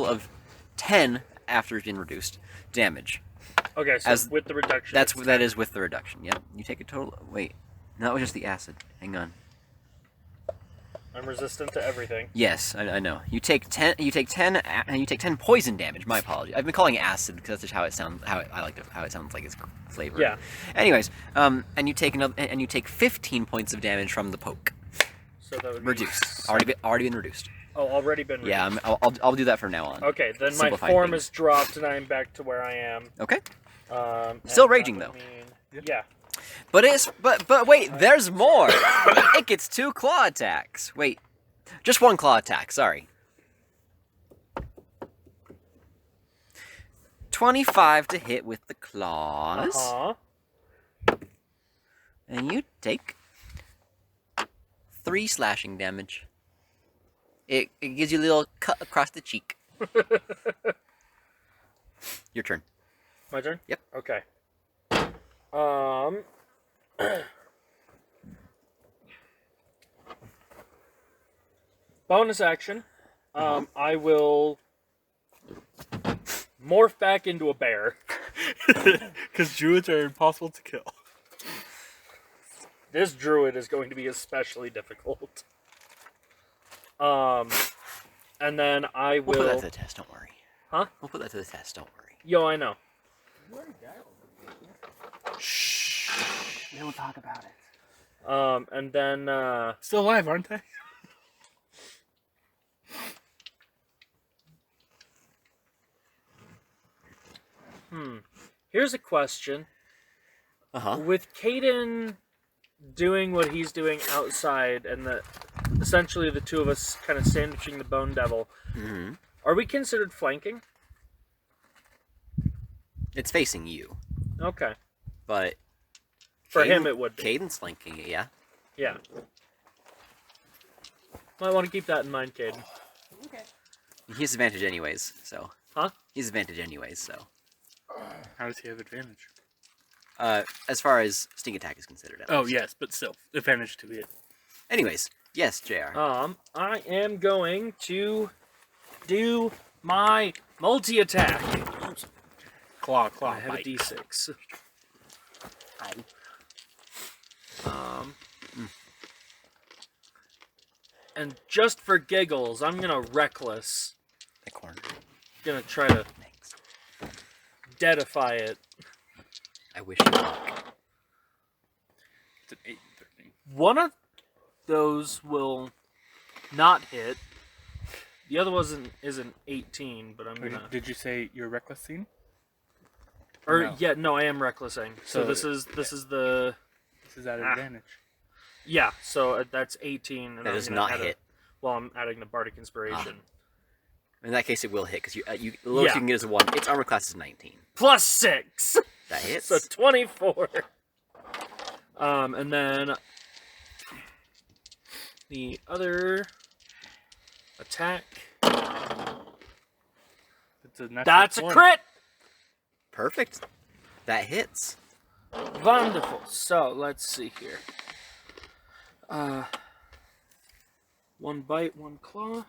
of 10 after it's been reduced damage. Okay, so As- with the reduction. That's it's that is with the reduction. Yep. You take a total. Wait, no, that was just the acid. Hang on. I'm resistant to everything. Yes, I know. You take 10. You take 10. You take 10 poison damage. My apology. I've been calling it acid because that's just how it sounds. How it sounds like it's flavored. Yeah. Anyways, and you take another. And you take 15 points of damage from the poke. So that would be Reduced. Already been reduced. Oh, already been reduced. Yeah, I'll do that from now on. Okay, then my Simplifying form things. is dropped and I'm back to where I am. Okay. and Still that raging, would though. Yeah. But wait, there's more. It gets 2 claw attacks. Wait, just 1 claw attack. Sorry. 25 to hit with the claws, and you take 3 slashing damage. It gives you a little cut across the cheek. Your turn. My turn? Yep. Okay. Bonus action. I will morph back into a bear. Because druids are impossible to kill. This druid is going to be especially difficult. And then I We'll put that will. to the test. Don't worry. Huh? We'll put that to the test. Don't worry. Yo, I know. We don't talk about it. And then Still alive, aren't they? here's a question. With Caden doing what he's doing outside, and essentially the two of us kind of sandwiching the Bone Devil, are we considered flanking? It's facing you, Okay. but For him, it would be. Caden's flanking it, yeah. Yeah. Might want to keep that in mind, Caden. Okay. He has advantage anyways, so. Huh? He has advantage anyways, so. How does he have advantage? As far as sting attack is considered. At Oh, least. yes, but still. Advantage to hit. Anyways, yes, JR. I am going to do my multi-attack. Claw, I have bite. a D6. And just for giggles, I'm gonna reckless. The corner. Gonna try to Thanks. deadify it. I wish you luck. It's an 8 13. One of those will not hit. The other is an 18, but I'm gonna. Did you say you're reckless scene? Or No. yeah, no, I am recklessing. So So- this is the This is at advantage. yeah. So that's 18, and That I'm does gonna not add hit. Well, I'm adding the bardic inspiration. In that case, it will hit, because the lowest Yeah. you can get is a 1. Its armor class is 19. Plus 6, That hits. so 24. And then the other attack. It's a natural That's a 20. crit. Perfect. That hits. Wonderful. So let's see here. One bite, one claw.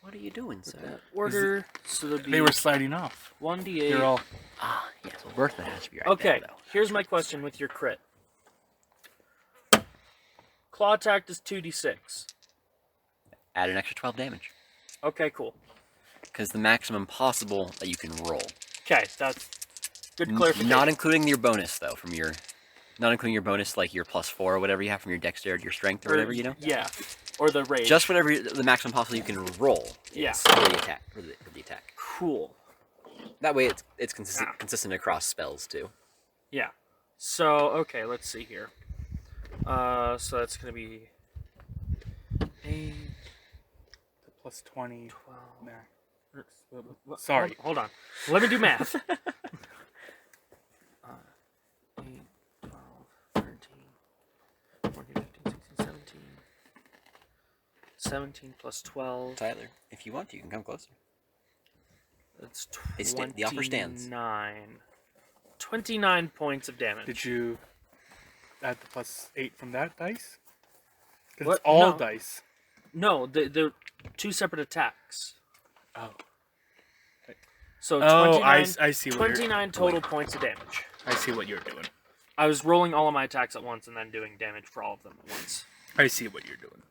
What are you doing, sir? That order. So there'd be They were sliding off. 1d8. They're all. Ah, yes. Well, Bertha has to be right Okay, there, though. here's my question with your crit. Claw attack does 2d6. Add an extra 12 damage. Okay, cool. Because the maximum possible that you can roll. Okay, that's good clarification. Not including your bonus, though, from your... Not including your bonus, like your +4 or whatever you have from your dexterity, your strength, or whatever, you know? Yeah, or the rage. Just whatever the maximum possible you can roll. Yeah. is for the attack. For the attack. cool. That way it's consistent across spells, too. Yeah. So, okay, let's see here. So that's going to be 8, The plus 20. 12. Nah. What- Sorry. Hold on. Let me do math. 8, 12, 13, 14, 15, 16, 17. 17 plus 12. Tyler, if you want to, you can come closer. That's The offer stands. 29 points of damage. Did you add the plus 8 from that dice? Because What? it's all No. dice. No, they're two separate attacks. Oh. So Oh, 29, I see what you're... 29 total points of damage. I see what you're doing. I was rolling all of my attacks at once and then doing damage for all of them at once. I see what you're doing.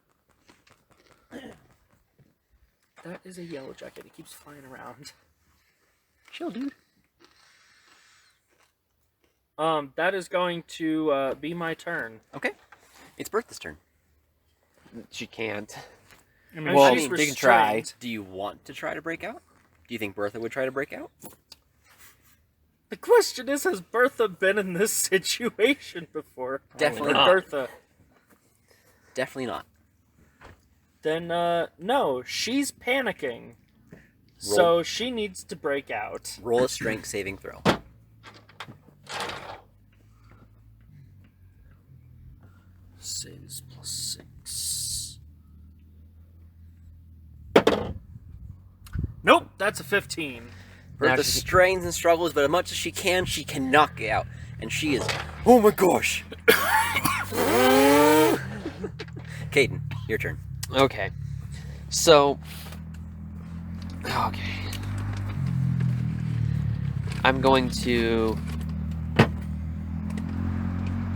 That is a yellow jacket. It keeps flying around. Chill, dude. That is going to be my turn. Okay. It's Bertha's turn. She can't. I mean, Well, I she's mean, they can try. restrained. Do you want to try to break out? Do you think Bertha would try to break out? The question is, has Bertha been in this situation before? Definitely Or not. Bertha. Definitely not. Then, no, she's panicking. So she needs to break out. Roll a strength saving throw. Saves +6. Nope, that's a 15. Bertha Now she- strains and struggles, but as much as she cannot get out. And she is, oh my gosh. Caden, your turn. Okay. So. Okay. I'm going to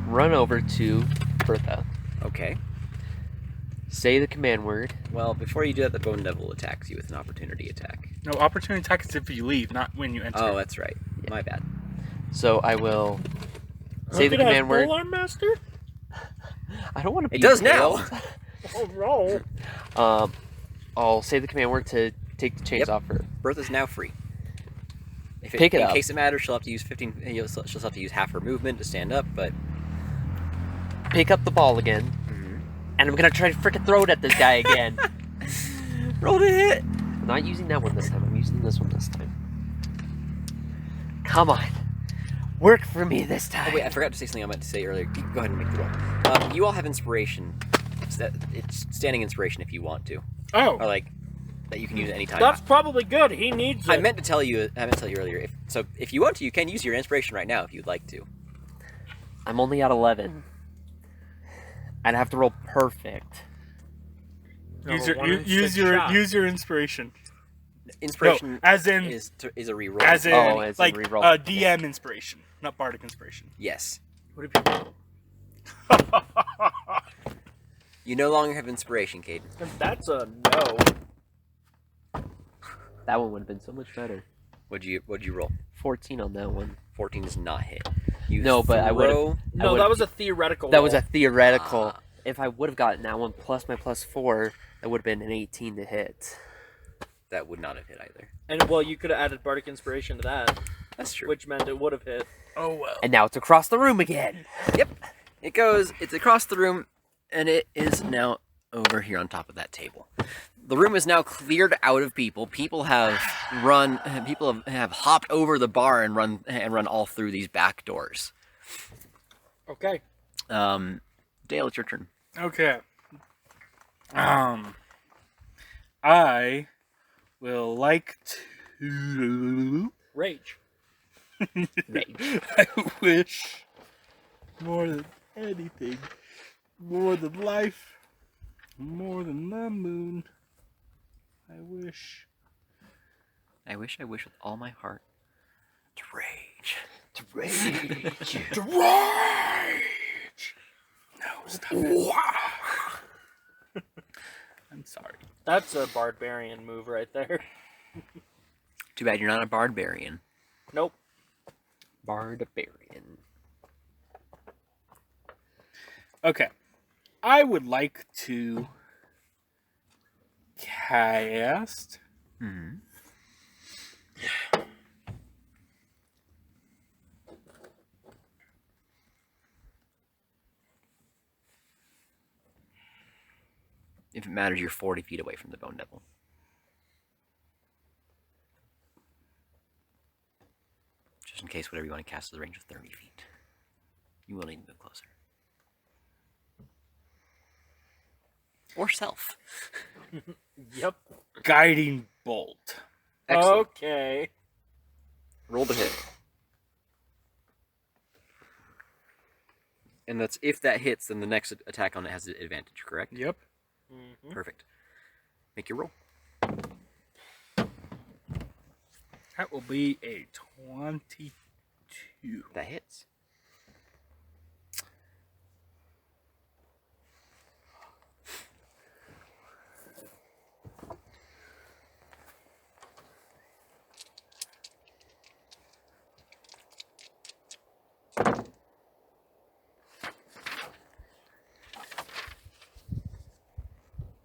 run over to Bertha, Okay. say the command word. Well, before you do that, the Bone Devil attacks you with an opportunity attack. No, opportunity attack is if you leave, not when you enter. Oh, that's right. My bad. So I will say the Did it have command word. Polearm Master? I don't want to be It does now. failed. Oh no. I'll say the command word to take the chains Yep. off her. Bertha's now free. If Pick it in up. case it matters, she'll have to use 15. She'll have to use half her movement to stand up, but Pick up the ball again, and I'm gonna try to frickin' throw it at this guy again. roll to hit. I'm not using that one this time. I'm using this one this time. Come on, work for me this time. Oh wait, I forgot to say something I meant to say earlier. Go ahead and make the roll. You all have inspiration. It's standing inspiration if you want to, or Oh, like that you can use at any time. That's probably good. He needs it. I meant to tell you. I meant to tell you earlier. If you want to, you can use your inspiration right now if you'd like to. I'm only at 11. I'd have to roll perfect. use No, your one in use six your shot. use your inspiration. Inspiration No, as in is a reroll. as in Oh, as in like reroll. DM inspiration, not bardic inspiration. Yes. What if you- You no longer have inspiration, Caden. That's a no. That one would have been so much better. What'd you roll? 14 on that one. 14 does not hit. You No, but I would've- throw- No, that was a theoretical. That was roll. a theoretical. If I would have gotten that one plus my +4, that would have been an 18 to hit. That would not have hit either. And well, you could have added bardic inspiration to that, That's true. which meant it would have hit. Oh well. And now it's across the room again. Yep. It's across the room, and it is now over here on top of that table. The room is now cleared out of people. People have have hopped over the bar and run all through these back doors. Okay. Dale, it's your turn. Okay. I will like to. Rage. I wish more than anything, more than life, more than the moon. I wish. I wish with all my heart to rage. To rage. To rage! No, stop it. I'm sorry. That's a barbarian move right there. Too bad you're not a barbarian. Nope. Barbarian. Okay. I would like to cast. If it matters, you're 40 feet away from the Bone Devil. Just in case whatever you want to cast is a range of 30 feet. You will need to move closer. Or self. Yep. Guiding bolt. Excellent. Okay. Roll to hit. And that's if that hits, then the next attack on it has an advantage, correct? Yep. Perfect. Make your roll. That will be a 22. That hits.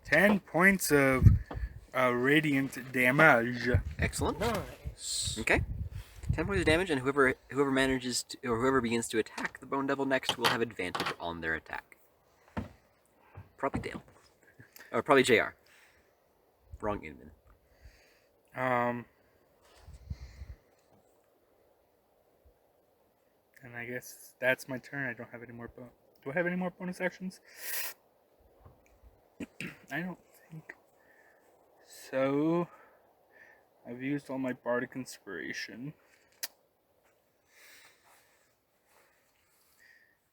10 points of radiant damage. Excellent. Nice. Okay. 10 points of damage, and whoever manages to, or whoever begins to attack the Bone Devil next will have advantage on their attack. Probably Dale. Or probably JR. Wrong Inman. And I guess that's my turn. I don't have any more. Do I have any more bonus actions? I don't think so. I've used all my bardic inspiration.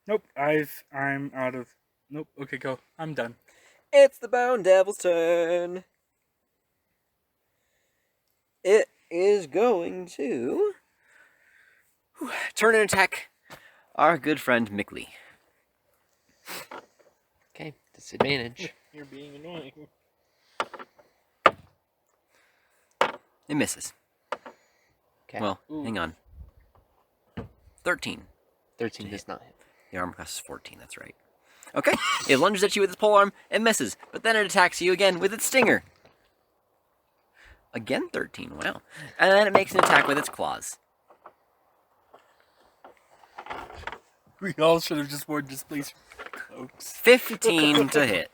Nope. I'm out of. Nope. Okay, go. I'm done. It's the Bone Devil's turn. It is going to turn and attack our good friend Mickley. Okay, disadvantage. You're being annoying. It misses. Okay. Well, hang on. 13. 13 does not hit. The armor class is 14, that's right. Okay, it lunges at you with its polearm and misses, but then it attacks you again with its stinger. Again 13, wow. And then it makes an attack with its claws. We all should have just worn displacement cloaks. 15 to hit.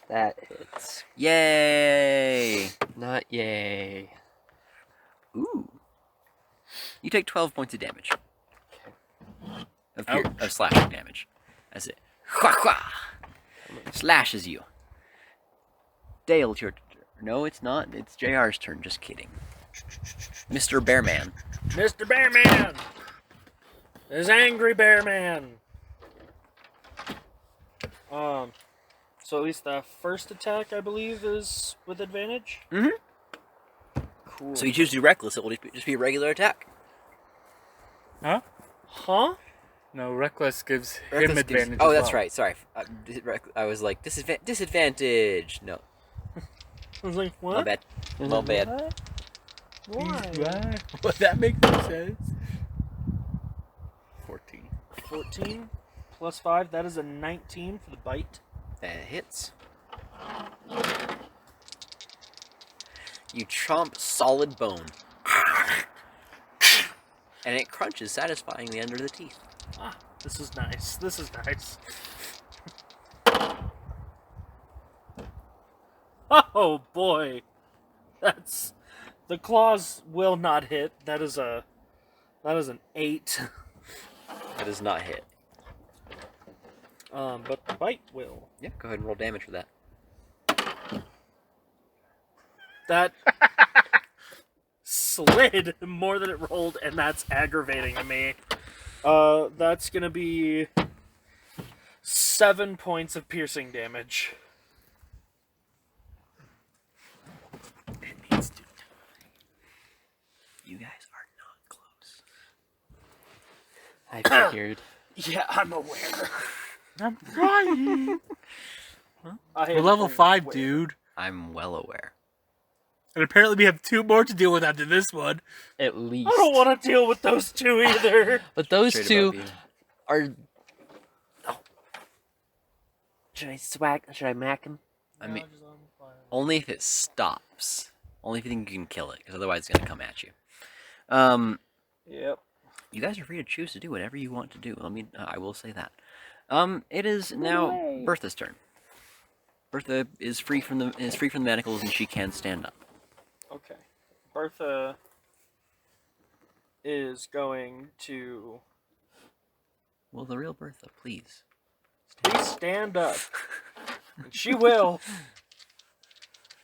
That hits. Yay! Not yay. Ooh. You take 12 points of damage. Of slashing damage. That's it. Slashes you. Dale, it's your turn. No, it's not. It's JR's turn. Just kidding. Mr. Bearman. Mr. Bearman! There's Angry Bearman! So at least the first attack, I believe, is with advantage? Mm-hmm. Cool. So you choose to do reckless, it will just be a regular attack. Huh? Huh? No, reckless gives Reckless him gives- advantage. Oh, as that's well. right. Sorry. I was like, disadvantage. No. I was like, what? My bad. My bad. Why? Right. Well, that makes no sense. 14. 14 plus 5, that is a 19 for the bite. That hits. You chomp solid bone. And it crunches satisfyingly under the teeth. Ah, this is nice. This is nice. Oh boy. That's the claws will not hit. That is an 8. That does not hit. But the bite will. Yeah, go ahead and roll damage for that. That slid more than it rolled, and that's aggravating to me. That's gonna be 7 points of piercing damage. It needs to die. You guys are not close. I figured. Yeah, I'm aware. I'm trying. I We're am level 5, aware. dude. I'm well aware. And apparently we have 2 more to deal with after this one. At least. I don't want to deal with those two either. But those Straight two above you. are. Oh. Should I mac him? I mean, only if it stops. Only if you think you can kill it, because otherwise it's gonna come at you. Yep. You guys are free to choose to do whatever you want to do. I mean, I will say that. It is now Bertha's turn. Bertha is free from the manacles and she can stand up. Okay. Bertha is going to Well, the real Bertha, please. please stand up. And she will.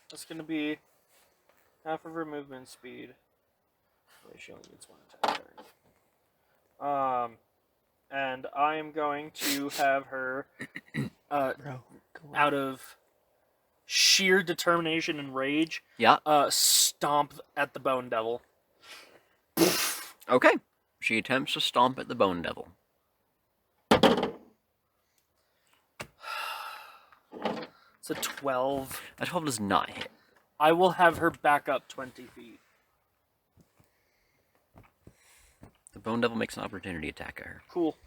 That's going to be half of her movement speed. Wait, she only needs one attack turn. And I am going to have her, out of sheer determination and rage, Yeah. stomp at the Bone Devil. Okay. She attempts to stomp at the Bone Devil. It's a 12. A 12 does not hit. I will have her back up 20 feet. The Bone Devil makes an opportunity attack at her Cool.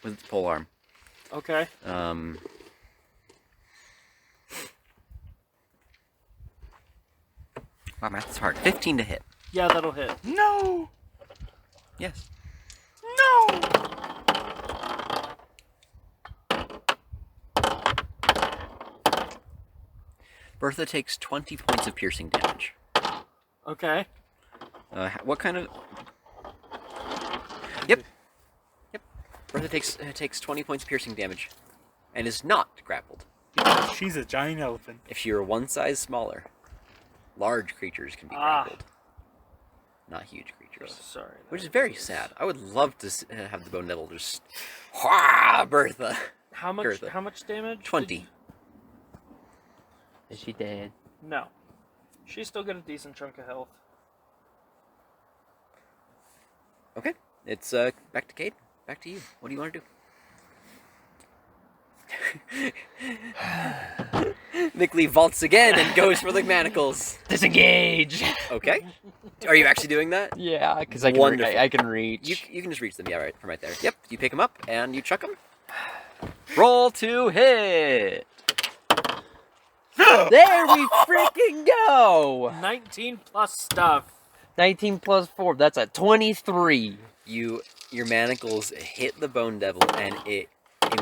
with its polearm. Okay. Wow, math is hard. 15 to hit. Yeah, that'll hit. No! Yes. No! Bertha takes 20 points of piercing damage. Okay. What kind of... Yep. Bertha takes 20 points of piercing damage. And is not grappled. She's a giant elephant. If she were one size smaller, large creatures can be grappled. Not huge creatures. Sorry. Which is very sad. I would love to have the Bone Devil just... Wah, Bertha! How much? Gertha. How much damage? 20. Is she dead? No. She's still got a decent chunk of health. Okay. It's back to Cade. Back to you. What do you want to do? Mickley vaults again and goes for the manacles. Disengage! Okay. Are you actually doing that? Yeah, because I can Wonderful. I can reach. You can just reach them, yeah, right, from right there. Yep, you pick them up and you chuck them. Roll to hit! There we freaking go! 19 plus stuff. 19 plus 4, that's a 23. Your manacles hit the Bone Devil and it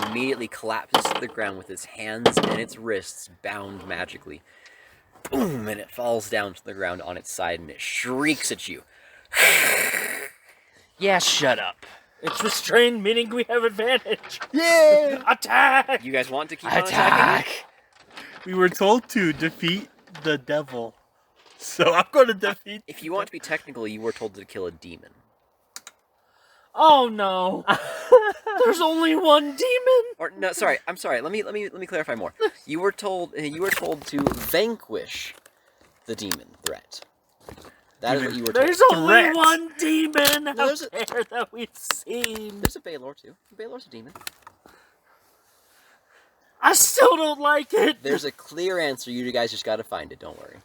immediately collapses to the ground with its hands and its wrists bound magically. Boom! And it falls down to the ground on its side and it shrieks at you. Yeah, shut up. It's restrained, meaning we have advantage. Yeah! Attack! You guys want to keep on attacking? Attack! We were told to defeat the devil. So I'm going to defeat... If you want to be technical, you were told to kill a demon. Oh no! There's only one demon. Or no, sorry. I'm sorry. Let me clarify more. You were told to vanquish the demon threat. That is what you were told. There's only Threat. one demon out there's a- there that we've seen. There's a Baylor too. Baylor's a demon. I still don't like it. There's a clear answer. You guys just got to find it. Don't worry.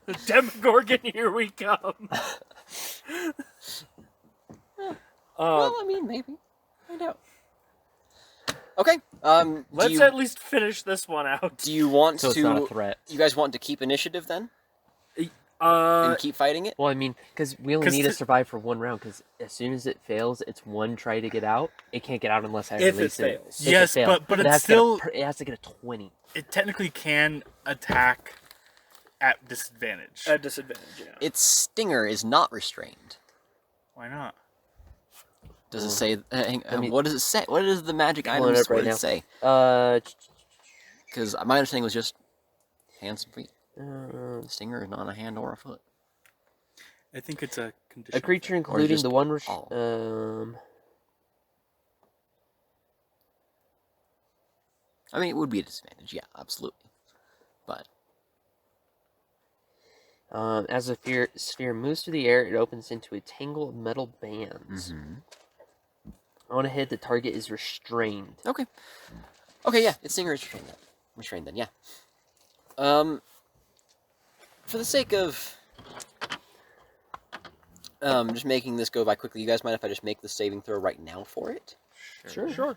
The Demogorgon, here we come. Well, I mean, maybe. Find out. Okay. Let's at least finish this one out. Do you want So it's to? not a threat. You guys want to keep initiative then, Uh, and keep fighting it? Well, I mean, because we only 'Cause need to the- survive for one round, because as soon as it fails, it's one try to get out. It can't get out unless I If it release it. fails. If it Yes, fails. but it it's has to get a still- it has to get a 20. It technically can attack at disadvantage. at disadvantage, yeah. Its stinger is not restrained. Why not? Does it say? mean- What does it say? What does the magic Pulling it items up right what does now. it say? Uh, Because my understanding was just hands and feet. uh, Stinger is not a hand or a foot. I think it's a condition. a creature just including the one all? I mean, it would be a disadvantage. Yeah, absolutely. But as a sphere moves through the air, it opens into a tangle of metal bands. On a hit, the target is restrained. okay, yeah, its stinger is restrained then. Restrained then, yeah. For the sake of just making this go by quickly, you guys mind if I just make the saving throw right now for it? Sure.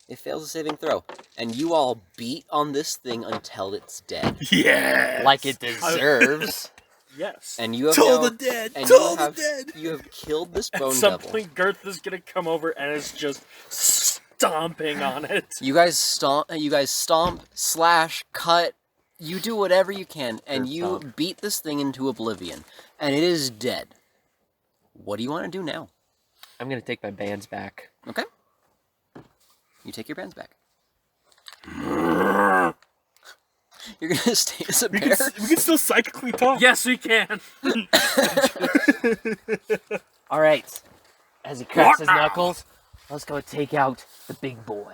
It fails a saving throw, and you all beat on this thing until it's dead. Yeah. Like it deserves. Yes. And you have Toll now, the dead. and Toll you the have, dead. You have killed this At bone some devil. point, Girtha's gonna come over and is just stomping on it. You guys stomp, slash, cut. You do whatever you can, and you beat this thing into oblivion, and it is dead. What do you want to do now? I'm gonna take my bands back. Okay. You take your bands back. You're gonna stay as a We bear? can still psychically talk. Yes, we can. All right. As he cracks his What now? knuckles, let's go take out the big boy.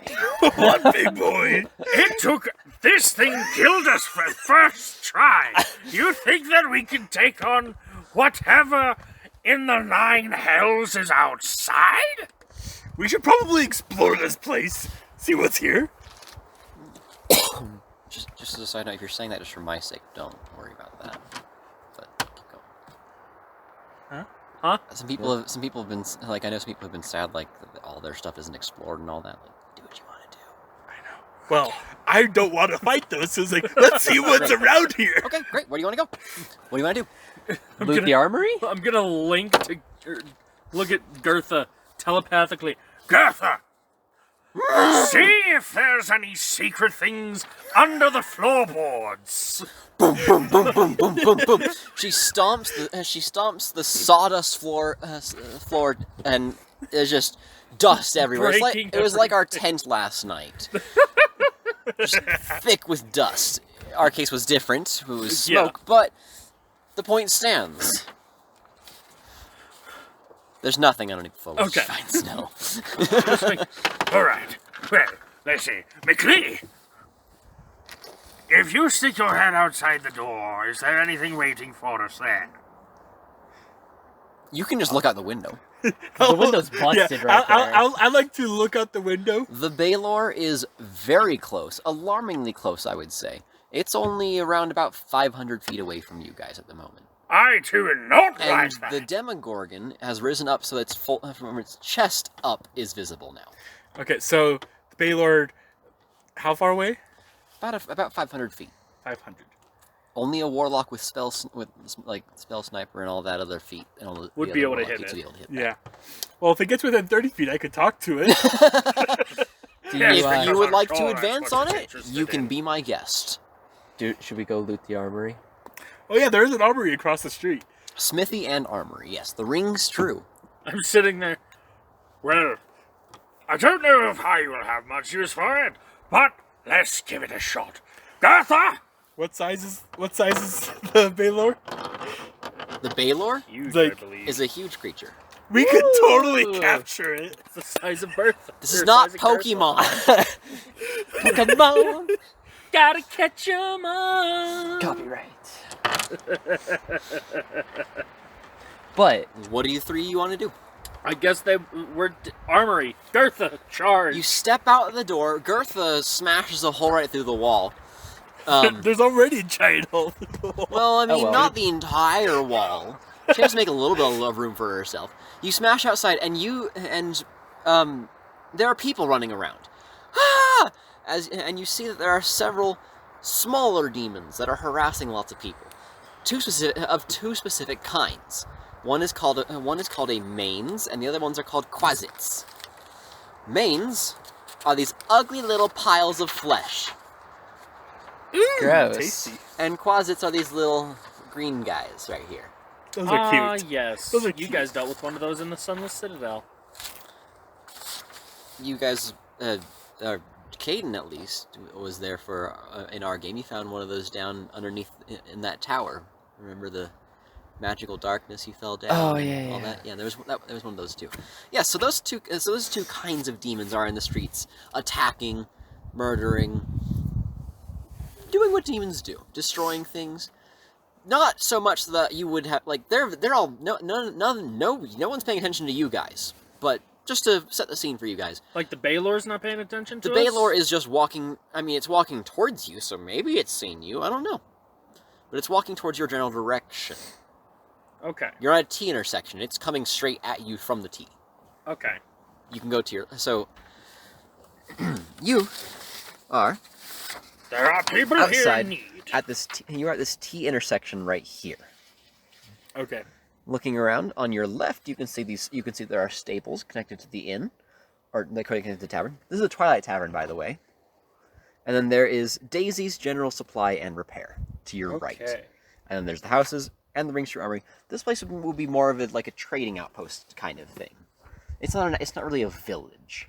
One big boy. It took. This thing killed us for first try. You think that we can take on whatever in the nine hells is outside? We should probably explore this place. See what's here. Just as a side note, if you're saying that just for my sake, don't worry about that. But keep going. Huh? Huh? Some people have been like, I know some people have been sad like that all their stuff isn't explored and all that. Like, do what you want to do. Well, I don't want to fight those, so it's like, let's see what's around here. Okay, great. Where do you want to go? What do you want to do? Loot the armory? I'm gonna link to look at Gertha telepathically. Gertha! See if there's any secret things under the floorboards. Boom, boom, boom, boom, boom, boom, boom. She stomps the sawdust floor, and there's just dust everywhere. Breaking It was like our tent last night, just thick with dust. Our case was different; it was smoke, but the point stands. There's nothing underneath the foliage. Okay. Fine snow. All right. Well, let's see. McLee! If you stick your head outside the door, is there anything waiting for us there? You can just look out the window. The window's busted right there. I like to look out the window. The Baylor is very close, alarmingly close, I would say. It's only around about 500 feet away from you guys at the moment. I too am not And like the that. Demogorgon has risen up so its full, from its chest up is visible now. Okay, so the Baylord, how far away? About 500 feet. 500. Only a warlock with spell sniper and all that other feat and all the Would the be other able to warlock hit feats it. would be able to hit Yeah. Well, if it gets within 30 feet, I could talk to it. Do Yes, you, If you I'm would like sure to that's advance what on it's it, interested you can in. be my guest. should we go loot the armory? Oh yeah, there is an armory across the street. Smithy and armory, yes. The ring's true. I'm sitting there. Well, I don't know if I will have much use for it, but let's give it a shot. Gertha! What size is the Baylor? The Baylor Huge, Like- I believe. is a huge creature. We could totally capture it. It's the size of Bertha. This is not Size of Gertha. Pokemon. Pokemon! Gotta catch 'em all. Copyright. But What do you three want to do? I guess we're armory. Gertha, charge. You step out the door. Gertha smashes a hole right through the wall. There's already a giant hole. Well, I mean, well. not the entire wall. She has to make a little bit of room for herself. You smash outside, and there are people running around. Ah! And you see that there are several smaller demons that are harassing lots of people. Two specific kinds. One is called a mains, and the other ones are called quasits. Mains are these ugly little piles of flesh, gross. Tasty. and quasits are these little green guys right here. Those are cute. Yes. Those are You cute. guys dealt with one of those in the Sunless Citadel. You guys, Caden at least, was there for in our game. He found one of those down underneath in that tower. Remember the magical darkness he fell down? Oh, and yeah, all yeah. that. Yeah, there was one of those too. Yeah, so those two kinds of demons are in the streets, attacking, murdering, doing what demons do, destroying things. Not so much that you would have like they're all no one's paying attention to you guys, but just to set the scene for you guys. Like the Baylor's not paying attention to The us? Baylor is just walking. I mean, it's walking towards you, so maybe it's seen you. I don't know, but it's walking towards your general direction. Okay. You're at a T intersection. It's coming straight at you from the T. Okay. You can go to your you are There are people here in outside need. at this. You're at this T intersection right here. Okay. Looking around on your left, you can see these. You can see there are stables connected to the inn, or they connected to the tavern. This is the Twilight Tavern, by the way. And then there is Daisy's General Supply and Repair to your right. Okay. And then there's the houses and the Ring Street Armory. This place will be more of like a trading outpost kind of thing. It's not really a village.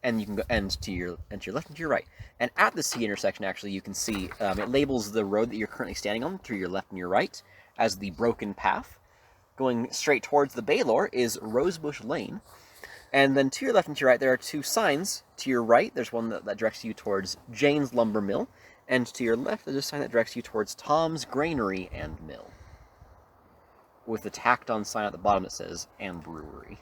And you can go to your left and to your right. And at this T intersection, actually, you can see it labels the road that you're currently standing on through your left and your right as the Broken Path. Going straight towards the Baylor is Rosebush Lane. And then to your left and to your right, there are two signs. To your right, there's one that directs you towards Jane's Lumber Mill. And to your left, there's a sign that directs you towards Tom's Granary and Mill. With a tacked-on sign at the bottom that says, and Brewery.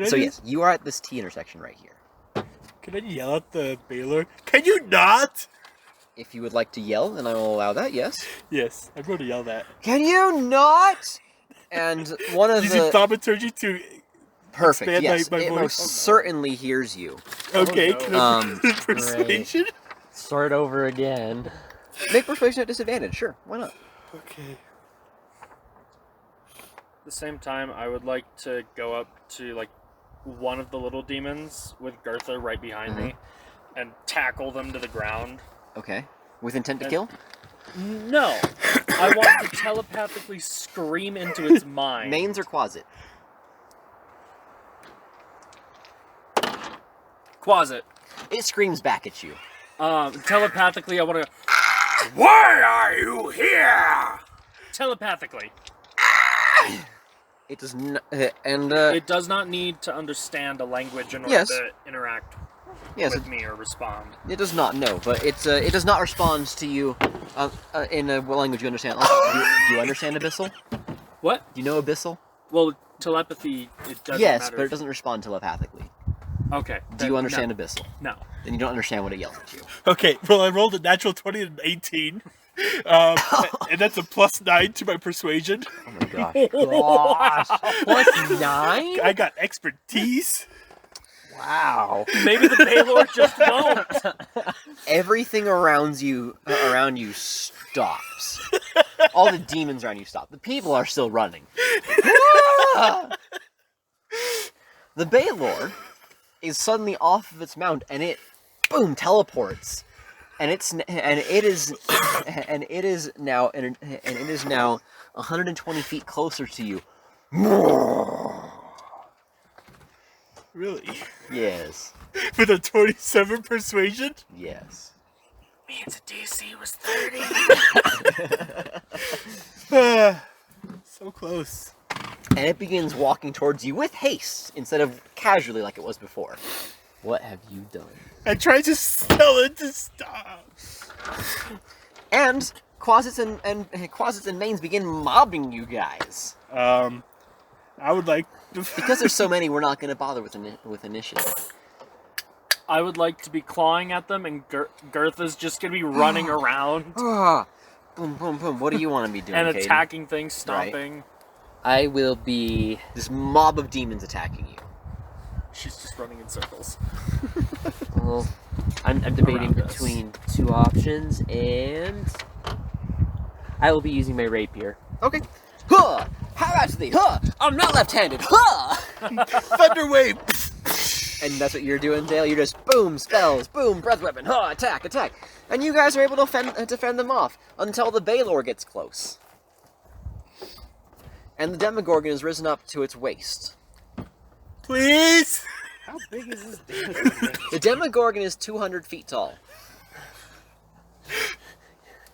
So yes, you are at this T intersection right here. Can I yell at the Baylor? Can you not? If you would like to yell, then I will allow that, yes. Yes, I'm going to yell that. Can you not? And one of Using the... thaumaturgy to... Perfect, expand yes. my It voice? most certainly hears you. Okay, no. can I Um, persuasion? Start over again. Make persuasion at disadvantage, sure. Why not? Okay. At the same time, I would like to go up to like one of the little demons with Gertha right behind me and tackle them to the ground. Okay. With intent to And- kill? No, I want to telepathically scream into its mind. Mains or Quasit? Quasit. It screams back at you. Telepathically, I want to Why are you here? telepathically. It does not... And, It does not need to understand a language in order Yes. to interact yes, with me or respond. it does not know, but it does not respond to you in a language you understand. Like, do you understand Abyssal? What? Do you know Abyssal? Well, telepathy, it doesn't Yes, matter. but it doesn't respond telepathically. Okay. Do then you understand No. Abyssal? No. Then you don't understand what it yells at you. Okay, well, I rolled a natural 20 and 18. And that's a +9 to my persuasion. Oh my gosh. Gosh. Plus 9? I got expertise. Wow. Maybe the Baylor just won't. Everything around you stops. All the demons around you stop. The people are still running. The Baylor is suddenly off of its mount, and it, boom, teleports, and it is now 120 feet closer to you. Really? Yes, With a 27 persuasion? yes. Means the DC was 30. So close. And it begins walking towards you with haste instead of casually like it was before. What have you done? I tried to tell it to stop. And Quasits and Mains begin mobbing you guys. I would like to... Because there's so many, we're not going to bother with initiative. I would like to be clawing at them, and Gertha's just gonna be running around Ah, boom, boom, boom. What do you want to be doing, and Caden? attacking things, stomping. I will be... This mob of demons attacking you. She's just running in circles. Well, I'm debating Around us. between two options, and... I will be using my rapier. Okay. Huh! How about thee? Huh! I'm not left-handed. Huh! Thunderwave! And that's what you're doing, Dale. You're just boom, spells, boom, breath weapon, huh, attack, attack. And you guys are able to defend them off until the Baylor gets close. And the Demogorgon is risen up to its waist. Please! How big is this damn The Demogorgon is 200 feet tall.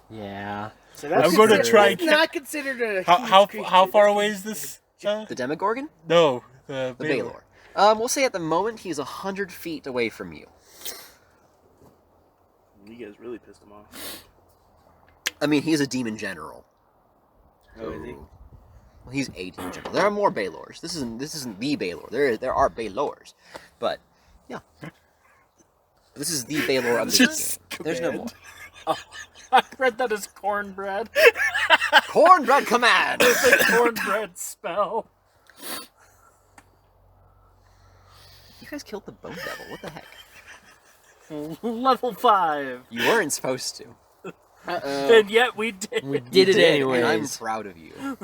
Yeah. So I'm going to try and... not considered a How far away is this? The Demogorgon? No, the The Baylor. Baylor. We'll say at the moment he's 100 feet away from you. You guys really pissed him off. I mean, he's a demon general. Oh, is he? Well, he's a demon general. There are more Baylors. This isn't the Baylor. There are Baylors, but yeah, this is the Baylor of the Just game. There's no more. I read that as cornbread. Cornbread command. It's a cornbread spell. You guys killed the Bone Devil. What the heck? Level 5. You weren't supposed to. And yet we did. We did it And I'm anyways. proud of you.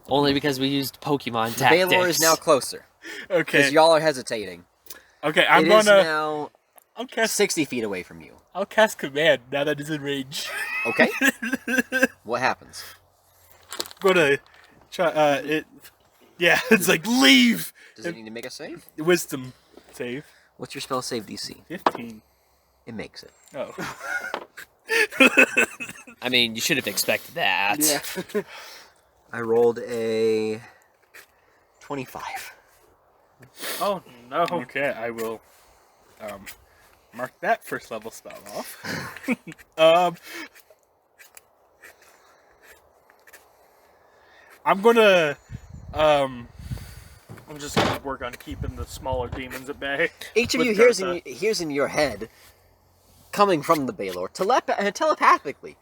Only because we used Pokemon The tactics. Baylor is now closer Okay. because y'all are hesitating. Okay, I'm It is gonna... now I'll cast 60 feet away from you. I'll cast command now that it's in range. Okay. What happens? I'm gonna try it. Yeah, it's like leave. Does it need to make a save? Wisdom save. What's your spell save DC? 15. It makes it. Oh. I mean, you should have expected that. Yeah. I rolled a 25. Oh no. Okay, I will mark that first level spell off. I'm gonna I'm just gonna work on keeping the smaller demons at bay. Each of With you Gertha. hears in your head, coming from the Baylor, telepathically.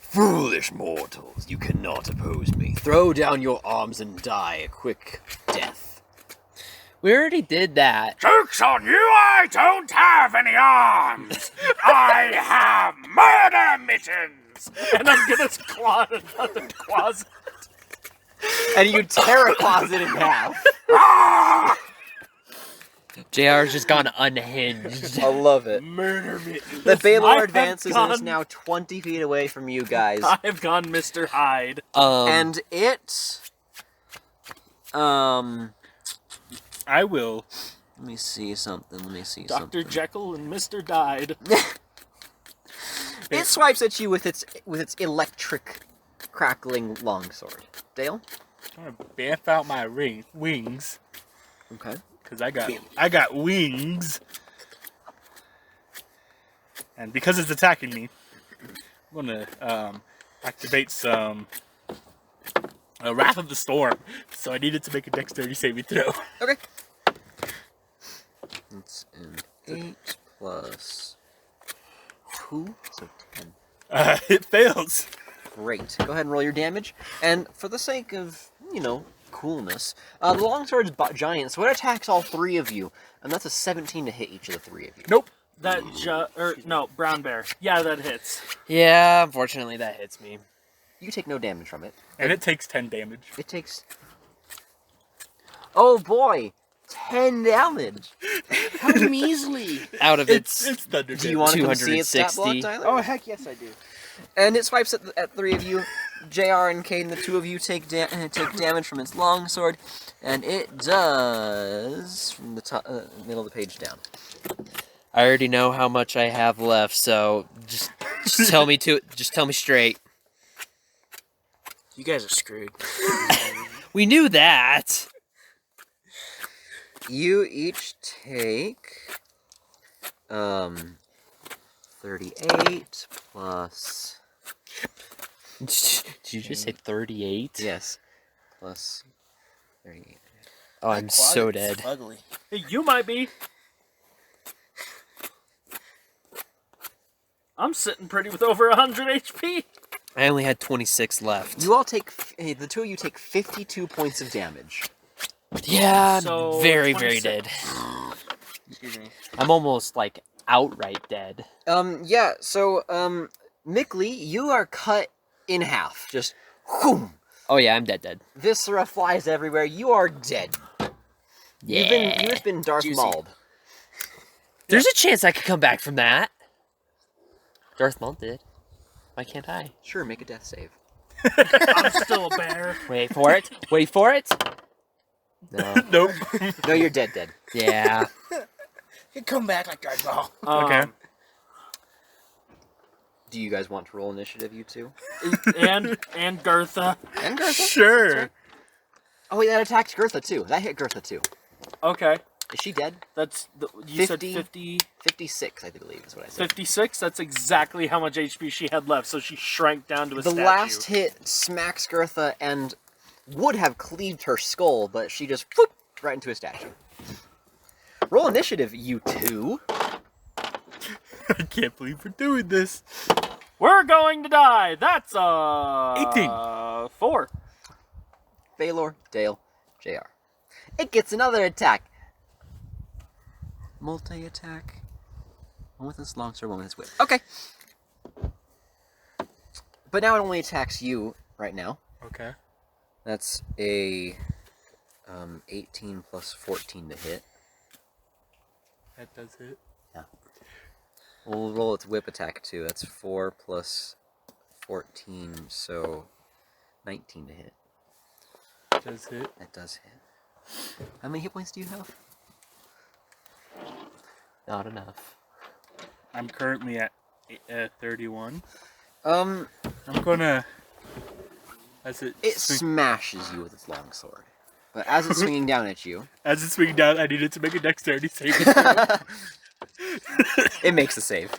Foolish mortals, you cannot oppose me. Throw down your arms and die a quick death. We already did that. Joke's on you, I don't have any arms! I have murder mittens! And I'm gonna claw another closet. And you tear a closet in half. Ah! JR's just gone unhinged. I love it. Murder mittens. The I Baylor have advances and is gone- now 20 feet away from you guys. I have gone Mr. Hyde. And it... I will. Let me see something. Dr. Jekyll and Mr. Hyde. It swipes at you with its electric, crackling longsword. Dale? I'm gonna bamf out my wings. Okay. Because I got wings. And because it's attacking me, I'm gonna activate some Wrath of the Storm. So I needed to make a dexterity saving throw. Okay. It's an 8 plus 2, so 10. It fails. Great. Go ahead and roll your damage. And for the sake of, coolness, the longsword's giant, so it attacks all three of you. And that's a 17 to hit each of the three of you. Nope. Brown bear. Yeah, that hits. Yeah, unfortunately that hits me. You take no damage from it. And it takes 10 damage. It takes... Oh boy! 10 damage! How measly. Out of It's its thunder Do you want to come see its stat 260. block, Tyler? Oh, heck yes, I do. And it swipes at three of you. JR and Caden, the two of you take damage from its longsword, and it does from the top, middle of the page down. I already know how much I have left, so just tell me straight. You guys are screwed. We knew that. You each take 38 plus Did you just say 38? yes plus 38. Oh, I'm so dead. Ugly. Hey, you might be. I'm sitting pretty with over 100 HP. I only had 26 left. You all take the two of you take 52 points of damage. Yeah, I'm So, very 26. dead. Excuse me. I'm almost like outright dead. Yeah. So Mickley, you are cut in half. Just whoom. Oh yeah, I'm dead. Viscera flies everywhere. You are dead. Yeah. You've been Darth Juicy. Mauled. There's a chance I could come back from that. Darth Maul did. Why can't I? Sure, make a death save. I'm still a bear. Wait for it. Wait for it. No. Nope. No, you're dead. Yeah. You come back like Darth Maul. Okay. Do you guys want to roll initiative, you two? And Gertha. And Gertha? Sure. Oh wait, that attacked Gertha too. That hit Gertha too. Okay, Is she dead? that's you said 50? 50, 56, I believe, is what I said. 56. That's exactly how much HP she had left. So she shrank down to a The statue. last hit smacks Gertha and would have cleaved her skull, but she just whoop, right into a statue. Roll initiative, you two. I can't believe we're doing this. We're going to die. That's 18. 4. Baylor, Dale, JR. It gets another attack. Multi-attack. One with its longsword, one with its whip. Okay. But now it only attacks you right now. Okay. That's a 18 plus 14 to hit. That does it. We'll roll its whip attack too. That's 4 plus 14, so 19 to hit. Does it. That does hit. How many hit points do you have? Not enough. I'm currently at 31. Um, I'm gonna. As it smashes you with its longsword. But as it's swinging down at you, as it's swinging down, I needed to make a dexterity save. it makes a save.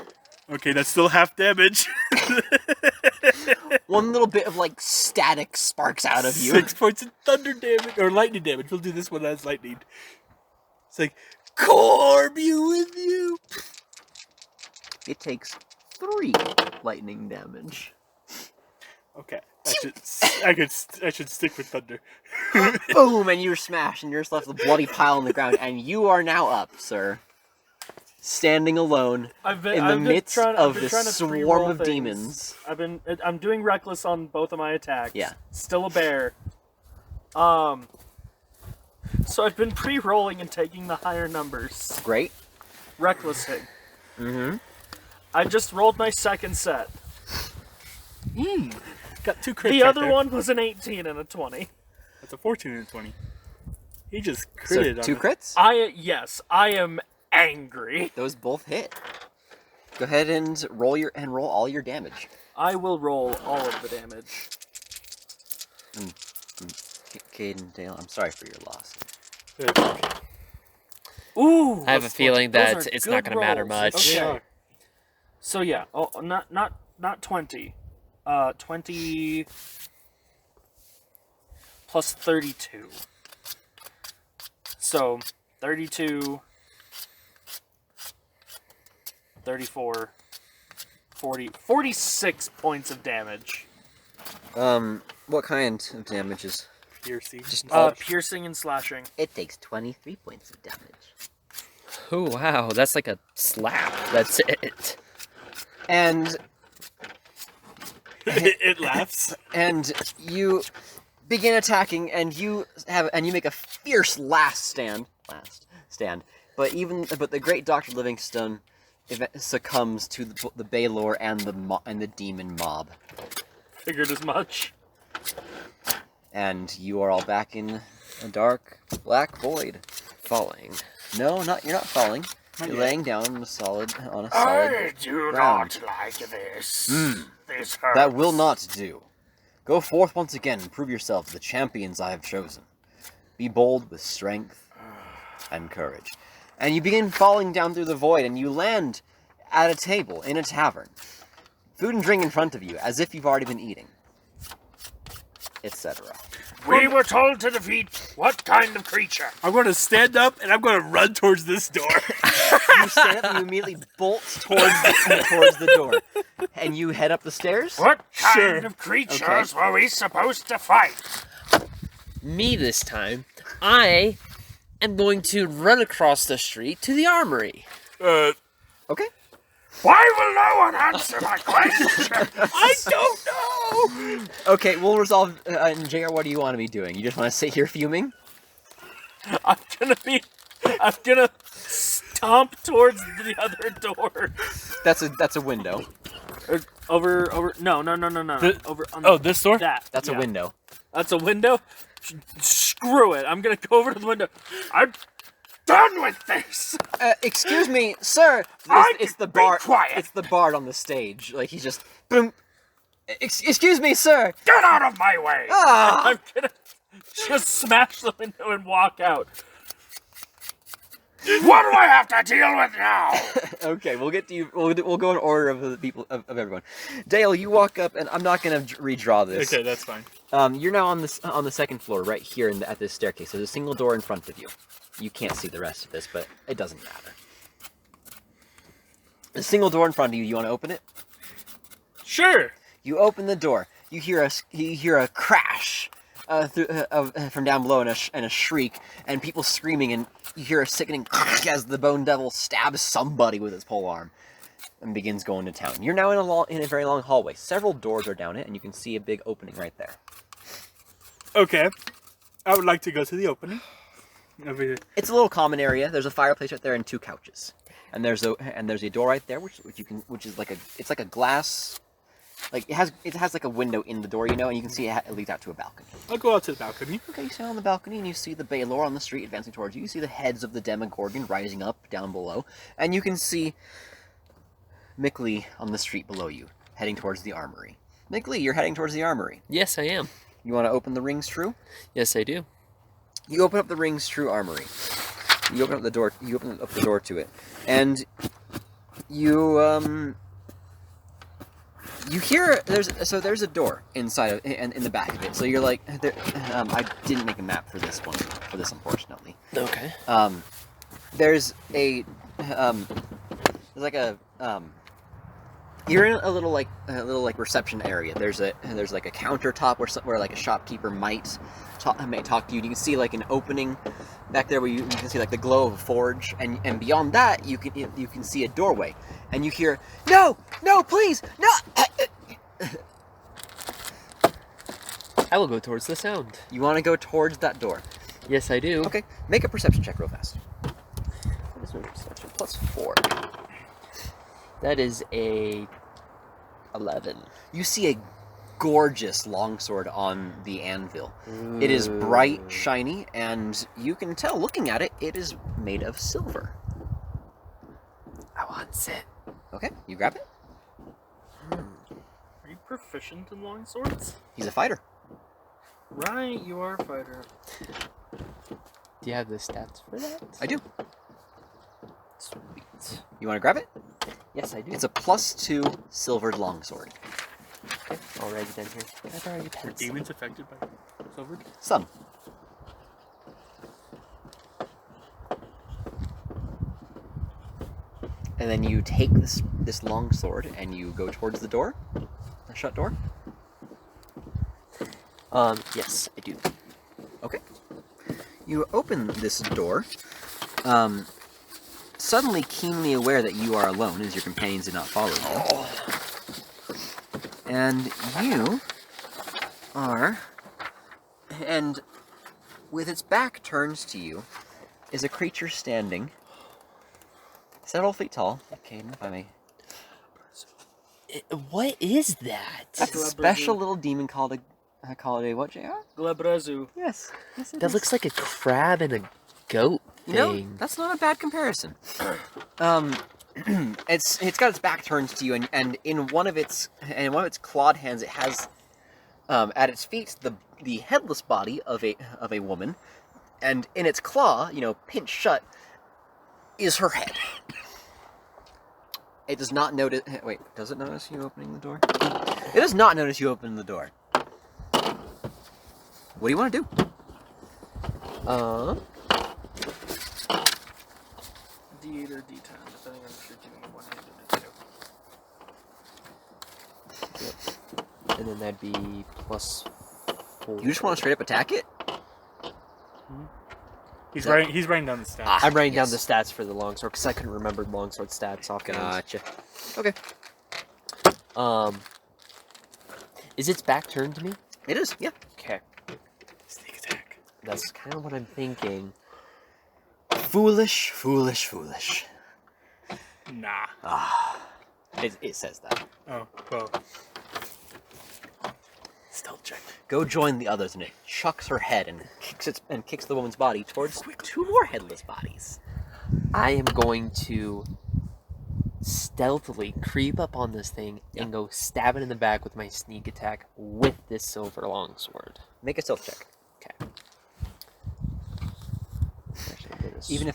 Okay, that's still half damage. One little bit of like static sparks out of you. 6 points of thunder damage or lightning damage. We'll do this one as lightning. It's like Corb you with you. It takes 3 lightning damage. Okay. I should stick with thunder. Boom! And you're smashed, and you're just left with a bloody pile on the ground, and you are now up, sir. Standing alone in the midst of this swarm of demons. I'm doing reckless on both of my attacks. Yeah. Still a bear. So I've been pre-rolling and taking the higher numbers. Great. Recklessing. Mm-hmm. I just rolled my second set. Got 2 crits. The right other there. one was an 18 and a 20. That's a 14 and a 20. He just So, critted on 2 it. crits? I am angry. Those both hit. Go ahead and roll all your damage. I will roll all of the damage. Caden, Dale, I'm sorry for your loss. Ooh! I have a those- feeling those that are it's good not going to matter rolls. much. Okay. So yeah, not 20. 20 plus 32. So 32, 34, 40, 46 points of damage. What kind of damages? Piercing. Just Piercing and slashing. It takes 23 points of damage. Oh, wow. That's like a slap. That's it. And it laughs. and you begin attacking, and you make a fierce last stand. But the great Dr. Livingstone succumbs to the Baylor and the demon mob, Figured as much. and you are all back in a dark black void. Falling. No, you're not falling. You're yet. laying down on a solid I do ground. not like this. Hmm. This hurts. That will not do. Go forth once again and prove yourself to the champions I have chosen. Be bold with strength and courage. And you begin falling down through the void, and you land at a table in a tavern. Food and drink in front of you, as if you've already been eating. Etc. We were told to defeat what kind of creature? I'm going to stand up and I'm going to run towards this door. You stand up and you immediately bolt towards the door. And you head up the stairs? What kind Sure. of creatures were we supposed to fight? Me this time. I am going to run across the street to the armory. Okay. Why will no one answer my question? I don't know. Okay, we'll resolve. And JR, what do you want to be doing? You just want to sit here fuming? I'm gonna stomp towards the other door. That's a window. Over. No. Over on Oh, this door? that. That's a yeah. window. That's a window. Screw it. I'm gonna go over to the window. I'm done with this. Excuse me, sir. It's the Be bard. quiet. It's the bard on the stage. Like he's just boom. Excuse me, sir. Get out of my way. Ah! I'm gonna just smash the window and walk out. What do I have to deal with now? Okay, we'll get to you. We'll go in order of the people of everyone. Dale, you walk up, and I'm not gonna redraw this. Okay, that's fine. You're now on the second floor, right here at this staircase. There's a single door in front of you. You can't see the rest of this, but it doesn't matter. A single door in front of you. You want to open it? Sure. You open the door. You hear a crash from down below and a shriek and people screaming, and you hear a sickening as the Bone Devil stabs somebody with his polearm and begins going to town. You're now in a very long hallway. Several doors are down it, and you can see a big opening right there. Okay. I would like to go to the opening. Over here. It's a little common area. There's a fireplace right there and 2 couches, and there's a door right there which is like a glass. Like it has like a window in the door, and you can see it leads out to a balcony. I'll go out to the balcony. Okay, you stand on the balcony and you see the Baylor on the street advancing towards you. You see the heads of the Demogorgon rising up down below, and you can see Mickley on the street below you, heading towards the armory. Mickley, you're heading towards the armory. Yes, I am. You want to open the Rings True? Yes, I do. You open up the Rings True armory. You open up the door. You open up the door to it, and you hear there's a door inside of and in the back of it. So you're like, I didn't make a map for this unfortunately. Okay. There's like a You're in a little like reception area. There's like a countertop where like a shopkeeper might talk to you. And you can see like an opening back there where you can see like the glow of a forge, and beyond that you can see a doorway, and you hear no, please, no. I will go towards the sound. You want to go towards that door? Yes, I do. Okay, make a perception check real fast. What is my perception? +4. That is a 11. You see a gorgeous longsword on the anvil. It is bright, shiny, and you can tell looking at it, it is made of silver. I want it. Okay, you grab it. Are you proficient in longswords? He's a fighter. Right, you are a fighter. Do you have the stats for that? I do. Sweet. You want to grab it? Yes, I do. It's a +2 silvered longsword. Okay, alrighty then here. Can I borrow your Are pencil? demons affected by silver? Some. And then you take this longsword and you go towards the door, the shut door. Yes, I do. Okay. You open this door, suddenly keenly aware that you are alone, as your companions did not follow you. And you are... And with its back turned to you is a creature standing several feet tall. Okay, if I may. What is that? That's a special little demon called a what, JR? Glebrezu. Yes. Yes, it That is. looks like a crab and a goat You know, thing. that's not a bad comparison. It's got its back turned to you, and in one of its clawed hands, it has at its feet the headless body of a woman, and in its claw, pinched shut, is her head. It does not notice. Wait, does it notice you opening the door? It does not notice you opening the door. What do you want to do? D8 or D10, depending on if you're doing one-handed or two. And then that'd be +4. You just want to straight up attack it? He's That- writing down the stats. I'm writing down the Yes. stats for the longsword because I couldn't remember longsword stats offhand. Gotcha. Okay. Is its back turned to me? It is. Yeah. Okay. Sneak attack. That's kind of what I'm thinking. Foolish, foolish, foolish. Nah. It says that. Oh, well. Stealth check. Go join the others, and it chucks her head and kicks the woman's body towards two more headless bodies. I am going to stealthily creep up on this thing and go stab it in the back with my sneak attack with this silver longsword. Make a stealth check. Okay. Actually, I'm gonna Even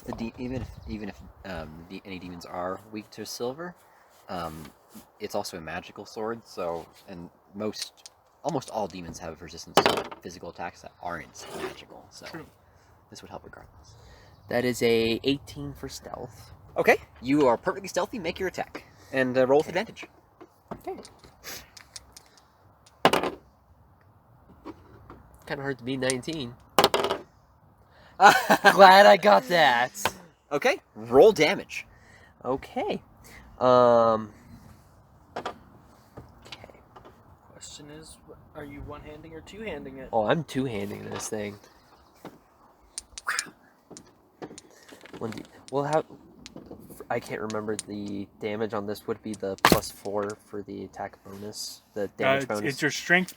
if swap. any demons are weak to silver, it's also a magical sword. So, and almost all demons have resistance to physical attacks that aren't magical. So, True. this would help regardless. That is a 18 for stealth. Okay, you are perfectly stealthy. Make your attack and roll with advantage. Okay. Kind of hard to beat 19. Glad I got that. Okay, roll damage. Okay. Question is, are you one-handing or two-handing it? Oh, I'm two-handing this thing. Well, how? I can't remember the damage on this. Would be the +4 for the attack bonus, the damage bonus. It's your strength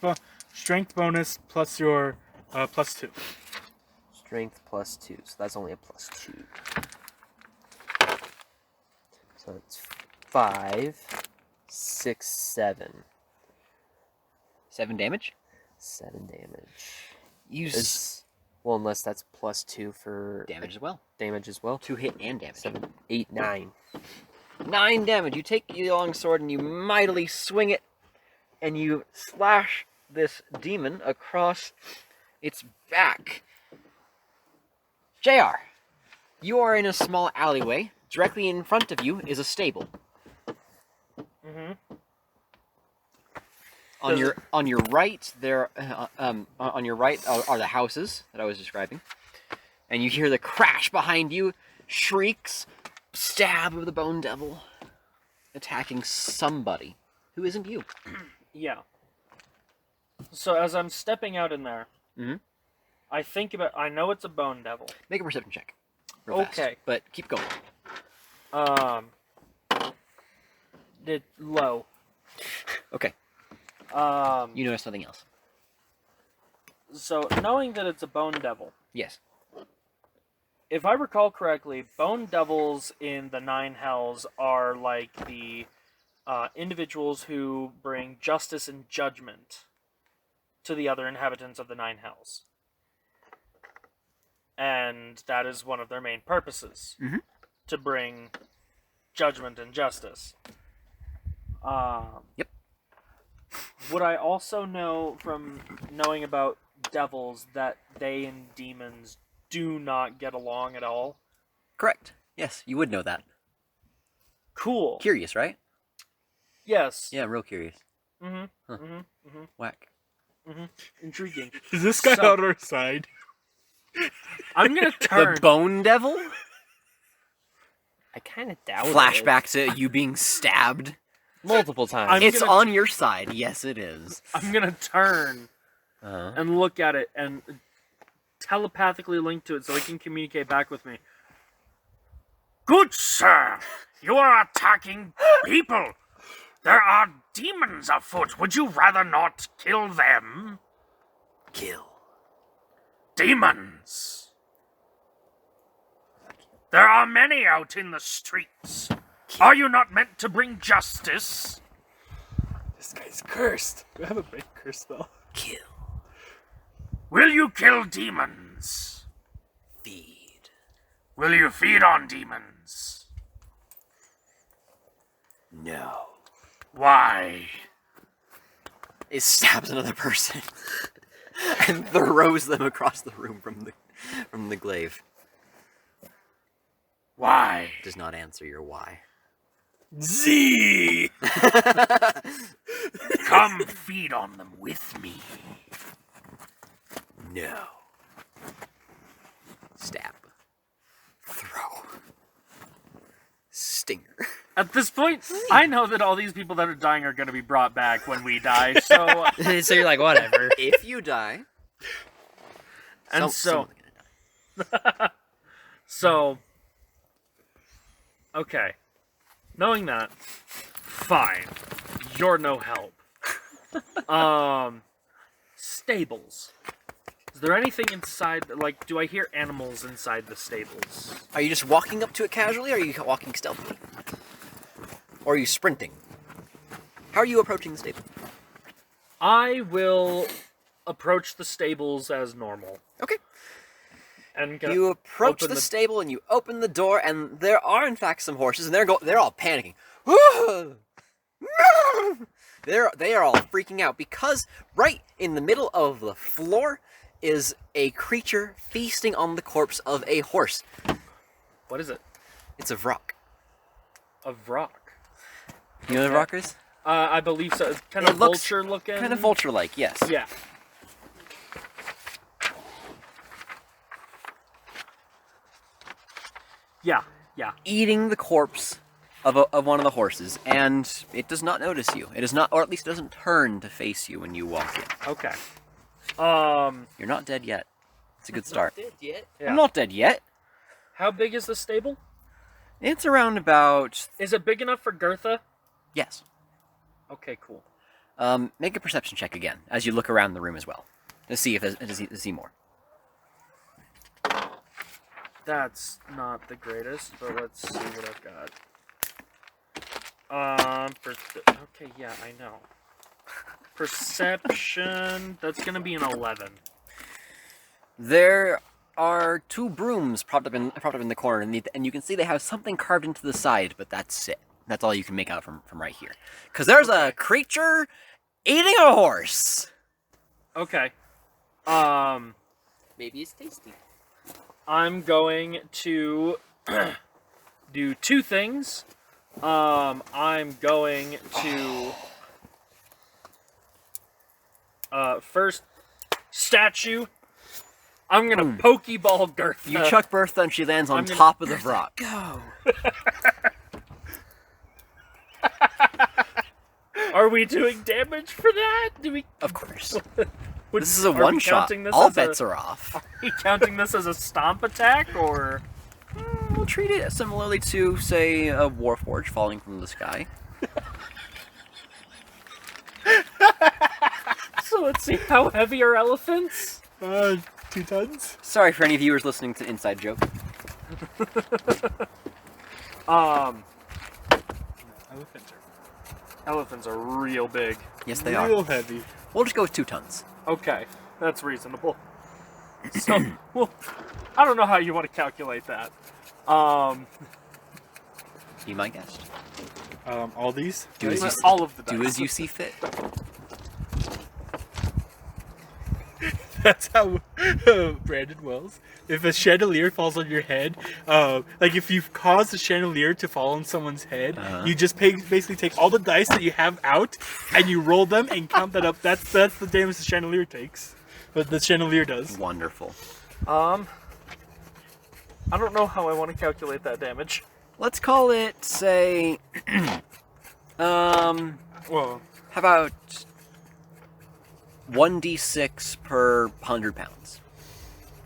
bonus plus your +2. Strength +2, so that's only a +2. So it's 5, 6, 7. 7 damage. 7 damage. You Well, unless that's +2 for damage as well. damage as well. 2 hit and damage. 7, 8, 9. 9 damage. You take your long sword and you mightily swing it, and you slash this demon across its back. JR, you are in a small alleyway. Directly in front of you is a stable. Mm-hmm. On your right, on your right are the houses that I was describing, and you hear the crash behind you, shrieks, stab of the Bone Devil, attacking somebody who isn't you. Yeah. So as I'm stepping out in there, Mhm. I know it's a Bone Devil. Make a perception check. Real fast, Okay. but keep going. Low. Okay, Um, you notice nothing else. so knowing that it's a Bone Devil, Yes. if I recall correctly, Bone Devils in the Nine Hells are like the individuals who bring justice and judgment to the other inhabitants of the Nine Hells. And that is one of their main purposes. Mhm. To bring judgment and justice. Yep. Would I also know from knowing about devils that they and demons do not get along at all? Correct. Yes, you would know that. Cool. Curious, right? Yes. Yeah, real curious. Mm-hmm. Huh. Mm-hmm. Whack. Mm-hmm. Intriguing. Is this guy So- on our side? I'm gonna turn. The Bone Devil? I kind of doubt it. Flashback to you being stabbed. multiple times. I'm It's gonna- on your side. Yes, it is. I'm gonna turn Uh-huh. and look at it and telepathically link to it so it can communicate back with me. Good sir, you are attacking people. There are demons afoot. Would you rather not kill them? Kill. Demons. There are many out in the streets. Are you not meant to bring justice? This guy's cursed. Do I have a big curse spell? Kill. Will you kill demons? Feed. Will you feed on demons? No. Why? It stabs another person and throws them across the room from the glaive. Why? Does not answer your why. Z. Come feed on them with me. No. Stab. Throw. Stinger. At this point, I know that all these people that are dying are going to be brought back when we die. So, So you're like, whatever. If you die, and someone's gonna die. so, okay. Knowing that, fine. You're no help. Stables. Is there anything inside? Like, do I hear animals inside the stables? Are you just walking up to it casually, or are you walking stealthily? Or are you sprinting? How are you approaching the stable? I will approach the stables as normal. Okay. And You approach open the the- stable and you open the door, and there are in fact some horses, and they're all panicking. They are all freaking out because right in the middle of the floor is a creature feasting on the corpse of a horse. What is it? It's a Vrock. A Vrock. You know what a Vrock is? I believe so. It's kind It of looks vulture looking. Kind of vulture-like, yes. Yeah. Yeah. Yeah. Eating the corpse of one of the horses, and it does not notice you. It is not, or at least doesn't turn to face you when you walk in. Okay. You're not dead yet. It's a good start. Yeah. I'm not dead yet. How big is the stable? It's around about, Is it big enough for Gertha? yes. Okay, cool. Make a perception check again as you look around the room as well to see if to see more. That's not the greatest, but let's see what I've got. Okay, yeah, I know. Perception, that's gonna be an 11. There are two brooms propped up in the corner, and you can see they have something carved into the side, but that's it. That's all you can make out from right here. Because there's a creature eating a horse. Okay. Maybe it's tasty. I'm going to do two things. I'm going to First statue. I'm gonna pokeball Gartha. You chuck Bertha and she lands on I'm gonna- top of the rock. Go. Are we doing damage for that? Do we? Of course. Would, This is a are we one shot. counting this All as bets a, are off. Are we counting this as a stomp attack or? We'll treat it similarly to, say, a Warforge falling from the sky. So let's see. How heavy are elephants? 2 tons. Sorry for any viewers listening to Inside Joke. Elephants are real big. Yes, they are. Real heavy. We'll just go with 2 tons. Okay, that's reasonable. So, well, I don't know how you want to calculate that. Be my guest. All these. Do as you all of the dice. do as you see fit. That's how Brandon Wells. If a chandelier falls on your head, like if you've caused a chandelier to fall on someone's head, you just basically take all the dice that you have out and you roll them and count that up. That's the damage the chandelier takes. But the chandelier does. Wonderful. I don't know how I want to calculate that damage. Let's call it, say, Well, how about 1d6 per 100 pounds?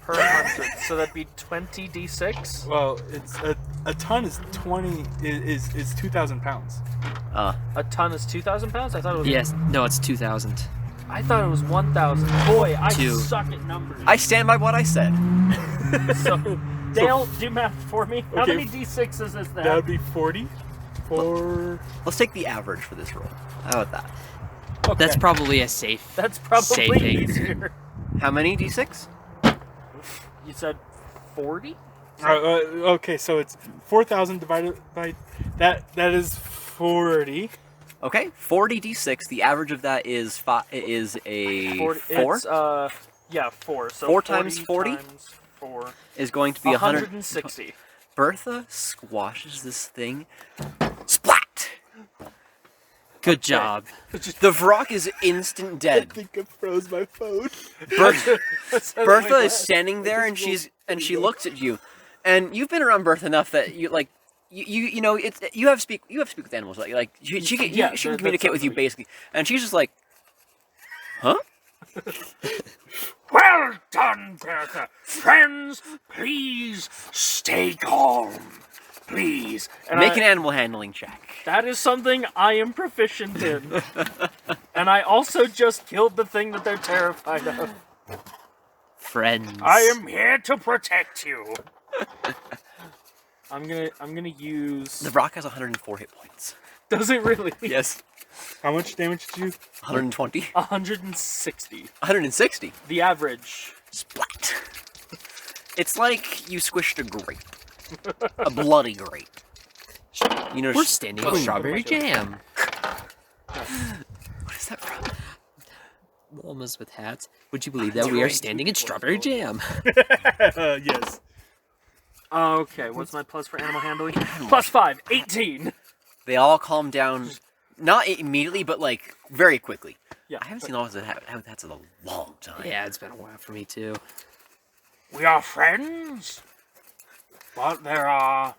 Per 100, so that'd be 20d6. well, it's a ton is 20 is 2,000 pounds. A ton is 2,000 pounds. I thought it was. Yes. No, it's 2,000. I thought it was 1,000. Boy, I 2. suck at numbers. I stand by what I said. So, Dale, do math for me. How Okay. many d6s is that? That would be 40 for. Let's take the average for this roll. How about that? Okay. That's probably a safe. That's probably saving. easier. How many d6? You said 40? Okay, so it's 4,000 divided by that. That is 40. Okay, 40 d6. The average of that is a 4. It's, yeah, 4. So 4 times 40? times 4. Is going to be 100. 160. Bertha squashes this thing. Splat! Good job. The Vrock is instant I dead. think I froze my phone. Bertha Bertha is standing there and she looks at you, and you've been around Bertha enough that you like you know it's you have speak with animals like she can Yeah, she can that communicate with sounds you like- basically, and she's just like, huh? Well done, Bertha. Friends, please stay calm. Please. And Make I- an animal handling check. That is something I am proficient in. And I also just killed the thing that they're terrified of. Friends. I am here to protect you. I'm gonna use. The Vrock has 104 hit points. Does it really? Yes. How much damage did you? 120. 160. 160. The average. Splat. It's like you squished a grape. A bloody grape. You know, We're standing in strawberry jam. What is that from? Wilmas with hats. Would you believe that we are standing in strawberry jam? Yes. Okay, what's my plus for animal handling? Plus 5, 18. They all calm down, not immediately, but like very quickly. Yeah. I haven't seen all of that in a long time. Yeah, it's been a while for me too. We are friends, but there are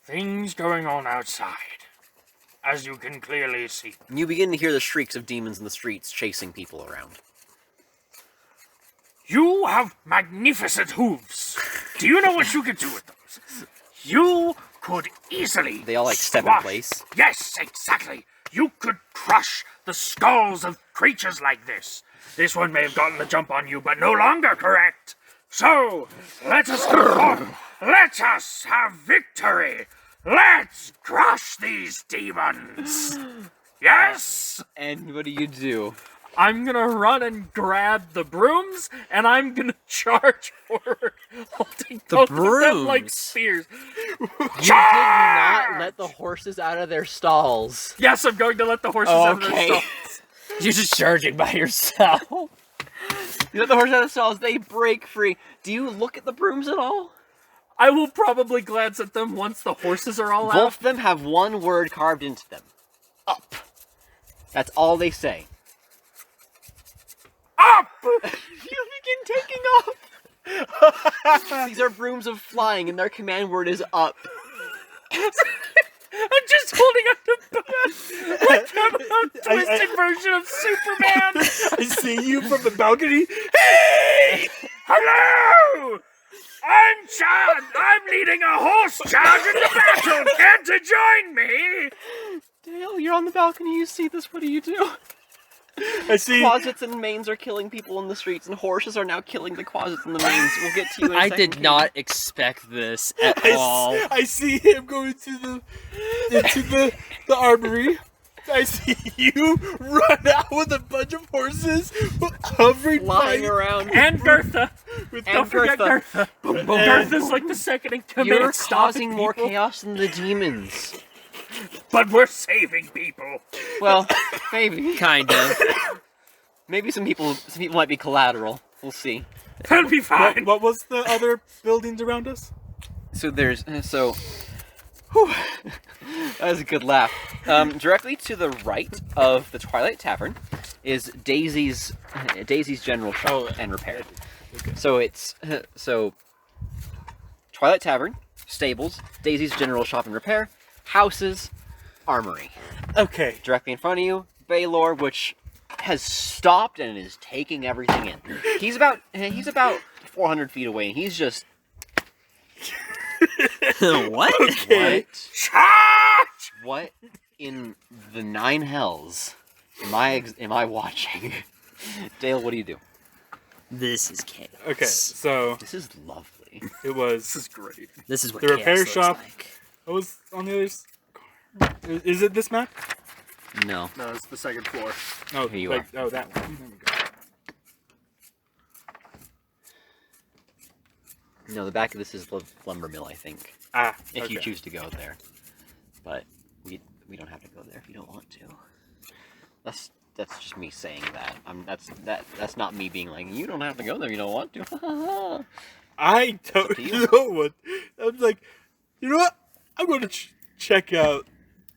things going on outside, as you can clearly see. And you begin to hear the shrieks of demons in the streets chasing people around. You have magnificent hooves. Do you know what you could do with those? You could easily. They all like step in squash- place. Yes, exactly. You could crush the skulls of creatures like this. This one may have gotten the jump on you, but no longer, correct? So, let us go on. Let us have victory. Let's crush these demons. Yes? And what do? I'm gonna run and grab the brooms, and I'm gonna charge forward, holding both of them like brooms? spears. You did not let the horses out of their stalls. Yes, I'm going to let the horses out of their Okay. stalls. You're just charging by yourself. You let the horse out of the stalls, they break free. Do you look at the brooms at all? I will probably glance at them once the horses are all Both out. of them have one word carved into them. Up. That's all they say. up! You begin taking off. These are brooms of flying, and their command word is up. I'm just holding up the bed like a twisted version of Superman. I see you from the balcony. Hey! Hello! I'm Chad! I'm leading a horse charge in the battle! Care to join me? Dale, you're on the balcony. You see this. What do you do? I see. Closets and mains are killing people in the streets, and horses are now killing the closets and the mains. We'll get to you in a I second, did not expect this at I all. I see him going to the armory. I see you run out with a bunch of horses hovering flying by- around. And Gertha. with And Don't forget Gertha. Gertha. Gertha's like the second in command. You're stopping causing more people. chaos than the demons. But we're saving people. Well, maybe. Kind of. Maybe some people might be collateral. We'll see. That'll be fine. What was the other buildings around us? So there's whew, that was a good laugh. Directly to the right of the Twilight Tavern is Daisy's General Shop and Repair. So it's Twilight Tavern, stables, Daisy's General Shop and Repair, houses, armory. Okay. Directly in front of you, Baylor, which has stopped and is taking everything in. He's about 400 feet away, and he's just What? Okay. Charge! what in the nine hells am I watching? Dale, what do you do? This is chaos. Okay. So This is lovely. it was. This is great. This is what The chaos repair looks shop. like. What was on the other? Is it this map? No. No, it's the second floor. No. Here you like, oh, that one. There we go. No, the back of this is the lumber mill, I think. Ah. If you okay. choose to go there. But we don't have to go there if you don't want to. That's just me saying that. That's not me being like, you don't have to go there if you don't want to. I don't up to you. know what. I'm like, you know what? I'm going to check out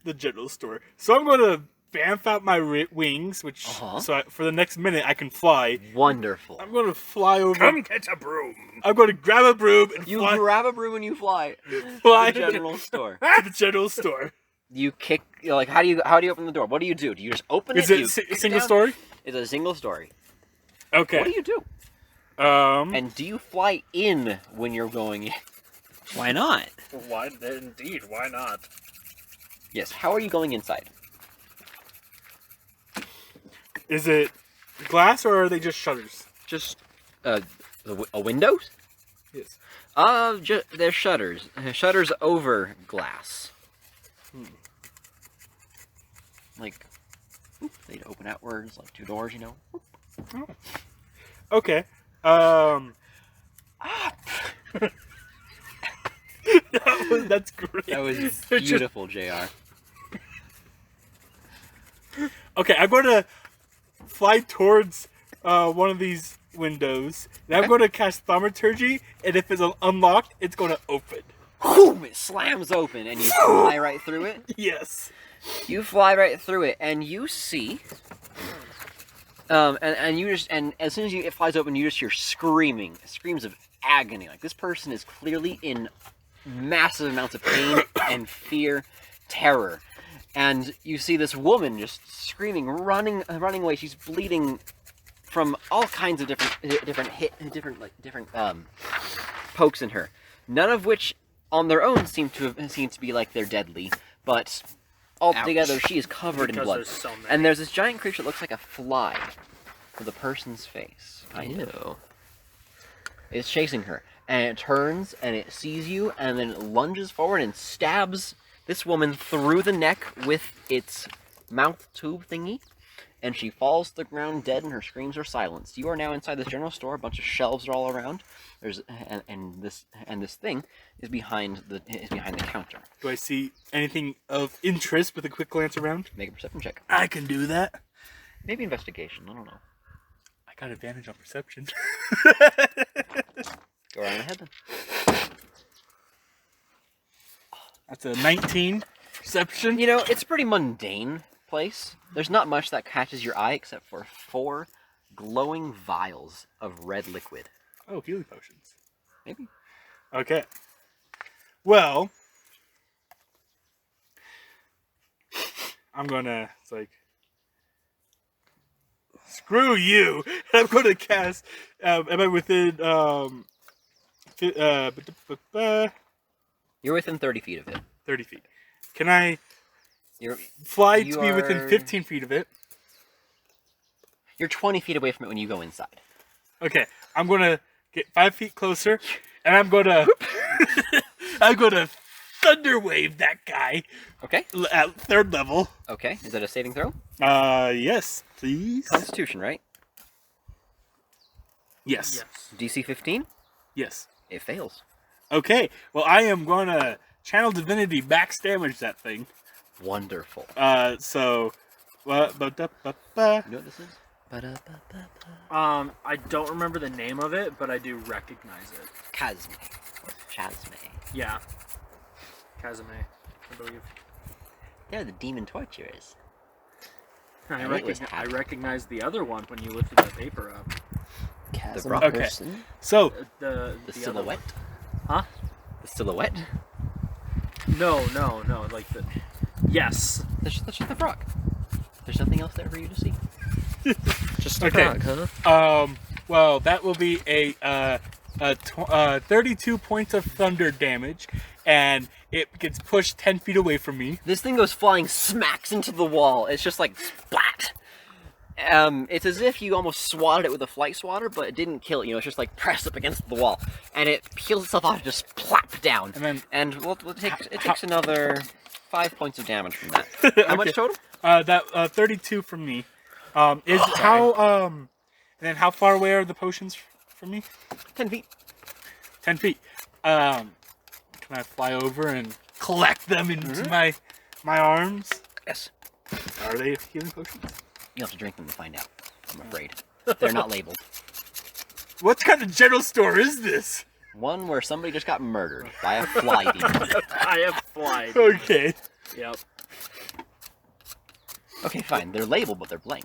the general store. So I'm going to bamf out my wings, which for the next minute I can fly. Wonderful. I'm going to fly over. Come get a broom. I'm going to grab a broom and You fly, grab a broom and you fly fly to the general store. to the general store. You kick. You're like, how do you open the door? What do you do? Do you just open Is it? it Do you kick single down? story? It's a single story. Okay. What do you do? And do you fly in when you're going in? Why not? Why? Indeed, why not? Yes. How are you going inside? Is it glass or are they just shutters? Just a windows? Yes. They're shutters. Shutters over glass. Like, they'd open outwards, like two doors, you know? Okay. That's great. That was Just- beautiful, JR. Okay, I'm going to fly towards one of these windows. And I'm going to cast Thaumaturgy, and if it's unlocked, it's going to open. Boom! It slams open, and you fly right through it. Yes. You fly right through it, and you see. And you just, and as soon as it flies open, you just hear screams of agony. Like, this person is clearly in massive amounts of pain and fear, terror. And you see this woman just screaming, running away. She's bleeding from all kinds of different pokes in her. None of which, on their own, seem to be like they're deadly, but altogether, she is covered in Because blood. there's so many. And there's this giant creature that looks like a fly with a person's face. Kind of. Ew. It's chasing her, and it turns and it sees you, and then it lunges forward and stabs this woman through the neck with its mouth tube thingy, and she falls to the ground dead, and her screams are silenced. You are now inside this general store. A bunch of shelves are all around. There's and this thing is behind the counter. Do I see anything of interest with a quick glance around? Make a perception check. I can do that. Maybe investigation. I don't know. I got advantage on perception. Go right ahead then. That's a 19 perception. You know, it's a pretty mundane place. There's not much that catches your eye except for 4 glowing vials of red liquid. Oh, healing potions. Maybe. Okay. Well, I'm gonna. It's like. Screw you! I'm gonna cast. Am I within? You're within 30 feet of it. 30 feet. Can I You're fly You to be within are- 15 feet of it? you're 20 feet away from it when you go inside. Okay, I'm gonna get 5 feet closer, and I'm gonna I'm gonna thunder wave that guy Okay. at 3rd level. Okay. Is that a saving throw? Yes, please. Constitution, right? Yes, DC 15. yes. It fails. Okay, well I am gonna channel divinity max damage that thing. Wonderful. So, You know what this is? I don't remember the name of it, but I do recognize it. Kazme. Or Chasme. Yeah. Kazame, I believe. They're the demon torturers. I, And it was I happy. recognized the other one when you lifted the paper up. Chasm rock. Okay. person. So, The The other silhouette. one. Huh? The silhouette. No. Like the. Yes. That's just the frog. There's nothing else there for you to see. Just a Okay. rock, huh? well, that will be a 32 points of thunder damage, and it gets pushed 10 feet away from me. This thing goes flying, smacks into the wall. It's just like splat. It's as if you almost swatted it with a flight swatter, but it didn't kill it. You know, it's just like pressed up against the wall, and it peels itself off and just plop down. And then- it takes another 5 points of damage from that. How much Okay. total? That 32 from me. Is how and then how far away are the potions from me? 10 feet. 10 feet. Can I fly over and collect them into my arms? Yes. Are they healing potions? You'll have to drink them to find out. I'm afraid they're not labeled. What kind of general store is this? One where somebody just got murdered by a fly demon. I have flied. Okay. Yep. Okay, fine. They're labeled, but they're blank.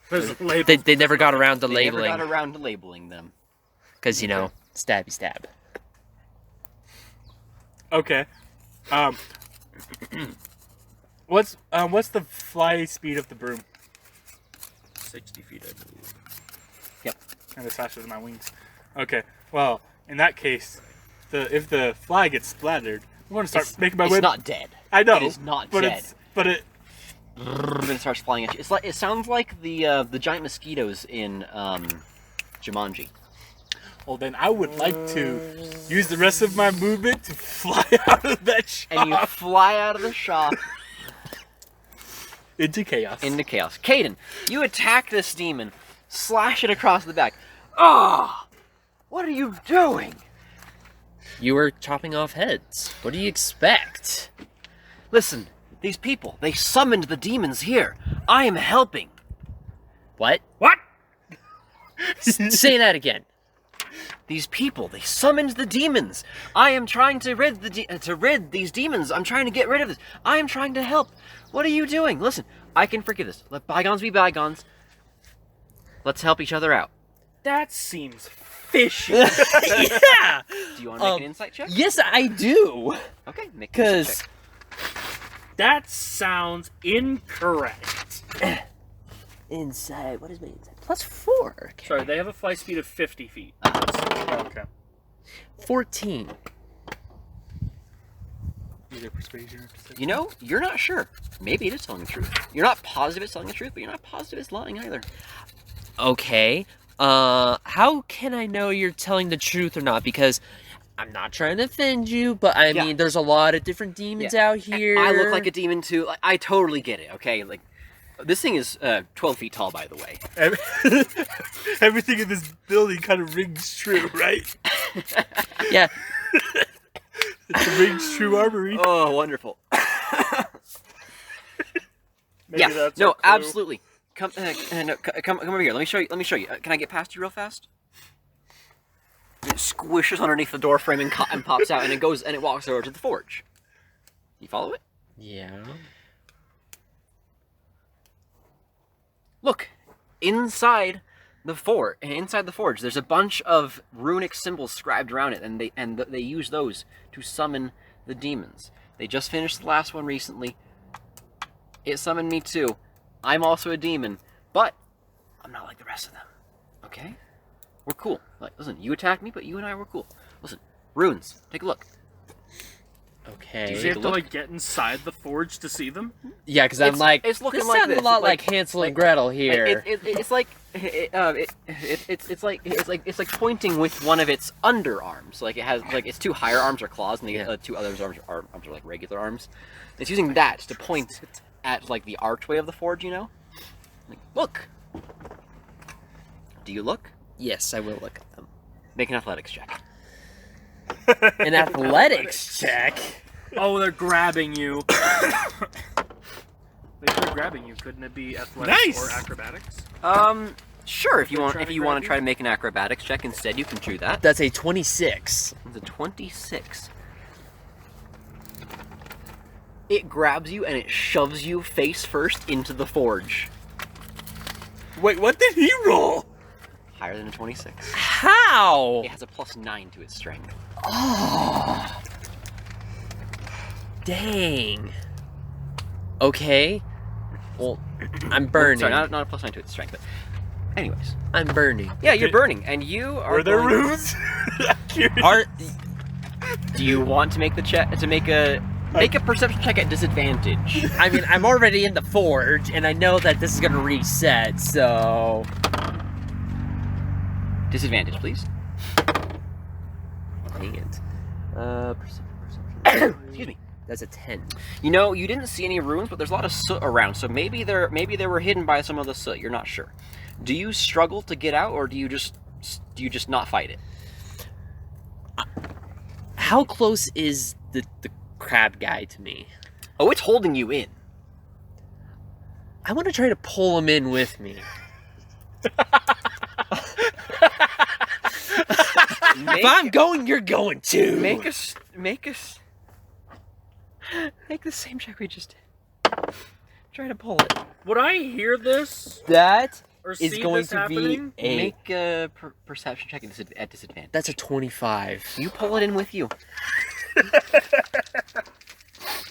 There's a label. They never got around to They never labeling. got around to labeling them. Because, you know, stabby stab. Okay. What's the fly speed of the broom? 60 feet, I believe. Yep. And it's faster than my wings. Okay. Well, in that case, if the fly gets splattered, I'm going to start making my way. It's not dead. I know. It is not but dead. It Then it starts flying at you. It sounds like the giant mosquitoes in Jumanji. Well, then I would like to use the rest of my movement to fly out of that shop And you fly out of the shop into chaos. into chaos. Caden, you attack this demon, slash it across the back. Ah! What are you doing? You were chopping off heads. What do you expect? Listen, these people, they summoned the demons here. I am helping. What? What? Say that again. These people, they summoned the demons. I am trying to rid these demons. I'm trying to get rid of this. I am trying to help. What are you doing? Listen, I can forgive this. Let bygones be bygones. Let's help each other out. That seems fishy. Yeah! Do you want to make an insight check? Yes, I do. Okay, make an insight Because check. That sounds incorrect. inside, what is my inside? +4. Okay. Sorry, they have a flight speed of 50 feet. Okay. 14. Either persuasion or deception. You know, you're not sure. Maybe it is telling the truth. You're not positive it's telling the truth, but you're not positive it's lying either. Okay. How can I know you're telling the truth or not? Because I'm not trying to offend you, but I Yeah. mean, there's a lot of different demons Yeah. out here. I look like a demon too. Like, I totally get it. Okay, like this thing is 12 feet tall, by the way. Everything in this building kind of rings true, right? Yeah. It's a rings true armory. Oh, wonderful. Maybe Yeah. that's No, our clue. absolutely. Come over here. Let me show you. Let me show you. Can I get past you real fast? It squishes underneath the door frame and pops out, and it goes and it walks over to the forge. You follow it? Yeah. Look, inside the forge, there's a bunch of runic symbols scribed around it, and they use those to summon the demons. They just finished the last one recently. It summoned me too. I'm also a demon, but I'm not like the rest of them. Okay? We're cool. Like, listen, you attacked me, but you and I were cool. Listen, runes. Take a look. Okay. Do you Take have a to look. like get inside the forge to see them? Yeah, because I'm like, it's looking this like sounds this. a lot It's like Hansel and Gretel here. It's like it's like pointing with one of its underarms. Like it has like its two higher arms are claws, and the two other arms are like regular arms. It's using that to point at like the archway of the forge. You know, like look. Do you look? Yes, I will look at them. Make an athletics check. An athletics check. Oh, they're grabbing you. If they're grabbing you, couldn't it be athletics Nice. or acrobatics? Sure. If you want, trying if to you grab want you? to try to make an acrobatics check instead, you can do that. That's a 26. It's a 26. It grabs you and it shoves you face first into the forge. Wait, what did he roll? Higher than a 26. How? It has a +9 to its strength. Oh. Dang. Okay. Well, I'm burning. Sorry, not a +9 to its strength, but anyways. I'm burning. Yeah, you're burning, and you are Were there going- runes? I'm curious. Are Do you want to make the check to make a perception check at disadvantage? I mean, I'm already in the forge, and I know that this is gonna reset. So Disadvantage, please. dang it. Perception. Excuse me. That's a 10. You know, you didn't see any runes, but there's a lot of soot around, so maybe they were hidden by some of the soot. You're not sure. Do you struggle to get out, or do you just not fight it? How close is the crab guy to me? Oh, it's holding you in. I want to try to pull him in with me. If I'm going, you're going too. Make the same check we just did. Try to pull it. Would I hear this That or is see going this to happening? be a. Make a perception check at disadvantage. That's a 25. You pull it in with you.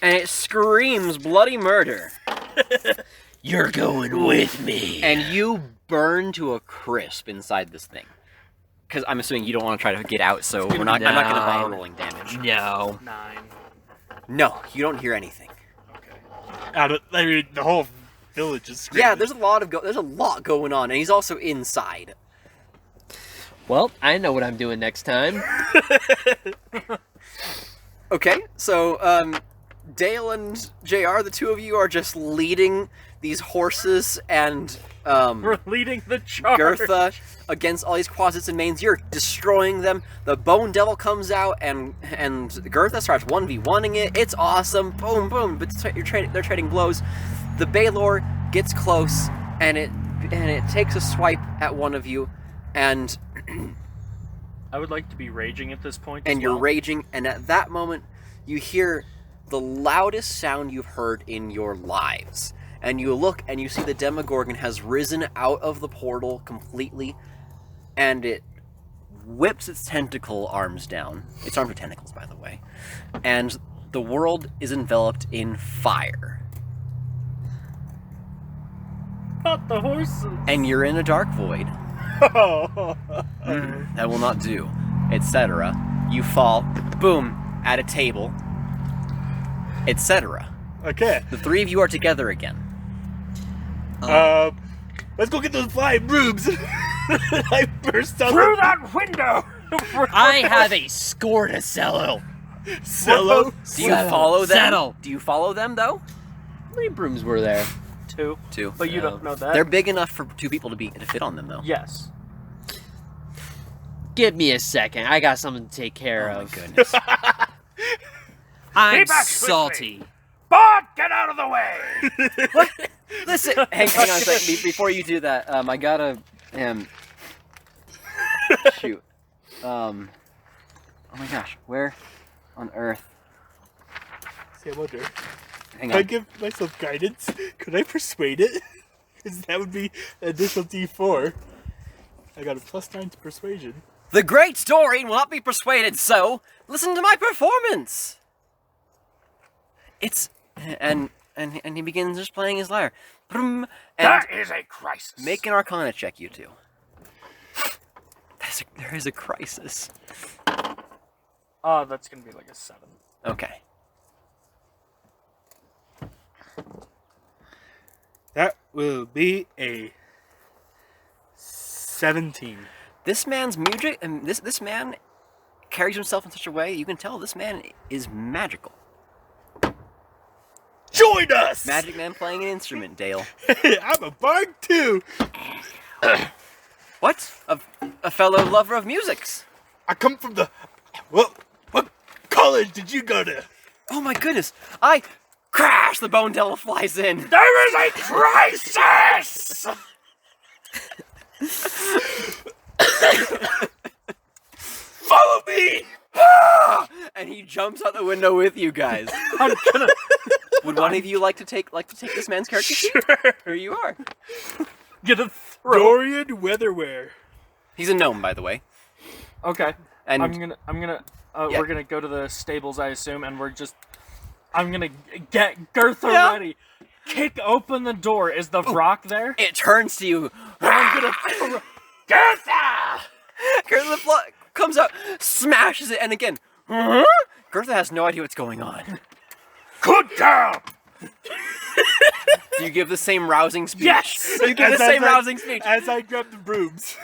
And it screams bloody murder. You're going with me. And you burn to a crisp inside this thing. Because I'm assuming you don't want to try to get out, so I'm not going to bother rolling damage. No. 9. No, you don't hear anything. I mean, the whole village is screaming. Yeah, there's a lot going on, and he's also inside. Well, I know what I'm doing next time. Okay, so Dale and JR, the two of you are just leading these horses and We're leading the charge. Gertha against all these closets and mains. You're destroying them. The Bone Devil comes out and Gertha starts 1v1ing it. It's awesome. Boom, boom. But they're trading blows. The Baylor gets close and it takes a swipe at one of you, and I would like to be raging at this point. and as you're well. raging. And at that moment, you hear the loudest sound you've heard in your lives. And you look and you see the Demogorgon has risen out of the portal completely, and it whips its tentacle arms down. Its arms are tentacles, by the way. And the world is enveloped in fire. Not the horses. And you're in a dark void. That will not do, etc. You fall, boom, at a table, etc. Okay. The three of you are together again. Let's go get those flying brooms. I burst out Through that window! I have a score to settle. Cello. Do you follow them? Settle. Do you follow them, though? How many brooms were there? 2. Two. But you don't know that. They're big enough for two people to fit on them, though. Yes. Give me a second. I got something to take care Oh my of. goodness. I'm Stay back, Swiftly. salty. Bart, get out of the way! Listen, hang on a second. Before you do that, I gotta shoot. Oh my gosh, where on earth? See, I wonder. Hang If I on. give myself guidance, could I persuade it? Because that would be an additional D4. I got a +9 to persuasion. The great Dorian will not be persuaded, so listen to my performance. It's and he begins just playing his lyre. And That is a crisis. make an Arcana check, you two. There is a crisis. That's gonna be like a 7. Okay. That will be a 17. This man's music, and this man carries himself in such a way you can tell this man is magical. Join us! Magic man playing an instrument, Dale. I'm a bard too! What? A fellow lover of musics. I come from the... Well, what college did you go to? Oh my goodness! I crash! The bone devil flies in. There is a crisis! Follow me! And he jumps out the window with you guys. I'm gonna. Would one of you like to take this man's character sheet? Here you are. Gonna throw. Dorian Weatherwear. He's a gnome, by the way. Okay. And I'm gonna. Yeah. We're gonna go to the stables, I assume, and I'm gonna get Gertha Yeah. ready. Kick open the door. Is the rock there? it turns to you. I'm gonna throw. Gertha! Gertha comes out, smashes it, and again. Gertha has no idea what's going on. Good girl! Do you give the same rousing speech? Yes! You give the same rousing speech. As I grab the brooms.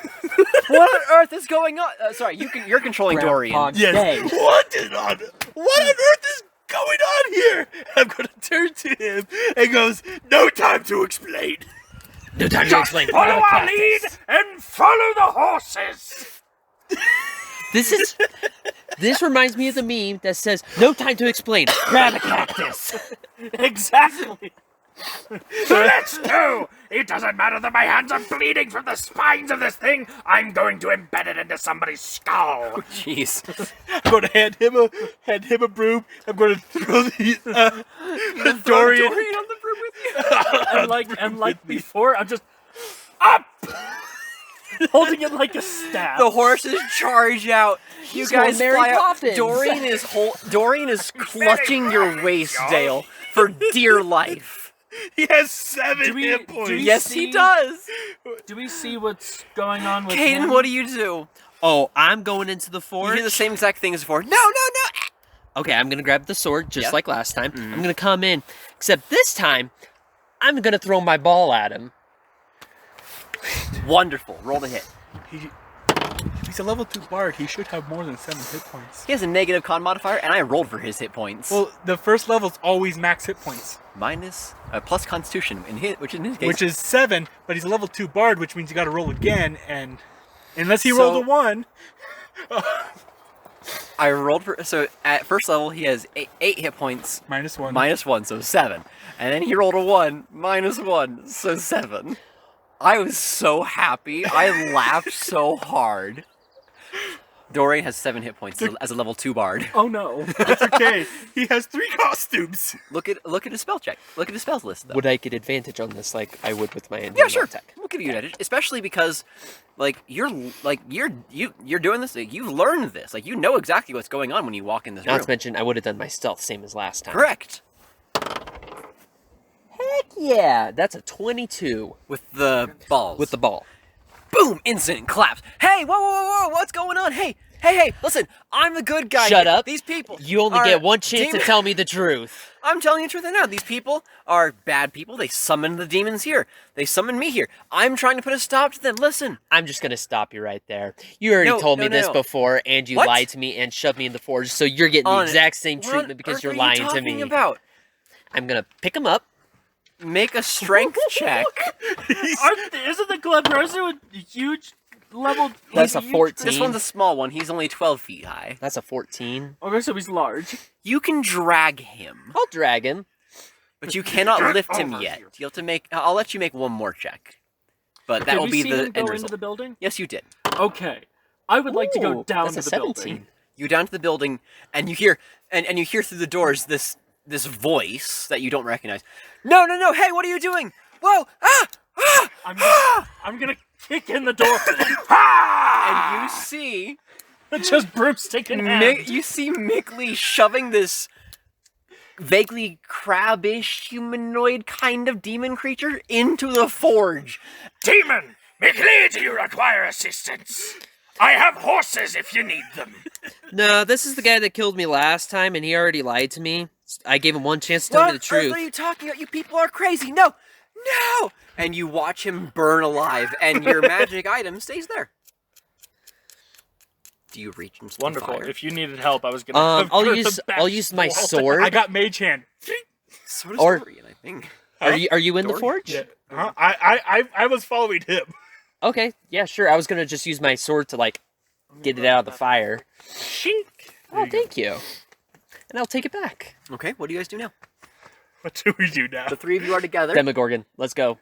What on earth is going on? Sorry, you're controlling Dorian. Yes. What on earth is going on here? I'm gonna turn to him and goes, no time to explain. No time to explain. Follow our lead and follow the horses! This reminds me of the meme that says, "No time to explain. Grab a cactus." Exactly. Let's go! It doesn't matter that my hands are bleeding from the spines of this thing. I'm going to embed it into somebody's skull. Jeez. I'm gonna hand him a broom. I'm gonna throw the Dorian. on the broom with you. and like before, I'm just up, holding it like a staff. The horses charge out. You guys going Mary fly out. Poppins. Dorian is clutching your waist, Dale, for dear life. He has 7 Do we- hit do points. we- Yes, he does. Do we see what's going on with Caden, him? what do you do? Oh, I'm going into the You forge. hear the same exact thing as before. No. Okay, I'm gonna grab the sword just Yeah. like last time. I'm gonna come in, except this time, I'm gonna throw my ball at him. Wonderful. Roll the hit. He's a level 2 bard. He should have more than 7 hit points. He has a negative con modifier, and I rolled for his hit points. Well, the first level's always max hit points, Minus plus Constitution, which in his case. which is 7. But he's a level 2 bard, which means you got to roll again. And unless he So- rolled a 1, I rolled for. So at first level, he has 8 hit points. -1. -1, so 7. And then he rolled a 1, -1, so 7. I was so happy. I laughed so hard. Dorian has 7 hit points as a level 2 bard. Oh no. It's okay. He has 3 costumes. Look at his spell check. Look at his spells list, though. Would I get advantage on this like I would with my Yeah, sure. attack? We'll give you advantage, especially because, you're doing this. You learned this. You know exactly what's going on when you walk in this Not room. to mention, I would have done my stealth same as last time. Correct. Heck yeah, that's a 22 With the balls. with the ball. boom, instant claps. Hey, whoa, what's going on? Hey, listen, I'm the good guy. Shut here. up. These people. You only are get one chance to demon- tell me the truth. I'm telling you the truth right now. These people are bad people. They summoned the demons here. They summoned me here. I'm trying to put a stop to them. Listen. I'm just gonna stop you right there. You already No, told me no, this no. before, and you What? lied to me and shoved me in the forge, so you're getting the On- exact same What on treatment because earth you're are you lying to talking me. about? I'm gonna pick him up. Make a strength check. Isn't the Glabrosa a huge level? That's a huge- 14. This one's a small one. He's only 12 feet high. That's a 14. Okay, so he's large. You can drag him, I'll drag him. but you cannot Get lift him over yet. here. You have to make. I'll let you make one more check, but that Did will we be see the him end go into result. the building? Yes, you did. Okay. I would like to go Ooh, down that's to a the 17. building. You down to the building, and you hear and you hear through the doors this voice that you don't recognize. No! Hey, what are you doing? Whoa! I'm gonna kick in the door. And you see Just broomstick in hand. You see Mickley shoving this vaguely crabbish humanoid kind of demon creature into the forge. Demon, Mickley, do you require assistance? I have horses if you need them. No, this is the guy that killed me last time, and he already lied to me. I gave him one chance to tell me the What truth. are you talking about? You people are crazy. No! No! And you watch him burn alive, and your magic item stays there. Do you reach into the Wonderful. fire? If you needed help, I was gonna. I'll use my sword. I got mage hand. So does or- Dorian, I think. Are you in the Dorian? forge? Yeah. Huh? I was following him. Okay, yeah, sure. I was gonna just use my sword to like get it out of the fire. Shink. Oh, thank you. And I'll take it back. Okay, what do you guys do now? What do we do now? The three of you are together. Demogorgon, let's go.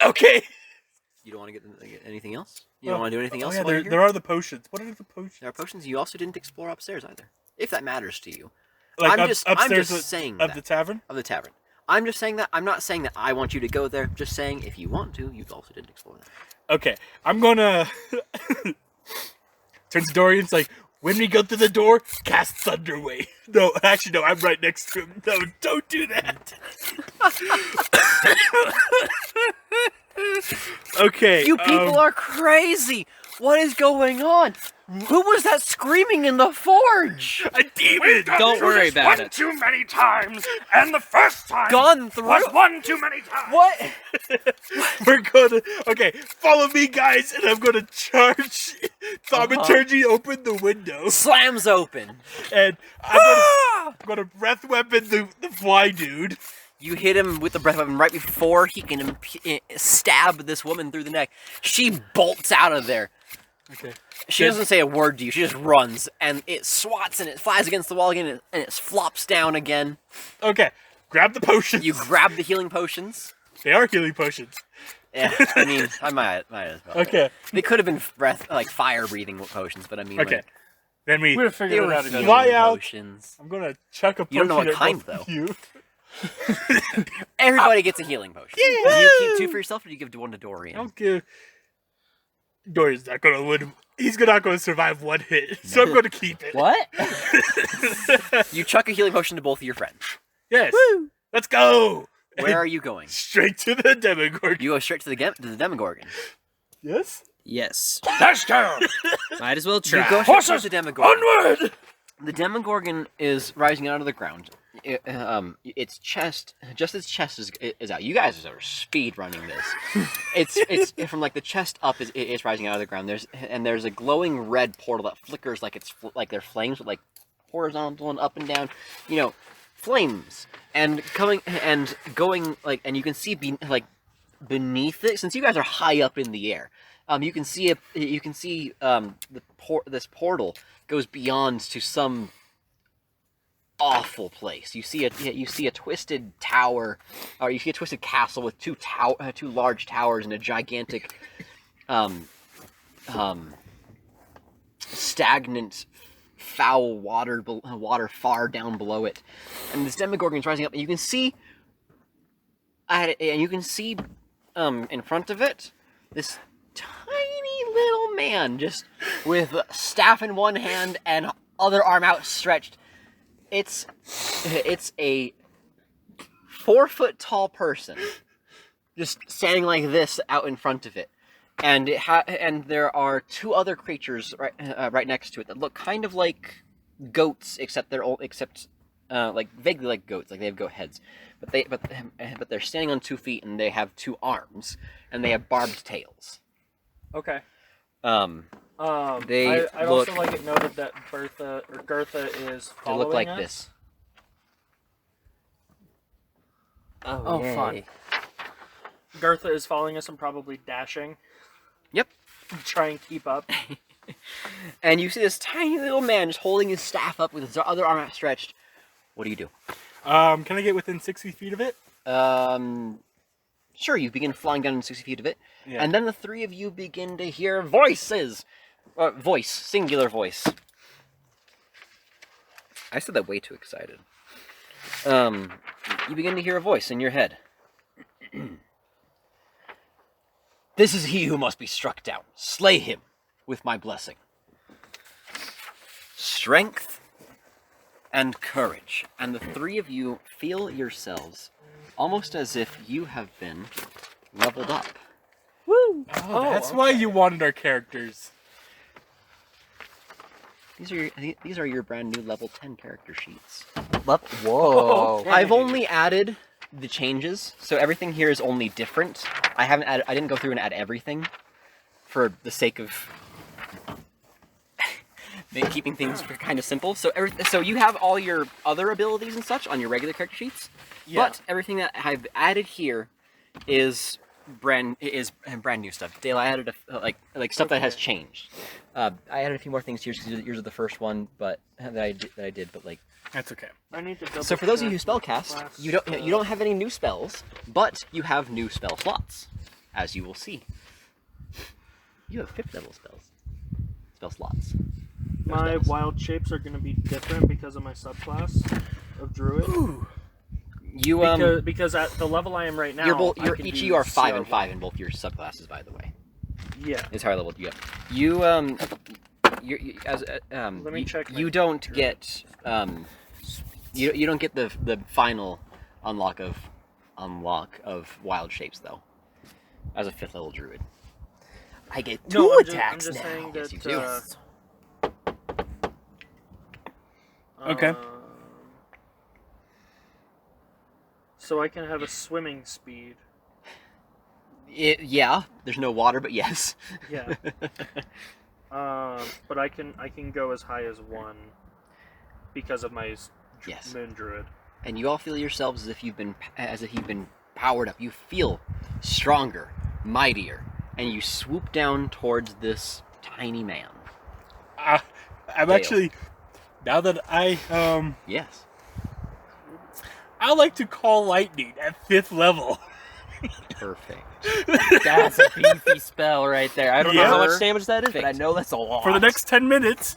Okay. You don't want to get anything else? You don't want to do anything else? Yeah, while you're there, here? there are the potions. What are the potions? There are potions. You also didn't explore upstairs either, if that matters to you. Like I'm just upstairs saying of that. the tavern? Of the tavern. I'm just saying that. I'm not saying that I want you to go there. Just saying if you want to, you also didn't explore that. Okay, I'm gonna turn to Dorian's like, when we go through the door, cast Thunder Wave. No, actually, no, I'm right next to him. No, don't do that. Okay. You people are crazy. What is going on? Who was that screaming in the forge? a demon. Don't worry about one it. too many times, and the first time Gone through? was one too many times. What? We're gonna. Okay, follow me, guys, and I'm gonna charge. Thaumaturgy open the window, Slams open. and I'm gonna breath weapon the fly dude. You hit him with the breath weapon right before he can stab this woman through the neck. She bolts out of there. Okay. She doesn't say a word to you. She just runs, and it swats and it flies against the wall again, and it flops down again. Okay. Grab the potions. You grab the healing potions. They are healing potions. Yeah, I mean, I might as well. Okay. They could have been fire breathing potions, but I mean, Okay. like, Then we. We'd have they figured it were out healing Fly out. potions. I'm gonna chuck a potion You don't know what at kind, both of though. you. Everybody gets a healing potion. Do you keep 2 for yourself, or do you give 1 to Dorian? I'll give. Dorian's not gonna win. He's not gonna survive 1 hit, so I'm gonna keep it. What? You chuck a healing potion to both of your friends. Yes. Let's go. Where are you going? Straight to the Demogorgon. You go straight to the Demogorgon. Yes. Yes. Dash down. Might as well You try. go straight to the Demogorgon. Onward. The Demogorgon is rising out of the ground. Its chest, just its chest is out. You guys are speed running this. It's from like the chest up is rising out of the ground. There's a glowing red portal that flickers like they're flames, with like horizontal and up and down, flames, and coming and going like, and you can see beneath it, since you guys are high up in the air. You can see this portal goes beyond to some awful place. You see a twisted tower, or you see a twisted castle with two large towers and a gigantic, stagnant, foul water far down below it, and this Demogorgon is rising up, and you can see, in front of it, this tiny little man just with staff in one hand and other arm outstretched. It's a 4-foot tall person just standing like this out in front of it, and and there are 2 other creatures right next to it that look kind of like goats, except like vaguely like goats, like they have goat heads, but they're standing on 2 feet and they have 2 arms and they have barbed tails. Okay. They I'd look- also like it noted that Gertha is They following look like us. this. Oh, yay. fun. Gertha is following us and probably dashing. Yep. Try and keep up. And you see this tiny little man just holding his staff up with his other arm outstretched. What do you do? Can I get within 60 feet of it? Sure, you begin flying down 60 feet of it, Yeah. and then the 3 of you begin to hear voices. Voice, singular voice. I said that way too excited. You begin to hear a voice in your head. This is he who must be struck down. Slay him with my blessing. Strength and courage. And the three of you feel yourselves almost as if you have been leveled up. Oh, that's why you wanted our characters. These are your brand new level 10 character sheets. Whoa. I've only added the changes, so everything here is only different. I didn't go through and add everything for the sake of keeping things kind of simple. So you have all your other abilities and such on your regular character sheets, but everything that I've added here is brand new stuff. Dale, I added like stuff that has changed. I added a few more things here because yours are the first one, but that I did. But like That's okay. I need to so for those of you who spellcast, you don't have any new spells, but you have new spell slots, as you will see. You have 5th level spell slots. My wild shapes are going to be different because of my subclass of druid. Ooh. You because at the level I am right now, each of you are 5 and 5 in both your subclasses, by the way. Yeah. It's higher level. You Let me check. You don't get you don't get the final unlock of wild shapes though. As a 5th level druid, I get 2 attacks I'm just now. saying Yes, that, you do. Okay. So I can have a swimming speed. Yeah, there's no water, but yes. Yeah. But I can go as high as 1 because of my Yes. moon druid. And you all feel yourselves as if you've been powered up. You feel stronger, mightier, and you swoop down towards this tiny man. I'm Dale. actually, now that Yes. I like to call lightning at 5th level. Perfect. That's a beefy spell right there. I don't know how Yeah. much damage that is, but I know that's a lot. For the next 10 minutes,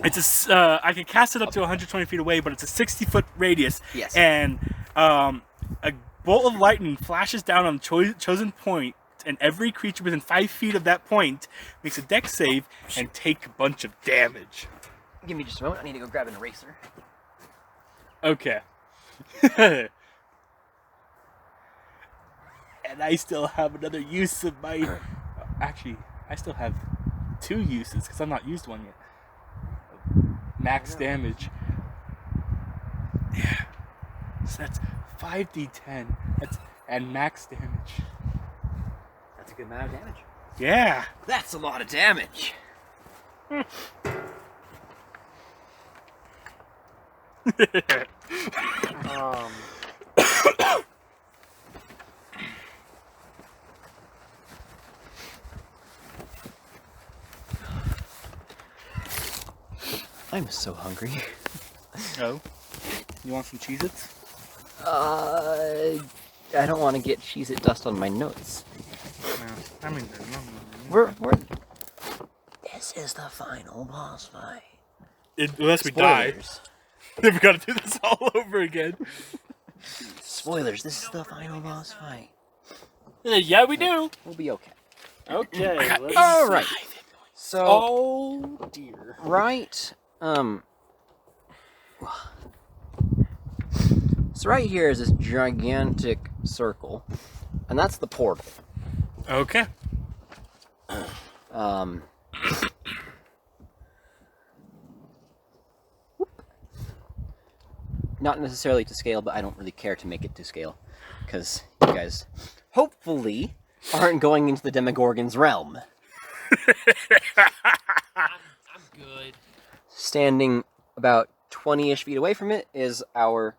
it's I can cast it up to 120 feet away, but it's a 60-foot radius. Yes. And a bolt of lightning flashes down on a chosen point, and every creature within 5 feet of that point makes a dex save and take a bunch of damage. Give me just a moment. I need to go grab an eraser. Okay. And I still have another use of my... Actually, I still have 2 uses, because I've not used one yet. Max damage. Yeah. So that's 5d10. And max damage. That's a good amount of damage. Yeah. That's a lot of damage. I'm so hungry. Oh. You want some Cheez-Its? I don't want to get Cheez-It dust on my notes. No. I mean, We're... This is the final boss fight. unless we die. Spoilers. Then we gotta do this all over again. Spoilers, this is the final boss fight. Yeah, we do. We'll be okay. Okay. Let's Alright. So, Oh, dear. right, so right here is this gigantic circle, and that's the portal. Okay. Not necessarily to scale, but I don't really care to make it to scale, because you guys, hopefully, aren't going into the Demogorgon's realm. I'm good. Standing about 20-ish feet away from it is our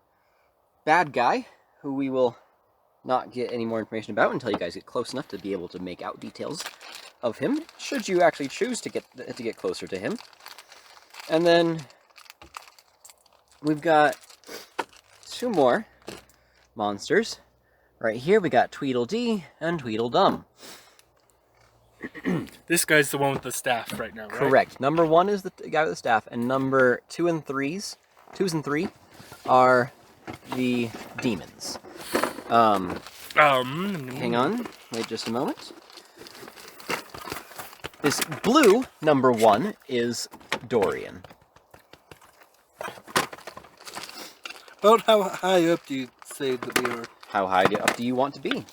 bad guy, who we will not get any more information about until you guys get close enough to be able to make out details of him, should you actually choose to get closer to him. And then we've got 2 more monsters. Right here we got Tweedledee and Tweedledum. This guy's the one with the staff right now, right? Correct. Number 1 is the guy with the staff, and number 2 and 3s, 2s and 3, are the demons. Hang on. Wait just a moment. This blue number 1 is Dorian. About how high up do you say that we are? How high up do you want to be?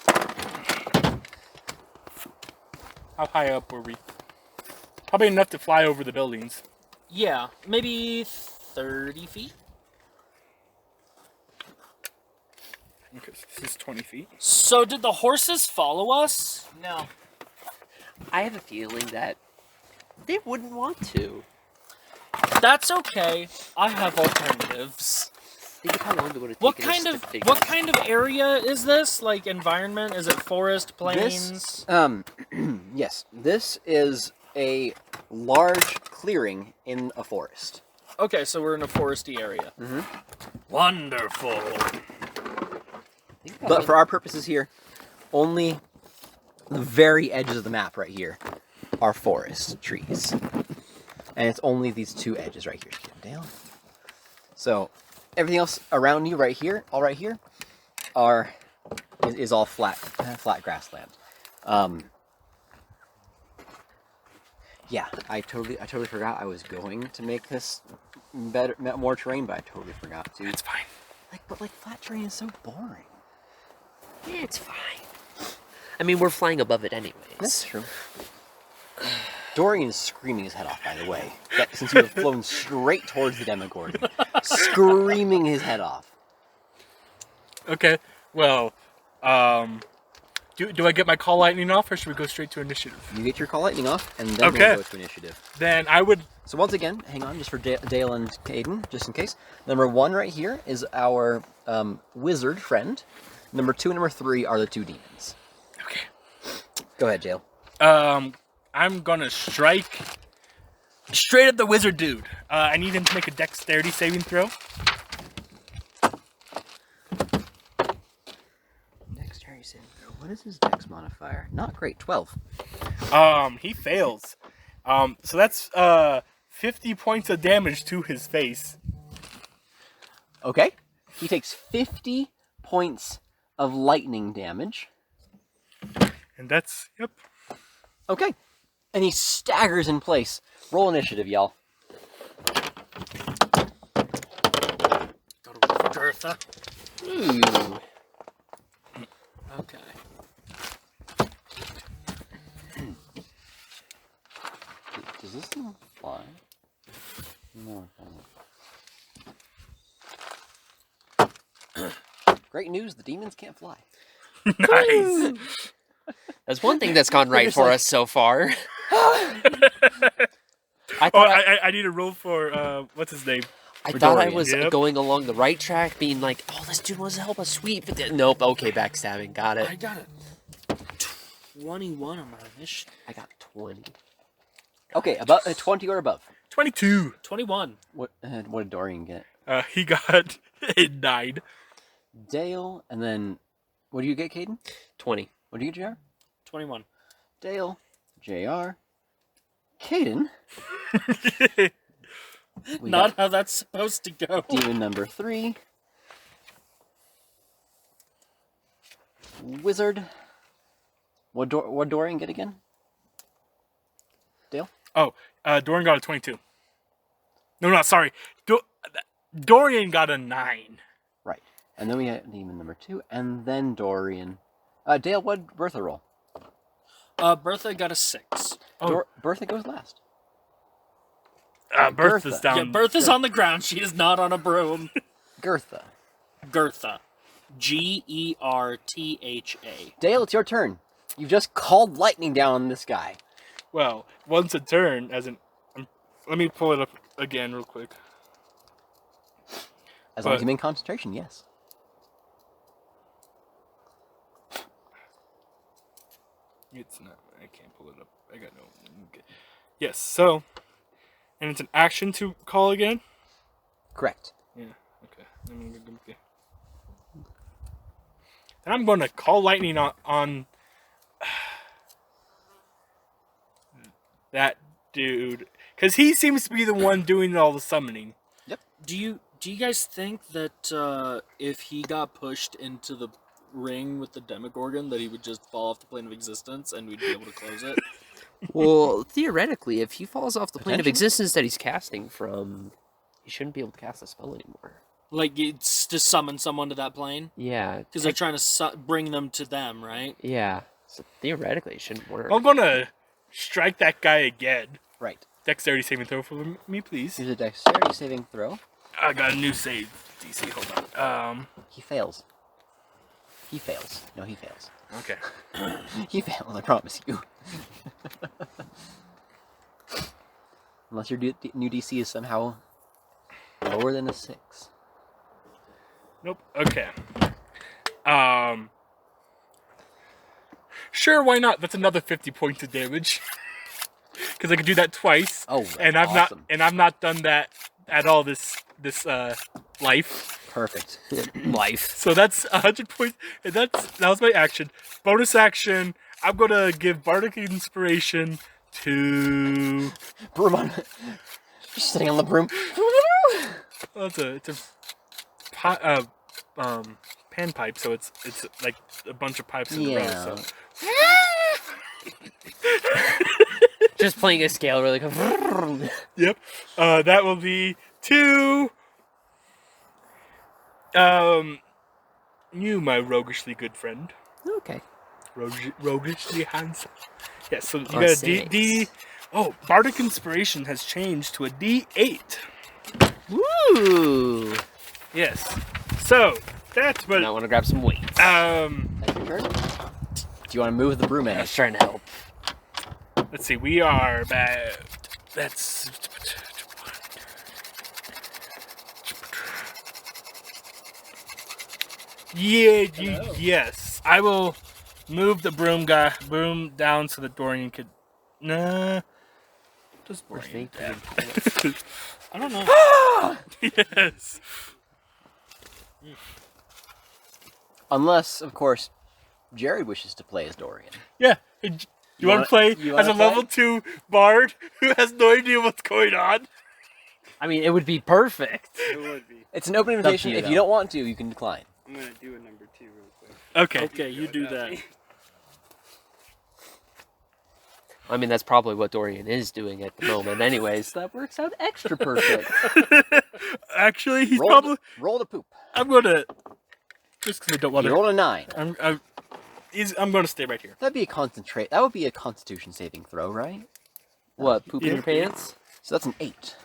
How high up were we? Probably enough to fly over the buildings. Yeah, maybe 30 feet. Okay, so this is 20 feet. So did the horses follow us? No. I have a feeling that they wouldn't want to. That's okay. I have alternatives. Think of how long it would have What taken kind us of to figure what kind of area is this? Like environment? Is it forest, plains? Yes. This is a large clearing in a forest. Okay, so we're in a foresty area. Wonderful. But for our purposes here, only the very edges of the map right here are forest trees. And it's only these 2 edges right here. Dale. So everything else around you right here, all right here, is all flat grassland. Yeah, I totally forgot I was going to make this more terrain, but I totally forgot to. It's fine. But flat terrain is so boring. Yeah, it's fine. I mean, we're flying above it anyways. That's true. Dorian is screaming his head off, by the way. Since you have flown straight towards the Demogorgon. Screaming his head off. Okay, well, do I get my call lightning off, or should we go straight to initiative? You get your call lightning off, and then Okay. we'll go to initiative. Then I would... So once again, hang on, just for Dale and Caden, just in case. Number 1 right here is our wizard friend. Number 2 and number 3 are the 2 demons. Okay. Go ahead, Dale. I'm gonna strike straight at the wizard dude. I need him to make a dexterity saving throw. Dexterity saving throw. What is his dex modifier? Not great. 12. He fails. So that's 50 points of damage to his face. Okay. He takes 50 points of lightning damage. And that's, yep. Okay. And he staggers in place. Roll initiative, y'all. Go to Gertha. Ooh. Okay. Does this thing fly? No, it doesn't. Great news, the demons can't fly. Nice. That's one thing that's gone right just for like- us so far. Oh, I need a roll for, what's his name? I thought I Dorian. was Yep. going along the right track, being like, oh, this dude wants to help us sweep. But nope, okay, backstabbing, got I it. got it. 21 on my initiative. I got 20. Okay, about 20 or above. 22. 21. What did Dorian get? He got a 9. Dale, and then what do you get, Caden? 20. What do you get, JR? 21. Dale, JR, Caden. We Not got how that's supposed to go. demon number 3. Wizard. What Dorian get again? Dale? Oh, Dorian got a 22. No, sorry. Dorian got a 9. Right. And then we had demon number 2, and then Dorian. Dale, what did Bertha roll? Bertha got a 6. Oh. Bertha goes last. Bertha's Gertha. down. Yeah, Bertha's on the ground. She is not on a broom. Gertha. Gertha. Gertha. Dale, it's your turn. You've just called lightning down on this guy. Well, once a turn, as in... let me pull it up again real quick. As long as But- you maintain concentration, yes. It's not... I can't pull it up. I got no... Okay. Yes, so... And it's an action to call again? Correct. Yeah, okay. Okay. Then I'm going to call lightning on that dude. Because he seems to be the one doing all the summoning. Do you guys think that if he got pushed into ring with the Demogorgon that he would just fall off the plane of existence and we'd be able to close it? Well, theoretically, if he falls off the plane of Potentially. existence that he's casting from, he shouldn't be able to cast the spell anymore. Like, it's to summon someone to that plane? Yeah. Because they're trying to bring them to them, right? Yeah. So theoretically, it shouldn't work. I'm gonna strike that guy again. Right. Dexterity saving throw for me, please. Here's a dexterity saving throw. I got a new save DC. Hold on. He fails. He fails. No, he fails. Okay. He fails, I promise you. Unless your new DC is somehow lower than a 6. Nope. Okay. Sure, why not? That's another 50 points of damage. Because I could do that twice. Oh, that's and I've awesome. I've not done that at all this life. Perfect. Life. So that's 100 points. And that was my action. Bonus action. I'm gonna give Bardic Inspiration to. Broom on. Just sitting on the broom. Well, it's a pan pipe, so it's like a bunch of pipes in a row. Yeah. So Just playing a scale really quick. yep, that will be to you, my roguishly good friend, Okay. roguishly handsome. Yes, so you Oh, got a six. D. Oh, Bardic Inspiration has changed to a D8. Woo! Yes, so that's what. Now I want to grab some weights. That's your turn. Do you want to move the broom I in? was trying to help. Let's see, we are about. That's. Yeah, yes. I will move the broom down so that Dorian could. Nah. Just Where's Dorian. Nathan? I don't know. Yes. Unless, of course, Jerry wishes to play as Dorian. Yeah. You want wanna- to play you as a wanna play? level 2 bard who has no idea what's going on? I mean, it would be perfect. It would be. It's an open to invitation. you, If though. you don't want to, you can decline. I'm gonna do a number 2 real quick. Okay. Okay, you do that. I mean, that's probably what Dorian is doing at the moment anyways. That works out extra perfect. Actually, he's Roll, probably. roll the poop. I'm gonna. Just because I don't want You to. rolled a 9. I'm gonna stay right here. That'd be a concentrate. That would be a Constitution saving throw, right? What, poop in your pants? So that's an 8.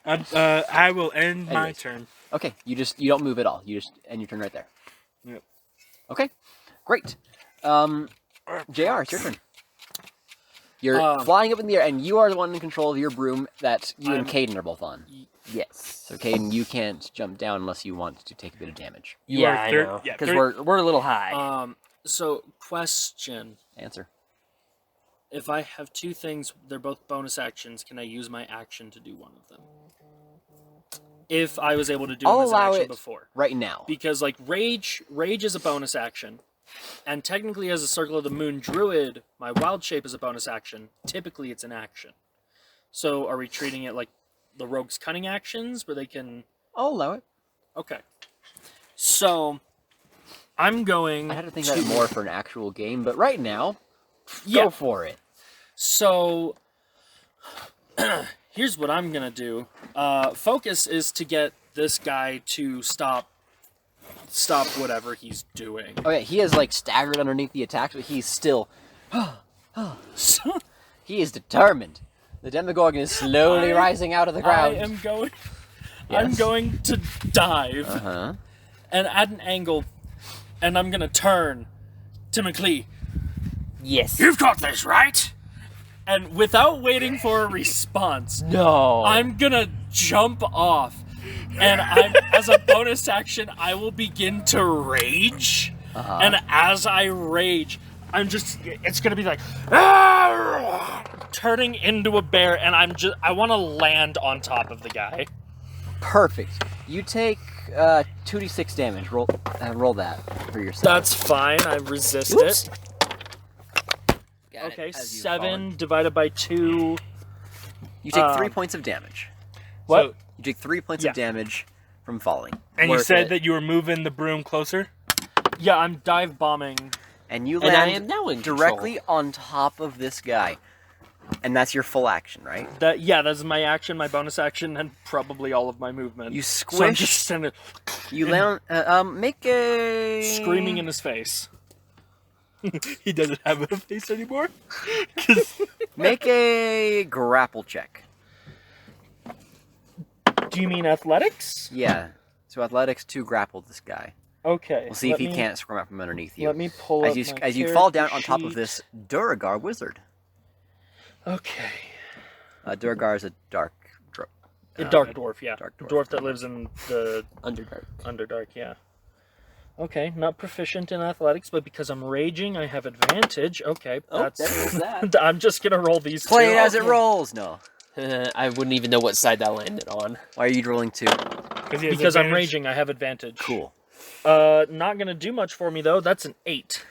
I will end my Anyways. turn. Okay, you don't move at all. You just end your turn right there. Yep. Okay, great. JR, it's your turn. You're flying up in the air, and you are the one in control of your broom that you and Caden are both on. Yes. So Caden, you can't jump down unless you want to take a bit of damage. You yeah, are I thir- know. yeah, Because thir- we're a little high. So, question. Answer. If I have two things, they're both bonus actions, can I use my action to do one of them? If I was able to do I'll them as an allow action it before. right now. Because, like, rage is a bonus action. And technically, as a Circle of the Moon druid, my wild shape is a bonus action. Typically, it's an action. So, are we treating it like the rogue's cunning actions, where they can... I'll allow it. Okay. So, I'm going I had to think about it more for an actual game, but right now, Yeah. go for it. So, here's what I'm gonna do. Focus is to get this guy to stop whatever he's doing. Oh yeah, he has like staggered underneath the attack, but he's still. So, He is determined. The Demogorgon is slowly rising out of the I ground. am going. I'm Yes. going to dive Uh-huh. and at an angle, and I'm gonna turn to McLee. yes. You've got this, right? And without waiting for a response, No. I'm gonna jump off, and as a bonus action, I will begin to rage. And as I rage, it's gonna be like turning into a bear, and I want to land on top of the guy. Perfect. You take 2d6 damage. Roll that for yourself. That's fine. I resist Oops. it. Got it. Okay, as you've 7 divided by 2. You take 3 points of damage. What? So, You take 3 points Yeah. of damage from falling. and you Worth said it. that you were moving the broom closer? Yeah, I'm dive bombing. and you And I land am now in directly on top of this guy. And that's your full action, right? That's my action, my bonus action, and probably all of my movement. You So I'm squish. just standing You land. Make a screaming in his face. He doesn't have a face anymore. Make a grapple check. Do you mean athletics? Yeah. So athletics to grapple this guy. Okay. We'll see if he can't squirm out from underneath you. Let me pull up As you fall down on top of this Duragar wizard. Okay. Duragar is a dark. A dark dwarf, yeah. dark dwarf. Dwarf that lives in the Underdark. Underdark, yeah. Okay, not proficient in athletics, but because I'm raging, I have advantage. Okay, that's. There is that. I'm just gonna roll these Play two. it as it rolls. No. I wouldn't even know what side that landed on. Why are you rolling 2? Because I'm raging, I have advantage. Cool. Not gonna do much for me though. That's an 8.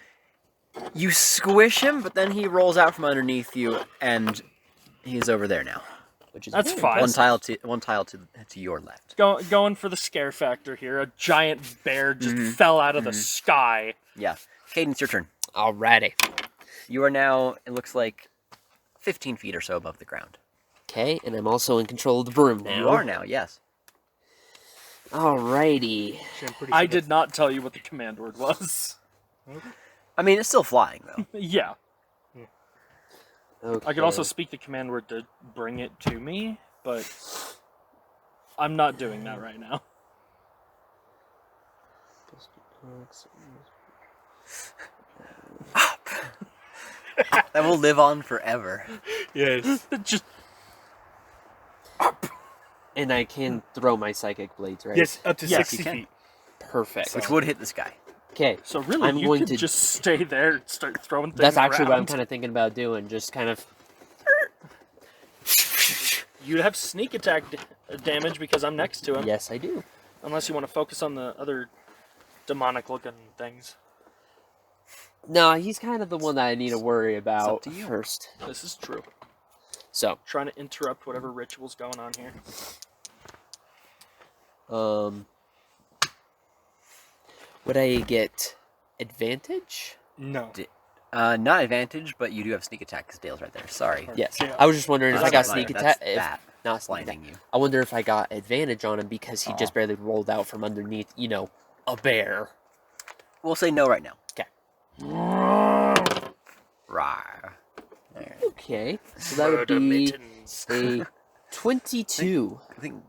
You squish him, but then he rolls out from underneath you, and he's over there now. Which is That's very fine. One tile to your left. Going for the scare factor here. A giant bear just fell out of the sky. Yeah. Cadence, your turn. Alrighty. You are now, it looks like, 15 feet or so above the ground. Okay, and I'm also in control of the broom now. You are now, yes. Alrighty. I did not tell you what the command word was. I mean, it's still flying, though. Yeah. Okay. I could also speak the command word to bring it to me, but I'm not doing that right now. That will live on forever. Yes. Just And I can throw my psychic blades, right? Yes, up to Yes, 60 you can. feet. Perfect. Which would hit this guy. Okay. so really, I'm you going could to- just stay there and start throwing things That's actually what I'm around. kind of thinking about doing. Just kind of. You'd have sneak attack damage because I'm next to him. Yes, I do. Unless you want to focus on the other demonic-looking things. No, he's kind of the one that I need to worry about to you. first. This is true. So, Trying to interrupt whatever ritual's going on here. would I get advantage? No. Not advantage, but you do have sneak attack because Dale's right there. Sorry. Yes. Yeah. I was just wondering if I got That's sneak fine. attack. That's If that not sneak attack. blinding you. I wonder if I got advantage on him because he Aw. just barely rolled out from underneath, a bear. We'll say no right now. 'Kay. Rawr. There. Okay. So that would Murder be mittens. a 22. I think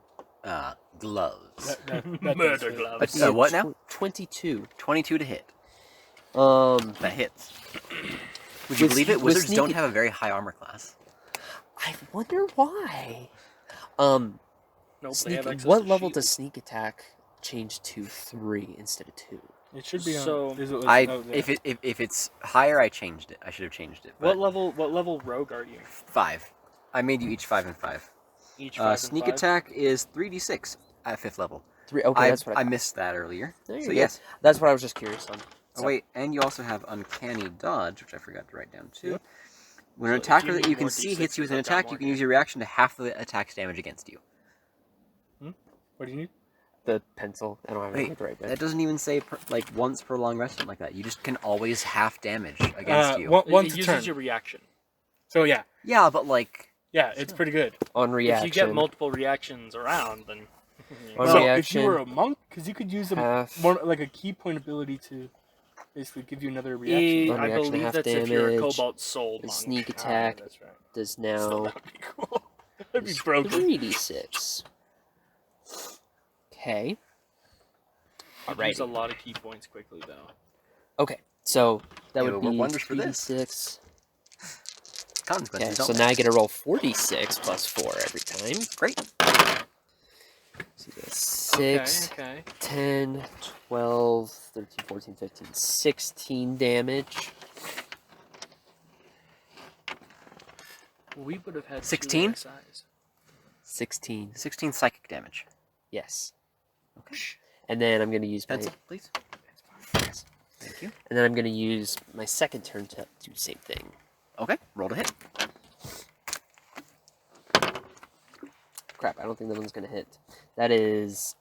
gloves. Murder gloves. What now? 22. 22 to hit. That hits. Would you With believe it? with Wizards sneak don't at- have a very high armor class. I wonder why. Nope, they Sneak, have access what to level shield. does sneak attack change to 3 instead of 2? It should be on. So- is it- I if it's higher, I changed it. I should have changed it. What But level rogue are you? 5. I made you each 5 and 5. Each 5 and Sneak 5? attack is 3d6 at 5th level. 3. Okay, that's what I I thought. missed that earlier. There you So go. yes. That's what I was just curious on. Oh wait, and you also have uncanny dodge, which I forgot to write down too. Yep. When an So, do attacker you that need you can more see D6s? hits you with an I've got attack, more you can here. use your reaction to half the attack's damage against you. What do you need? The pencil. I don't have Wait, it right that there. doesn't even say like once per long rest, something like that. You just can always half damage against you. Once it a uses turn. your reaction. So yeah, Yeah, but like it's pretty good. On reaction. If you get multiple reactions around, then On So if reaction. you were a monk, because you could use half. like a key point ability to basically give you another reaction. On I reaction, believe half that's if you're a damage. Cobalt Soul The monk. sneak attack That's right. does So now that would be cool. That'd be is broken. 3d6. Okay. I'd use a Alrighty. lot of key points quickly though. Okay. So that Yeah, would we're be wonders for this. 3d6. Okay, consequences. so don't now I get to roll 4d6 plus 4 every time. Great. So you get 6, Okay. 10, 12, 13, 14, 15, 16 damage. We would have had 16? 2 size. 16. 16 psychic damage. Yes. Okay. And then I'm going to use my... Pencil, please. Thank you. And then I'm going to use my second turn to do the same thing. Okay, roll to hit. Crap, I don't think that one's going to hit. That is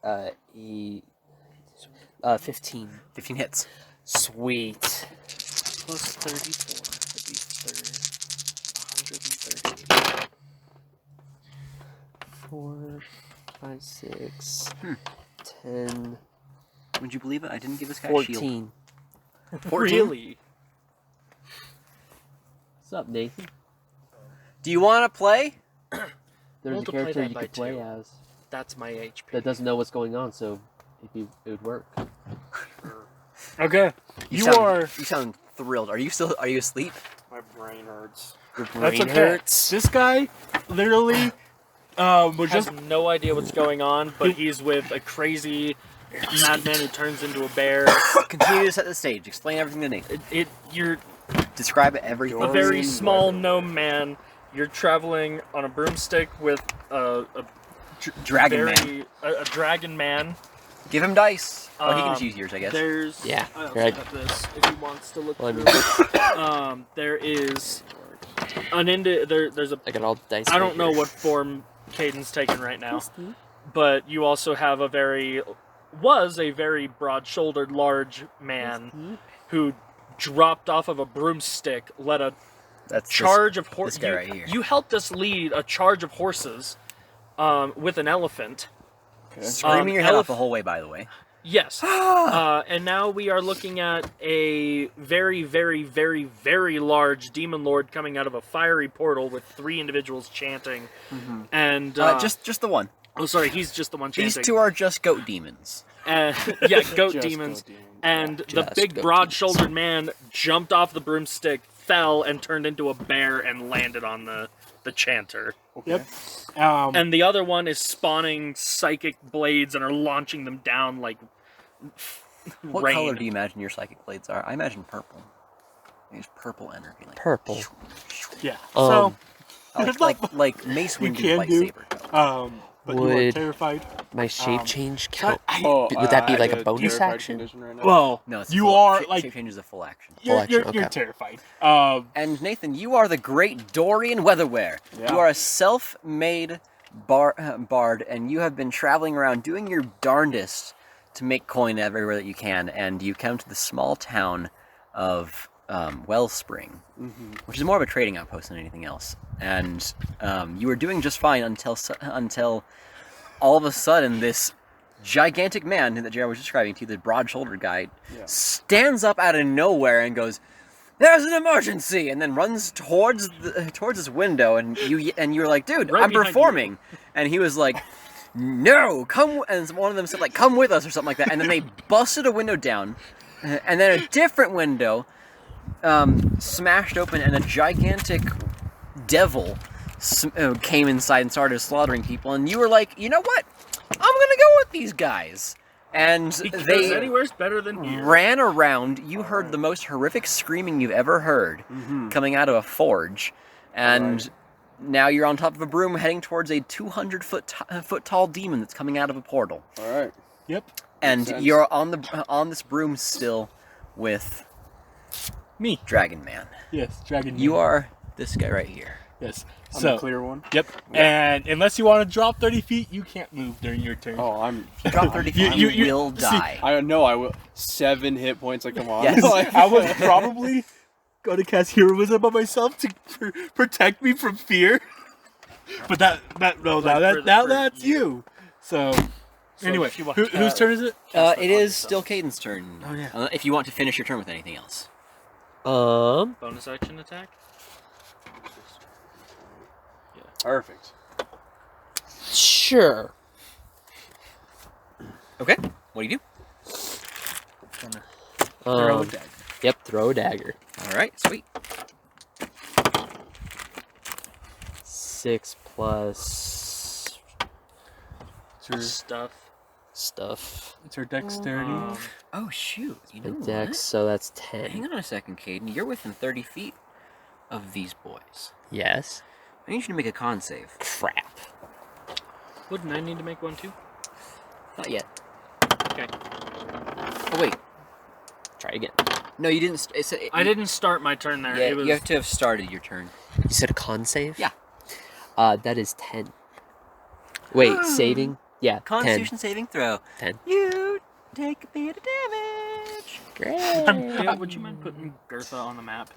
15. 15 hits. Sweet. Plus 34 would be 130. 4, 5, 6, 10, Would you believe it? I didn't give this guy a shield. 14. 14? Really? What's up, Nathan? Do you want to play? There's Multiply a character that you by could play 2. as That's my HP. that doesn't know what's going on, so it would work. Okay. You sound thrilled. Are you asleep? My brain hurts. Your That's brain okay. hurts. This guy literally was has just no idea what's going on, but he's with a crazy madman who turns into a bear. Continue to set the stage. Explain everything to Nathan. You're Describe everything. a very small gnome man. You're traveling on a broomstick with a Dragon Man. very a dragon man. Give him dice. Oh, he can Um, just use yours, I guess. There's Yeah, I also right. have this if he wants to look Well, through. There is there's a I got all the dice. I don't right know here. what form Caden's taken right now, but you also have a very broad-shouldered, large man who dropped off of a broomstick, led a That's charge of this horses. guy right here. You helped us lead a charge of horses with an elephant. Screaming your head elef- off the whole way, by the way. Yes. And now we are looking at a very, very, very, very large demon lord coming out of a fiery portal with 3 individuals chanting. And Just the one. oh, sorry, he's just the one chanting. These two are just goat demons. Yeah, goat Just demons. go, demon. And the Just big goat broad-shouldered man jumped off the broomstick, fell, and turned into a bear and landed on the chanter. Yep. And the other one is spawning psychic blades and are launching them down like What rain. color do you imagine your psychic blades are? I imagine purple. It's purple energy. Like, Purple. yeah. Um, like Mace You Windu's can do- lightsaber. But you are Would- terrified. My shape change count. Oh, Would that be I like have a bonus terrified action? condition right now. Well, No, it's you are shape like change is a full action. you're, action, you're okay. terrified. And Nathan, you are the great Dorian Weatherwear. Yeah. You are a self-made bard, and you have been traveling around doing your darndest to make coin everywhere that you can. And you come to the small town of Wellspring, which is more of a trading outpost than anything else. And you were doing just fine until all of a sudden this gigantic man that Jared was describing to you, the broad-shouldered guy, stands up out of nowhere and goes, "There's an emergency!" and then runs towards this window, and you're like, "Dude, Right I'm behind performing," and he was like, "No, come!" And one of them said like, "Come with us" or something like that, and then they busted a window down, and then a different window smashed open, and a gigantic devil came inside and started slaughtering people, and you were like, "You know what? I'm gonna go with these guys." And Because they anywhere's better than here. ran around. You heard the most horrific screaming you've ever heard coming out of a forge, and now you're on top of a broom heading towards a 200-foot tall demon that's coming out of a portal. All right. Yep. And sense. you're on this broom still with Me. Dragon Man. Yes, Dragon. You Man. are this guy right here. Yes. I'm So. the clear one. Yep. And unless you want to drop 30 feet, you can't move during your turn. Oh, I'm. If you drop 30 feet, you will see, die. I know. I will. 7 hit points. Like, come on. Yes. Like, I was probably going to cast heroism on myself to protect me from fear. But that's you. So anyway, if you want whose turn is it? It is still Caden's turn. Oh, yeah. If you want to finish your turn with anything else. Bonus action attack? perfect. Sure. Okay. What do you do? Throw a Um, dagger. yep, throw a dagger. All right. Sweet. 6 plus It's her, stuff. it's her dexterity. Oh shoot! You know The what? dex, so that's Hang 10. on a second, Caden. You're within 30 feet of these boys. Yes. I need you to make a con save. Crap. Wouldn't I need to make one too? Not yet. Okay. Oh wait. Try again. No, you didn't. I didn't start my turn there. Yeah, it was you have to have started your turn. You said a con save? Yeah. That is 10. Wait, saving? Yeah, 10. Constitution saving throw. 10. You take a bit of damage. Great. Yeah, would you mind putting Gertha on the map?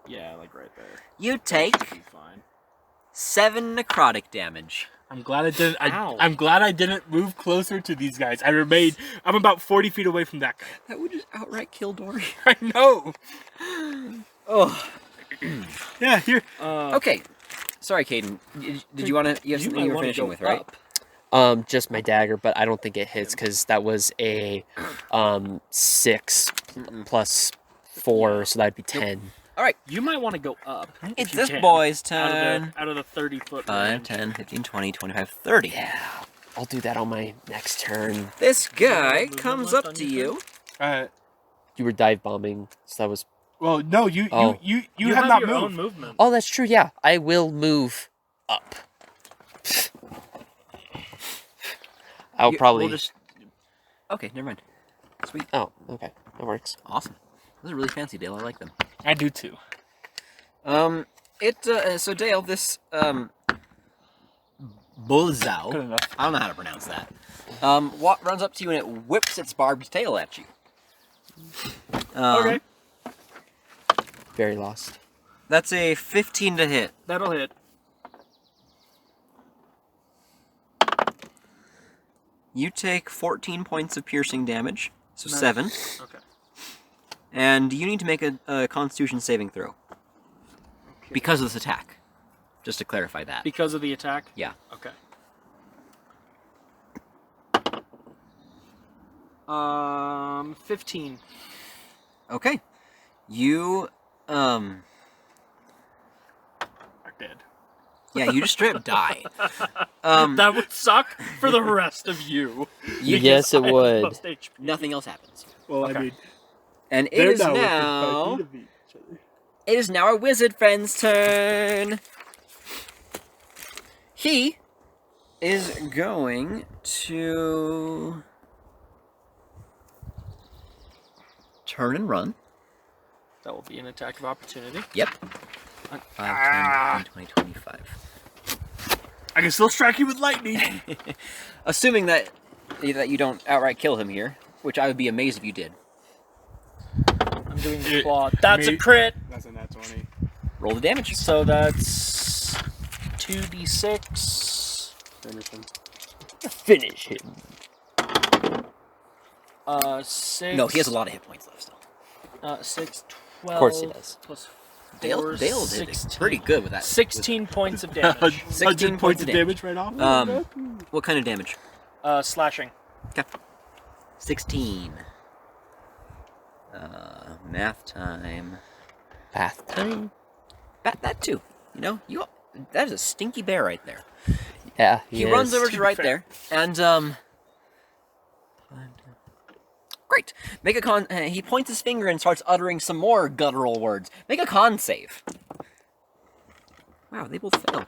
Yeah, like right there. You take Be fine. 7 necrotic damage. I'm glad I didn't. Ow. I'm glad I didn't move closer to these guys. I'm about 40 feet away from that guy. That would just outright kill Dory. I know. Oh. Yeah, here. Okay. Sorry, Caden. Did you want to? You have something you were finishing with, right? Just my dagger, but I don't think it hits because that was a 6 plus 4, so that'd be 10. All right. You might want to go up. if It's you this can, boy's out turn. of the 30-foot 5, range. 10, 15, 20, 25, 30. Yeah, I'll do that on my next turn. This guy movement comes left up on to your you. You were dive bombing, so that was. Well, no, you Oh. you have not your own moved. movement. Oh, that's true. Yeah, I will move up. I'll probably. We'll just... Okay, never mind. Sweet. Oh, okay, that works. Awesome. Those are really fancy, Dale. I like them. I do too. So Dale, this, Bullzow, Good enough. I don't know how to pronounce that, runs up to you and it whips its barbed tail at you. Okay. Very lost. That's a 15 to hit. That'll hit. You take 14 points of piercing damage, so Nice. 7, Okay. and you need to make a Constitution saving throw. Because of this attack. Just to clarify that. Because of the attack? Yeah. Okay. 15. Okay. You, Are dead. yeah, you just straight up die. That would suck for the rest of you. Yes, it I have would. most HP. Nothing else happens. Well, Okay. I mean, And it they're is not within 5 now... feet of each other. It is now our wizard friend's turn. He is going to turn and run. That will be an attack of opportunity. Yep. 5, 10, 15, 20, 25. I can still strike you with lightning. Assuming that you don't outright kill him here, which I would be amazed if you did. I'm doing the It claw. That's a may- crit. That's a nat 20. Roll the damage. So that's 2d6. Anderson. Finish him. 6. No, he has a lot of hit points left still. 6, 12. Of course he does. Plus Dale 4, did it 16. pretty good with that. 16 points of damage. 100 points of damage right off. What kind of damage? Slashing. Okay. 16. Math time. Bath time. That too. You know, that is a stinky bear right there. Yeah, He runs over to right there, and great. Make a con. He points his finger and starts uttering some more guttural words. Make a con save. Wow, they both fail.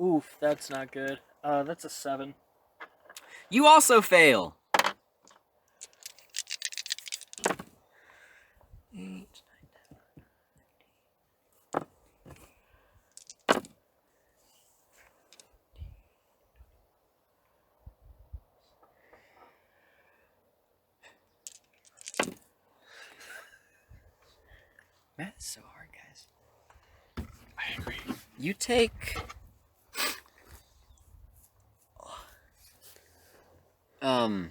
Oof, that's not good. That's a 7. You also fail. 8, 9, 10. Math is so hard, guys. I agree. You take... Do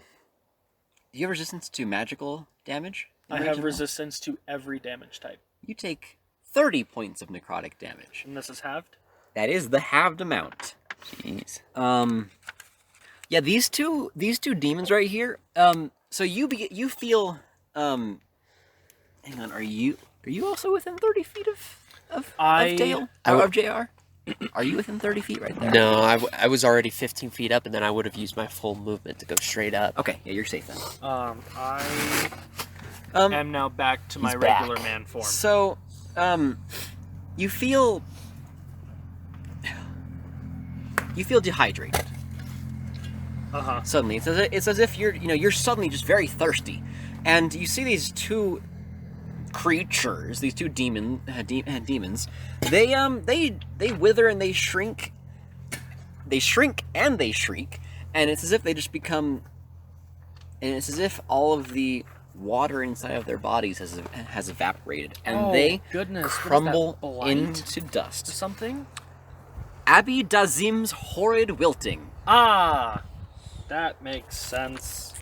you have resistance to magical damage? I have resistance to every damage type. You take 30 points of necrotic damage. And this is halved? That is the halved amount. Jeez. Yeah, these two demons right here. So you feel hang on, are you also within 30 feet of Dale? Of JR? Are you within 30 feet right there? No, I was already 15 feet up, and then I would have used my full movement to go straight up. Okay, yeah, you're safe then. I Um, am now back to my he's back. regular man form. So, you feel dehydrated. Suddenly, it's as if you're suddenly just very thirsty, and you see these two creatures, these two demons. They wither and they shrink. They shrink and they shriek, and it's as if they just become and it's as if all of the water inside of their bodies has evaporated, and they goodness, crumble what is that, into dust. something. Abi Dazim's horrid wilting. Ah, that makes sense.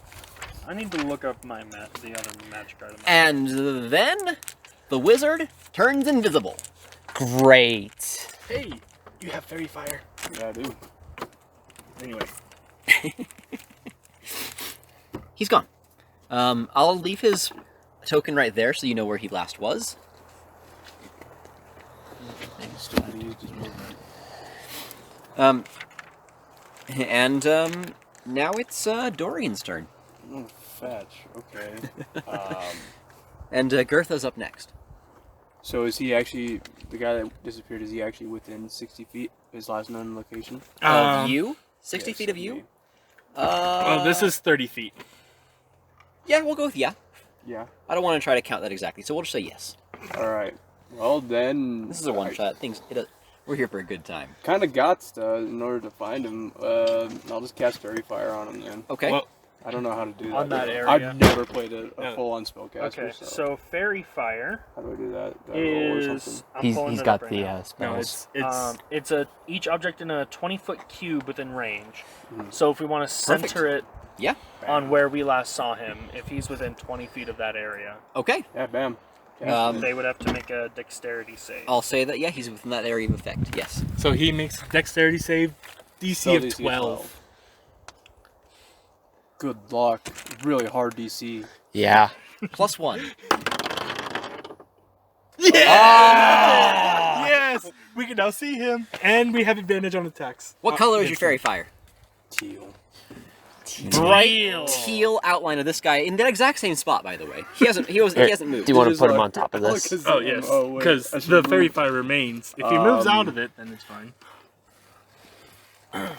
I need to look up my the other magic item. And then the wizard turns invisible. Great. Hey, you have fairy fire. Yeah, I do. Anyway. He's gone. I'll leave his token right there so you know where he last was. Still gonna use his movement. Now it's Dorian's turn. Oh, fetch. Okay. And Gertha's up next. So is he actually the guy that disappeared? Is he actually within 60 feet of his last known location? Of you? 60 Yes, feet of me. you? Well, this is 30 feet. Yeah, we'll go with yeah. Yeah. I don't want to try to count that exactly, so we'll just say yes. All right. Well then. This is a one-shot. We're here for a good time. Kind of got in order to find him. I'll just cast Fairy Fire on him then. Okay. Well, I don't know how to do that. On that area? I've never played a No. full-on spellcaster. Okay, so so Fairy Fire how do I do that? Do I roll or is. something? I'm pulling He's it got up right the now. no, spells. It's each object in a 20-foot cube within range. Mhm. So if we want to center it Yeah. on where we last saw him, if he's within 20 feet of that area, Okay. Yeah, bam. they would have to make a dexterity save. I'll say that, yeah, he's within that area of effect. Yes. so he makes dexterity save, DC Spell of DC 12. Good luck. Really hard DC. Yeah. +1. Yes! We can now see him, and we have advantage on attacks. What color is your fairy fire? Teal. Bright teal outline of this guy in that exact same spot, by the way. He hasn't moved. Do you want It to is put him like- on top of this? Oh, yes. wait, Because I should the move. fairy fire remains. If he moves out of it, then it's fine. I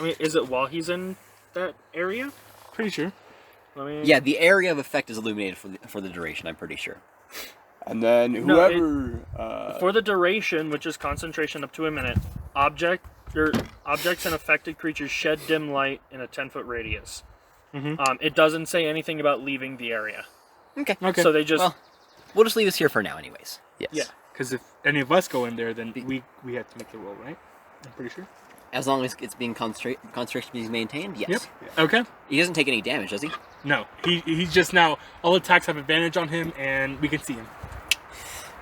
mean, is it while he's in that area? Pretty sure. Let me. Yeah, the area of effect is illuminated for the duration, I'm pretty sure. And then No, it- whoever. For the duration, which is concentration up to a minute, objects and affected creatures shed dim light in a 10-foot radius. It doesn't say anything about leaving the area. Okay. Okay. So they just. Well, we'll just leave this here for now, anyways. Yes. Yeah. Because if any of us go in there, then we have to make the roll, right? I'm pretty sure. As long as it's being concentration being maintained, yes. Yep. Okay. He doesn't take any damage, does he? No, he's just now. All attacks have advantage on him, and we can see him.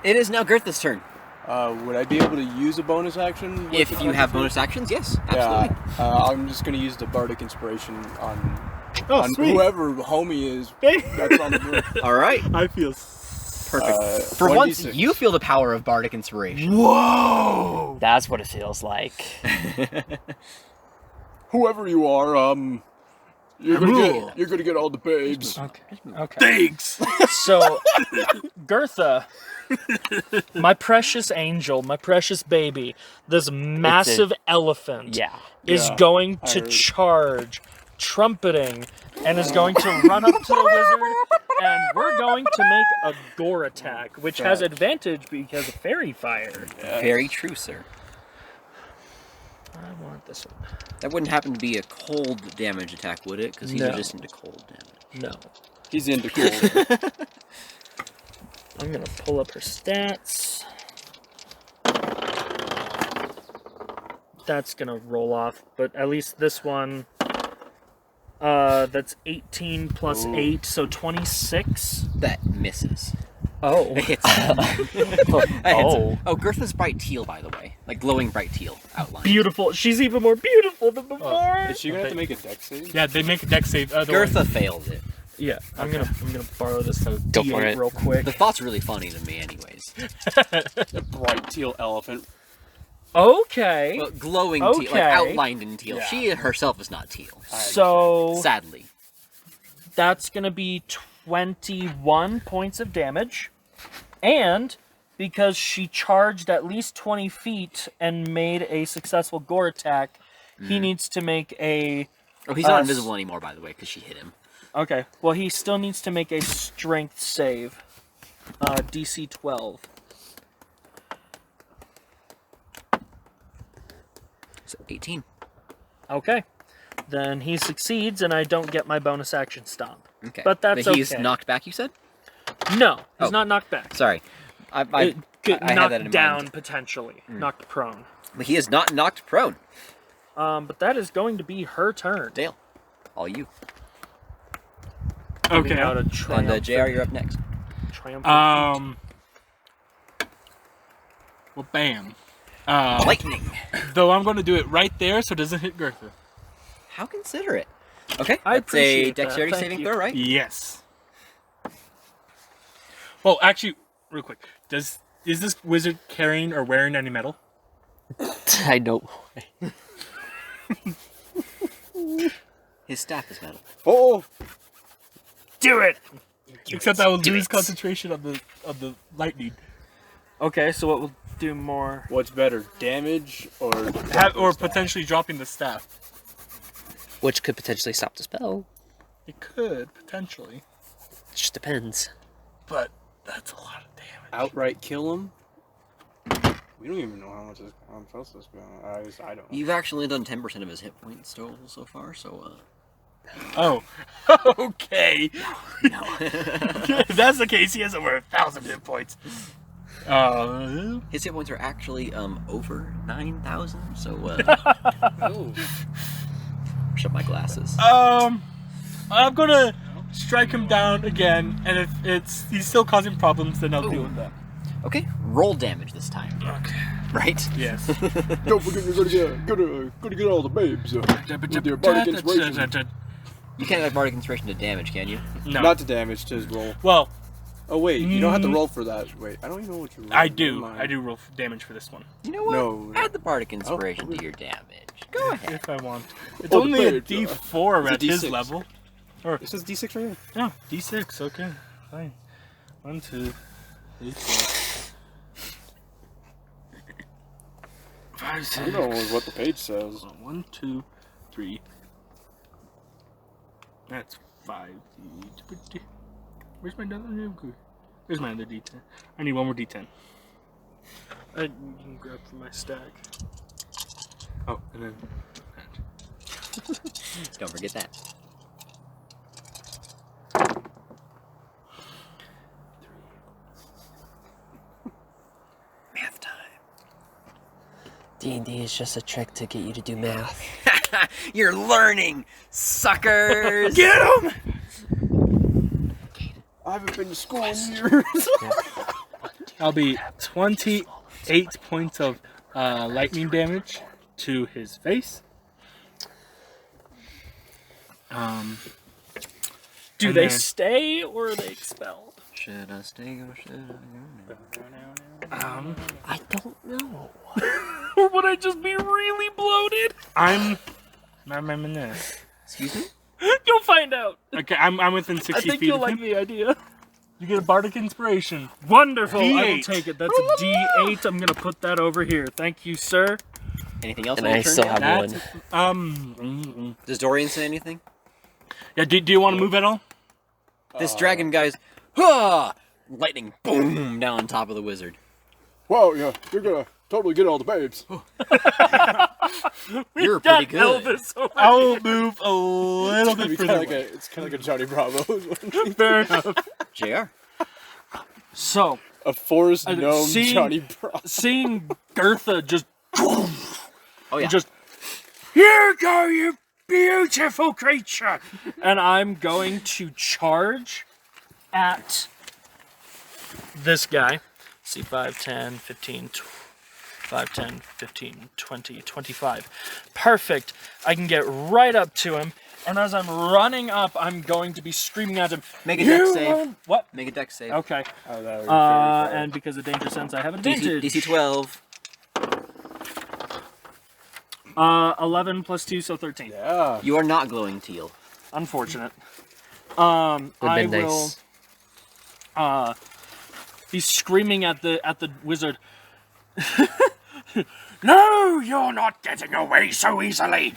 It is now Gertha's turn. Would I be able to use a bonus action? with If the you have magic? bonus actions, yes, absolutely. Yeah, I'm just gonna use the bardic inspiration on Oh, sweet. whoever homie is that's on the group. All right, I feel. perfect. For once, 1d6. you feel the power of bardic inspiration. Whoa! That's what it feels like. Whoever you are, you're gonna get all the babes. Okay. Thanks. So, Gertha, my precious angel, my precious baby, this massive elephant Yeah. is Yeah, going I to heard. charge, trumpeting, and is going to run up to the wizard, and we're going to make a gore attack, which has advantage because of fairy fire. Very true, sir. I want this one. That wouldn't happen to be a cold damage attack, would it? Because he's No. resistant to cold damage. No. He's into cold. I'm going to pull up her stats. That's going to roll off, but at least this one, that's 18 plus 8, so 26. That misses. Oh. It hits. That hits Oh. him. Oh, Gertha's bright teal, by the way. Like glowing bright teal outline. Beautiful. She's even more beautiful than before. Is she gonna have to make a dex save? Yeah, they make a dex save. Otherwise, Gertha failed it. Yeah, I'm gonna borrow this Go D8 for it. real quick. The thought's really funny to me, anyways. Bright teal elephant. Okay. Well, glowing teal, like Okay. outlined in teal. Yeah. She herself is not teal. So Sadly. that's gonna be 21 points of damage, and because she charged at least 20 feet and made a successful gore attack, he needs to make a. Oh, he's not invisible anymore, by the way, because she hit him. Okay. Well, he still needs to make a strength save. DC 12. So 18. Okay. then he succeeds, and I don't get my bonus action stomp. Okay. But that's he's okay. knocked back, you said? No, he's Oh. not knocked back. Sorry. I had that Knocked in down, mind. potentially. Knocked prone. But he is not knocked prone. But that is going to be her turn. Dale, all you. Okay. Out a And triumphant, JR, you're up next. triumphant Well, bam. Lightning. Though I'm going to do it right there so it doesn't hit Gertha. How considerate. Okay, I that's a appreciate that. dexterity Thank saving you. throw, right? Yes. Well, actually, real quick. Is this wizard carrying or wearing any metal? I know. His staff is metal. Oh, Do it! Except I will lose concentration of the lightning. Okay, so what will do more? What's better, damage or Or potentially dropping the staff. Which could potentially stop the spell. It could, potentially. It just depends. But that's a lot of damage. outright kill him? We don't even know how much I'm supposed to spend. I don't know. You've actually done 10% of his hit points total so far, so Oh. Okay. If that's the case, he has over 1,000 hit points. his hit points are actually over 9,000. So shut my glasses. I'm gonna strike him down again, and if he's still causing problems, then I'll deal with that. Okay, roll damage this time. Okay. Right? Yes. don't forget you're gonna get all the babes with your bardic inspiration. You can't have bardic inspiration to damage, can you? No. Not to damage, to his roll. Well, Oh wait, you don't have to roll for that. Wait, I don't even know what you roll. I do. I do roll damage for this one. You know what? No. Add the bardic inspiration to your damage. Go ahead. If I want. It's Oh, the only a babes, D4 at It's a his D6. level. It says D6 right here. Yeah, D6. Okay, fine. 1, 2, 3, 4, 5, I 6. don't know what the page says. 1, 2, 3. That's 5. Where's my other? Where's my other D10? I need one more D10. You can grab from my stack. Oh, and then. Don't forget that. Math time. D&D is just a trick to get you to do math. You're learning, suckers. Get him! I haven't been to school in years. I'll be 28 points of lightning damage to his face. Do And they then- stay or are they expelled? Should I stay or should I go? I don't know. Or would I just be really bloated? I'm in this. Excuse me? You'll find out. Okay, I'm within 60 I think feet you'll of like him. the idea. You get a bardic inspiration. Wonderful. I will D8. take it. That's a D8. I'm gonna put that over here. Thank you, sir. Anything else? And on your I turn? still have That, one. Does Dorian say anything? Yeah, do you want to move at all? This dragon guy's lightning boom down on top of the wizard. Wow, yeah, you're gonna totally get all the babes. You're Got pretty good. Elvis over I'll move a little It's bit kind further of away. it's kind of like a Johnny Bravo. Fair enough. JR. So, A forest gnome seeing- Johnny Bravo. seeing Gertha just Oh yeah. just here go, you beautiful creature, and I'm going to charge at this guy. See, 5, 10, 15, 5, 10, 15, 20, 25. Perfect. I can get right up to him, and as I'm running up, I'm going to be screaming at him. Make a dex "You save. won't-" What? Make a dex save. Okay. Oh, that would be And because of danger sense, I have advantage. DC 12. 11 plus 2, so 13. Yeah. You are not glowing teal. Unfortunate. Would've I been will nice. be screaming at the wizard. No, you're not getting away so easily.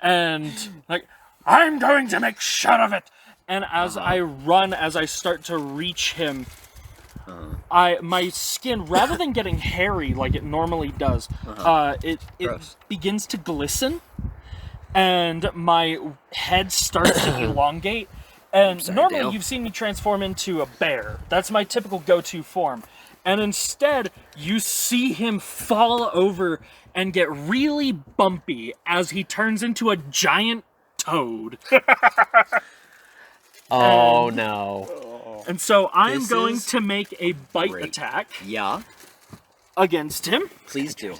And like, I'm going to make sure of it. And as I run, as I start to reach him, my skin, rather than getting hairy like it normally does, it Gross. begins to glisten. and my head starts to elongate. And sorry, normally Dale. you've seen me transform into a bear. That's my typical go-to form. And instead, you see him fall over and get really bumpy as he turns into a giant toad. Oh no. And so I am This going is to make a bite great. attack Yeah, against him. please do.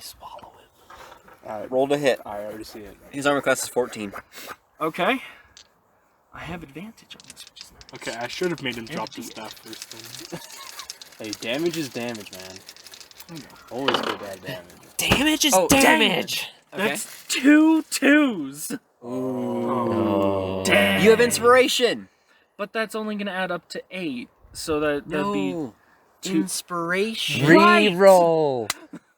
Alright, Roll to hit. I already see it. His armor class is 14. Okay. I have advantage on this, which is nice. Okay, I should have made him drop the staff first then. Hey, damage is damage, man. Always good to have damage. Damage is Oh, dang damage. Okay. That's 2 twos. Dang. You have inspiration. But that's only going to add up to 8. So that'd be. No. Inspiration. Right. Reroll.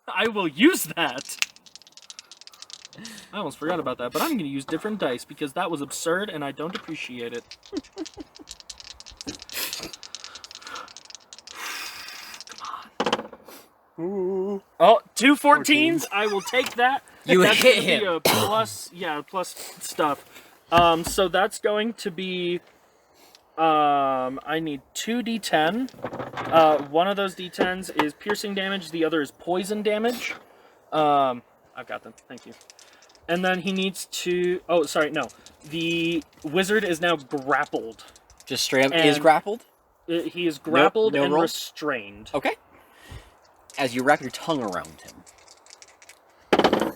I will use that. I almost forgot about that, but I'm going to use different dice because that was absurd and I don't appreciate it. Ooh. Oh, 2 14s. I will take that. You That's hit gonna be him. a plus stuff. So that's going to be. I need 2d10. One of those d10s is piercing damage. The other is poison damage. I've got them. Thank you. And then he needs to. Oh, sorry, no. The wizard is now grappled. Just straight up is And- grappled. He is grappled no and roll? restrained. Okay. As you wrap your tongue around him.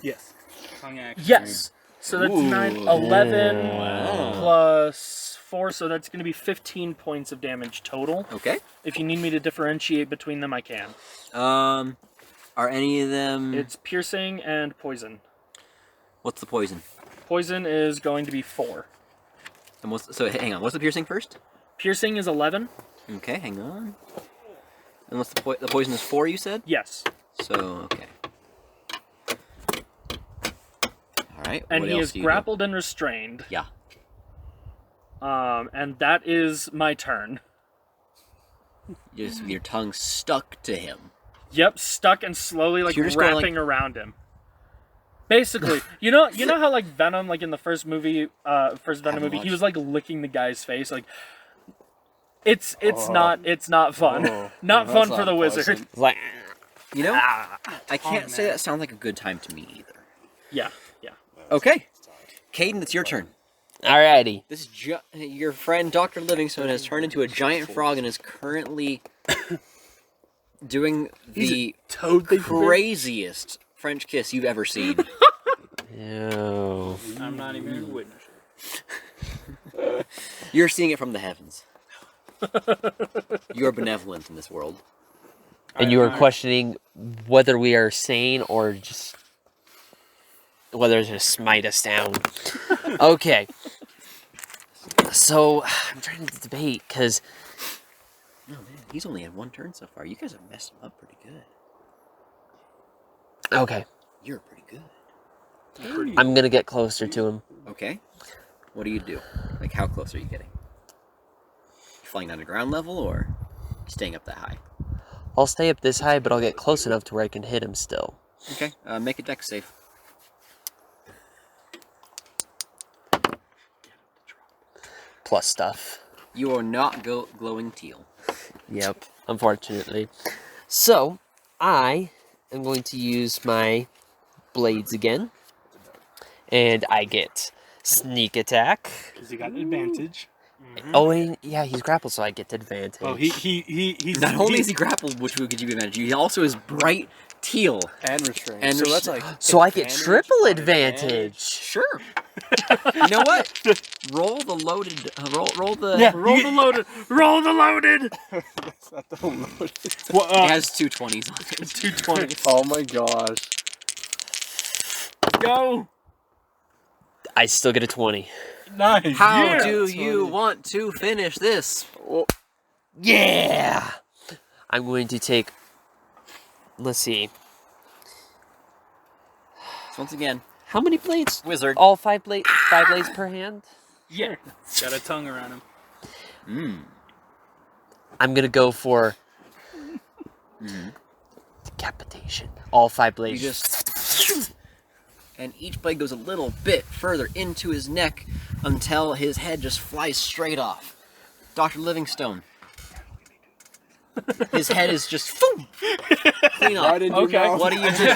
Yes. Tongue action. Yes. So that's 9, 11 Wow. plus 4, so that's going to be 15 points of damage total. Okay. If you need me to differentiate between them, I can. Are any of them? It's piercing and poison. What's the poison? Poison is going to be 4. And so hang on. What's the piercing first? Piercing is 11. Okay, hang on. And what's the poison is 4? You said. Yes. So okay. All right. And what he else is do you do? grappled and restrained. Yeah. And that is my turn. Your tongue stuck to him. Yep, stuck and slowly like you're just going, wrapping around him. Basically, you know how like Venom, like in the first movie, first Venom movie, he watched. was like licking the guy's face, like. It's not fun. Oh, not that's fun for not the wizard. pleasant. Like, You know, Ah. I can't say that sounds like a good time to me either. Yeah. Okay, Caden, it's your turn. alrighty. This your friend Dr. Livingstone has turned into a giant frog and is currently doing the craziest French kiss you've ever seen. Ew. I'm not even a witness. You're seeing it from the heavens. You are benevolent in this world. And you are questioning whether we are sane or just whether it's just smite us down. Okay. So I'm trying to debate because Oh man, he's only had one turn so far. You guys have messed him up pretty good. okay, You're pretty good. I'm gonna get closer to him. Okay. What do you do? Like, how close are you getting? Flying down to ground level or staying up that high? I'll stay up this high, but I'll get close enough to where I can hit him still. Okay. Make a dex save. Plus stuff. You are not glowing teal. Yep, unfortunately. So, I am going to use my blades again. And I get sneak attack. Because he got an advantage. Oh, and yeah, he's grappled, so I get advantage. Oh, he's Not only is he grappled, which will give you advantage, he also is bright teal. And restrained. And so that's like. So I get advantage triple on advantage. Sure. You know what? Roll the loaded. Roll the. Roll the loaded. Roll the loaded. That's not the loaded. Well, It has 2 20s on it. 220. Oh my gosh. Go. I still get a 20. nice. How Yeah. do you want to finish this? Yeah! I'm going to take. Let's see. So once again, How many blades? wizard. All 5 blades per hand? Yeah. Got a tongue around him. I'm gonna go for decapitation. All 5 You blades. just and each blade goes a little bit further into his neck until his head just flies straight off. Dr. Livingstone. His head is just clean off. Right into your mouth. What do you do?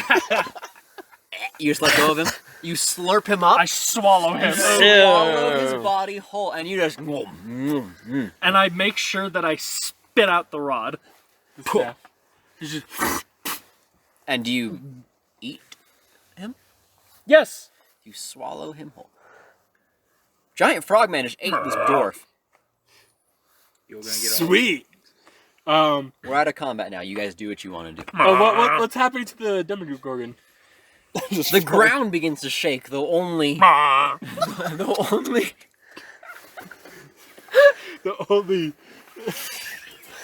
You just let go of him. You slurp him up. I swallow him. Swallow his body whole, and you just. And I make sure that I spit out the rod. And do you eat him? Yes. You swallow him whole. Giant Frogman just ate this dwarf. You're gonna get Sweet. We're out of combat now. You guys do what you want to do. What's happening to the Demogorgon? The ground begins to shake, though only. The only.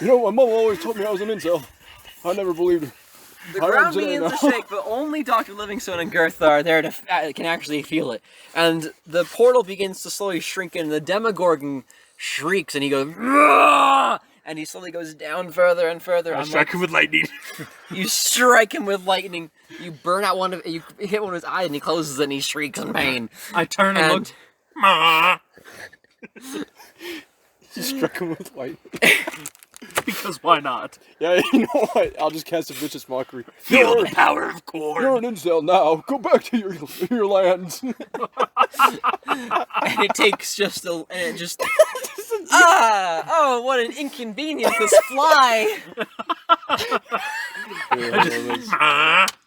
You know, my mom always told me I was an incel. I never believed her. The I am ground today begins now. to shake, but only Dr. Livingstone and Gertha are there to can actually feel it. And the portal begins to slowly shrink in. The Demogorgon shrieks, and he goes, "Rah!" And he slowly goes down further and further. I'll strike him with lightning. You strike him with lightning. You burn out you hit one of his eyes, and he closes it, and he shrieks in pain. I turn and look. She struck him with light. Because why not? Yeah, you know what? I'll just cast a vicious mockery. Feel the power of corn. You're an incel now. Go back to your lands. And it takes just a, and it just, oh, what an inconvenience, this fly.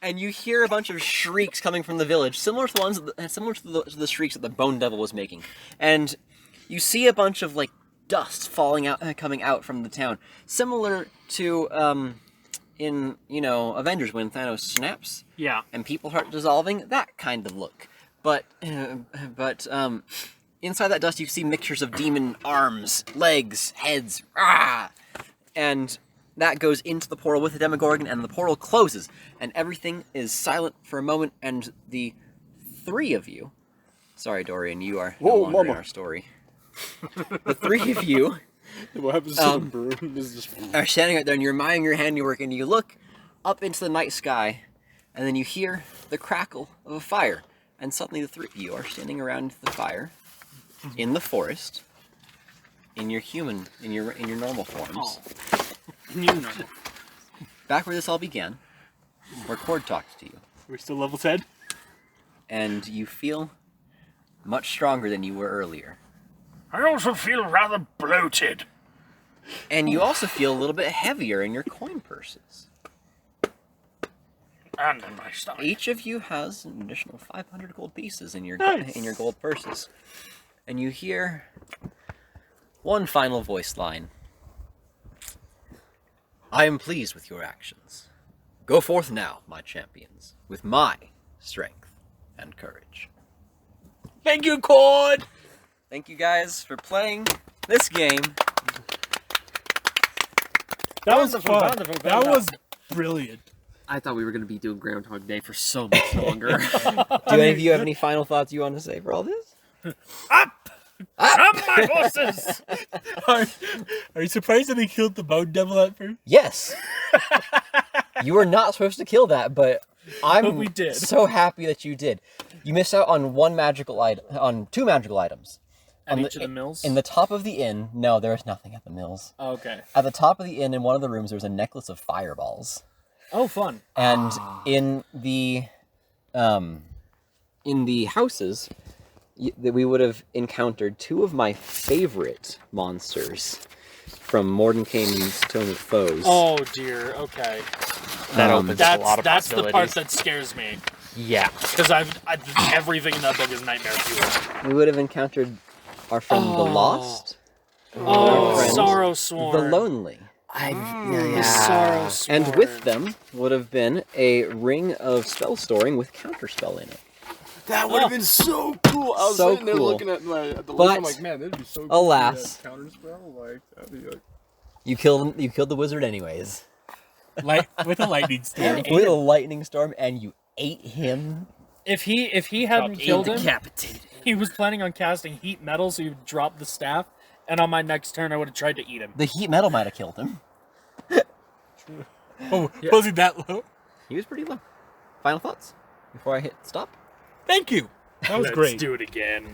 And you hear a bunch of shrieks coming from the village, similar to the shrieks that the Bone Devil was making. And you see a bunch of, like, dust coming out from the town, similar to in Avengers when Thanos snaps, and people start dissolving. That kind of look, but inside that dust you see mixtures of demon arms, legs, heads, and that goes into the portal with the Demogorgon, and the portal closes, and everything is silent for a moment, and the three of you, sorry Dorian, you are no longer in our story. The three of you What happens to the broom is just... are standing out there, and you're admiring your handiwork, and you look up into the night sky, and then you hear the crackle of a fire, and suddenly the three of you are standing around the fire in the forest in your normal forms. Back where this all began, where Cord talked to you, Are we still level 10? and you feel much stronger than you were earlier. I also feel rather bloated. And you also feel a little bit heavier in your coin purses. And in my stomach. Each of you has an additional 500 gold pieces in your gold purses. And you hear one final voice line. I am pleased with your actions. Go forth now, my champions, with my strength and courage. Thank you, Cord! Thank you guys for playing this game. That was fun. That was brilliant. I thought we were going to be doing Groundhog Day for so much longer. Do any of you have any final thoughts you want to say for all this? Up, my horses! Are you surprised that they killed the Bone Devil at first? Yes. You were not supposed to kill that, but I'm we did. so happy that you did. You missed out on two magical items. At each of the mills? In the top of the inn, no, there is nothing at the mills. Okay. At the top of the inn, in one of the rooms, there was a necklace of fireballs. Oh, fun. And in the houses, that we would have encountered two of my favorite monsters from Mordenkainen's Tome of Foes. Oh, dear. Okay. That opens a lot of That's the part possibilities. that scares me. Yeah. Because everything in that book is nightmare fuel. We would have encountered our friend the Lost, Oh, friend, Sorrow Sworn. the Lonely, The Sorrow Sworn. and with them would have been a ring of spell storing with counterspell in it. That would have been so cool. I was So sitting there cool. looking at the list. But, I'm like, man, that'd be so cool. alas. Counterspell, like, that'd be like... You killed the wizard anyways. With a lightning storm. With a lightning storm, and you ate him. If he hadn't killed him, Decapitated. he was planning on casting heat metal, so he would drop the staff, and on my next turn, I would have tried to eat him. The heat metal might have killed him. Oh, was he that low? He was pretty low. Final thoughts before I hit stop? Thank you. That was Let's great. do it again.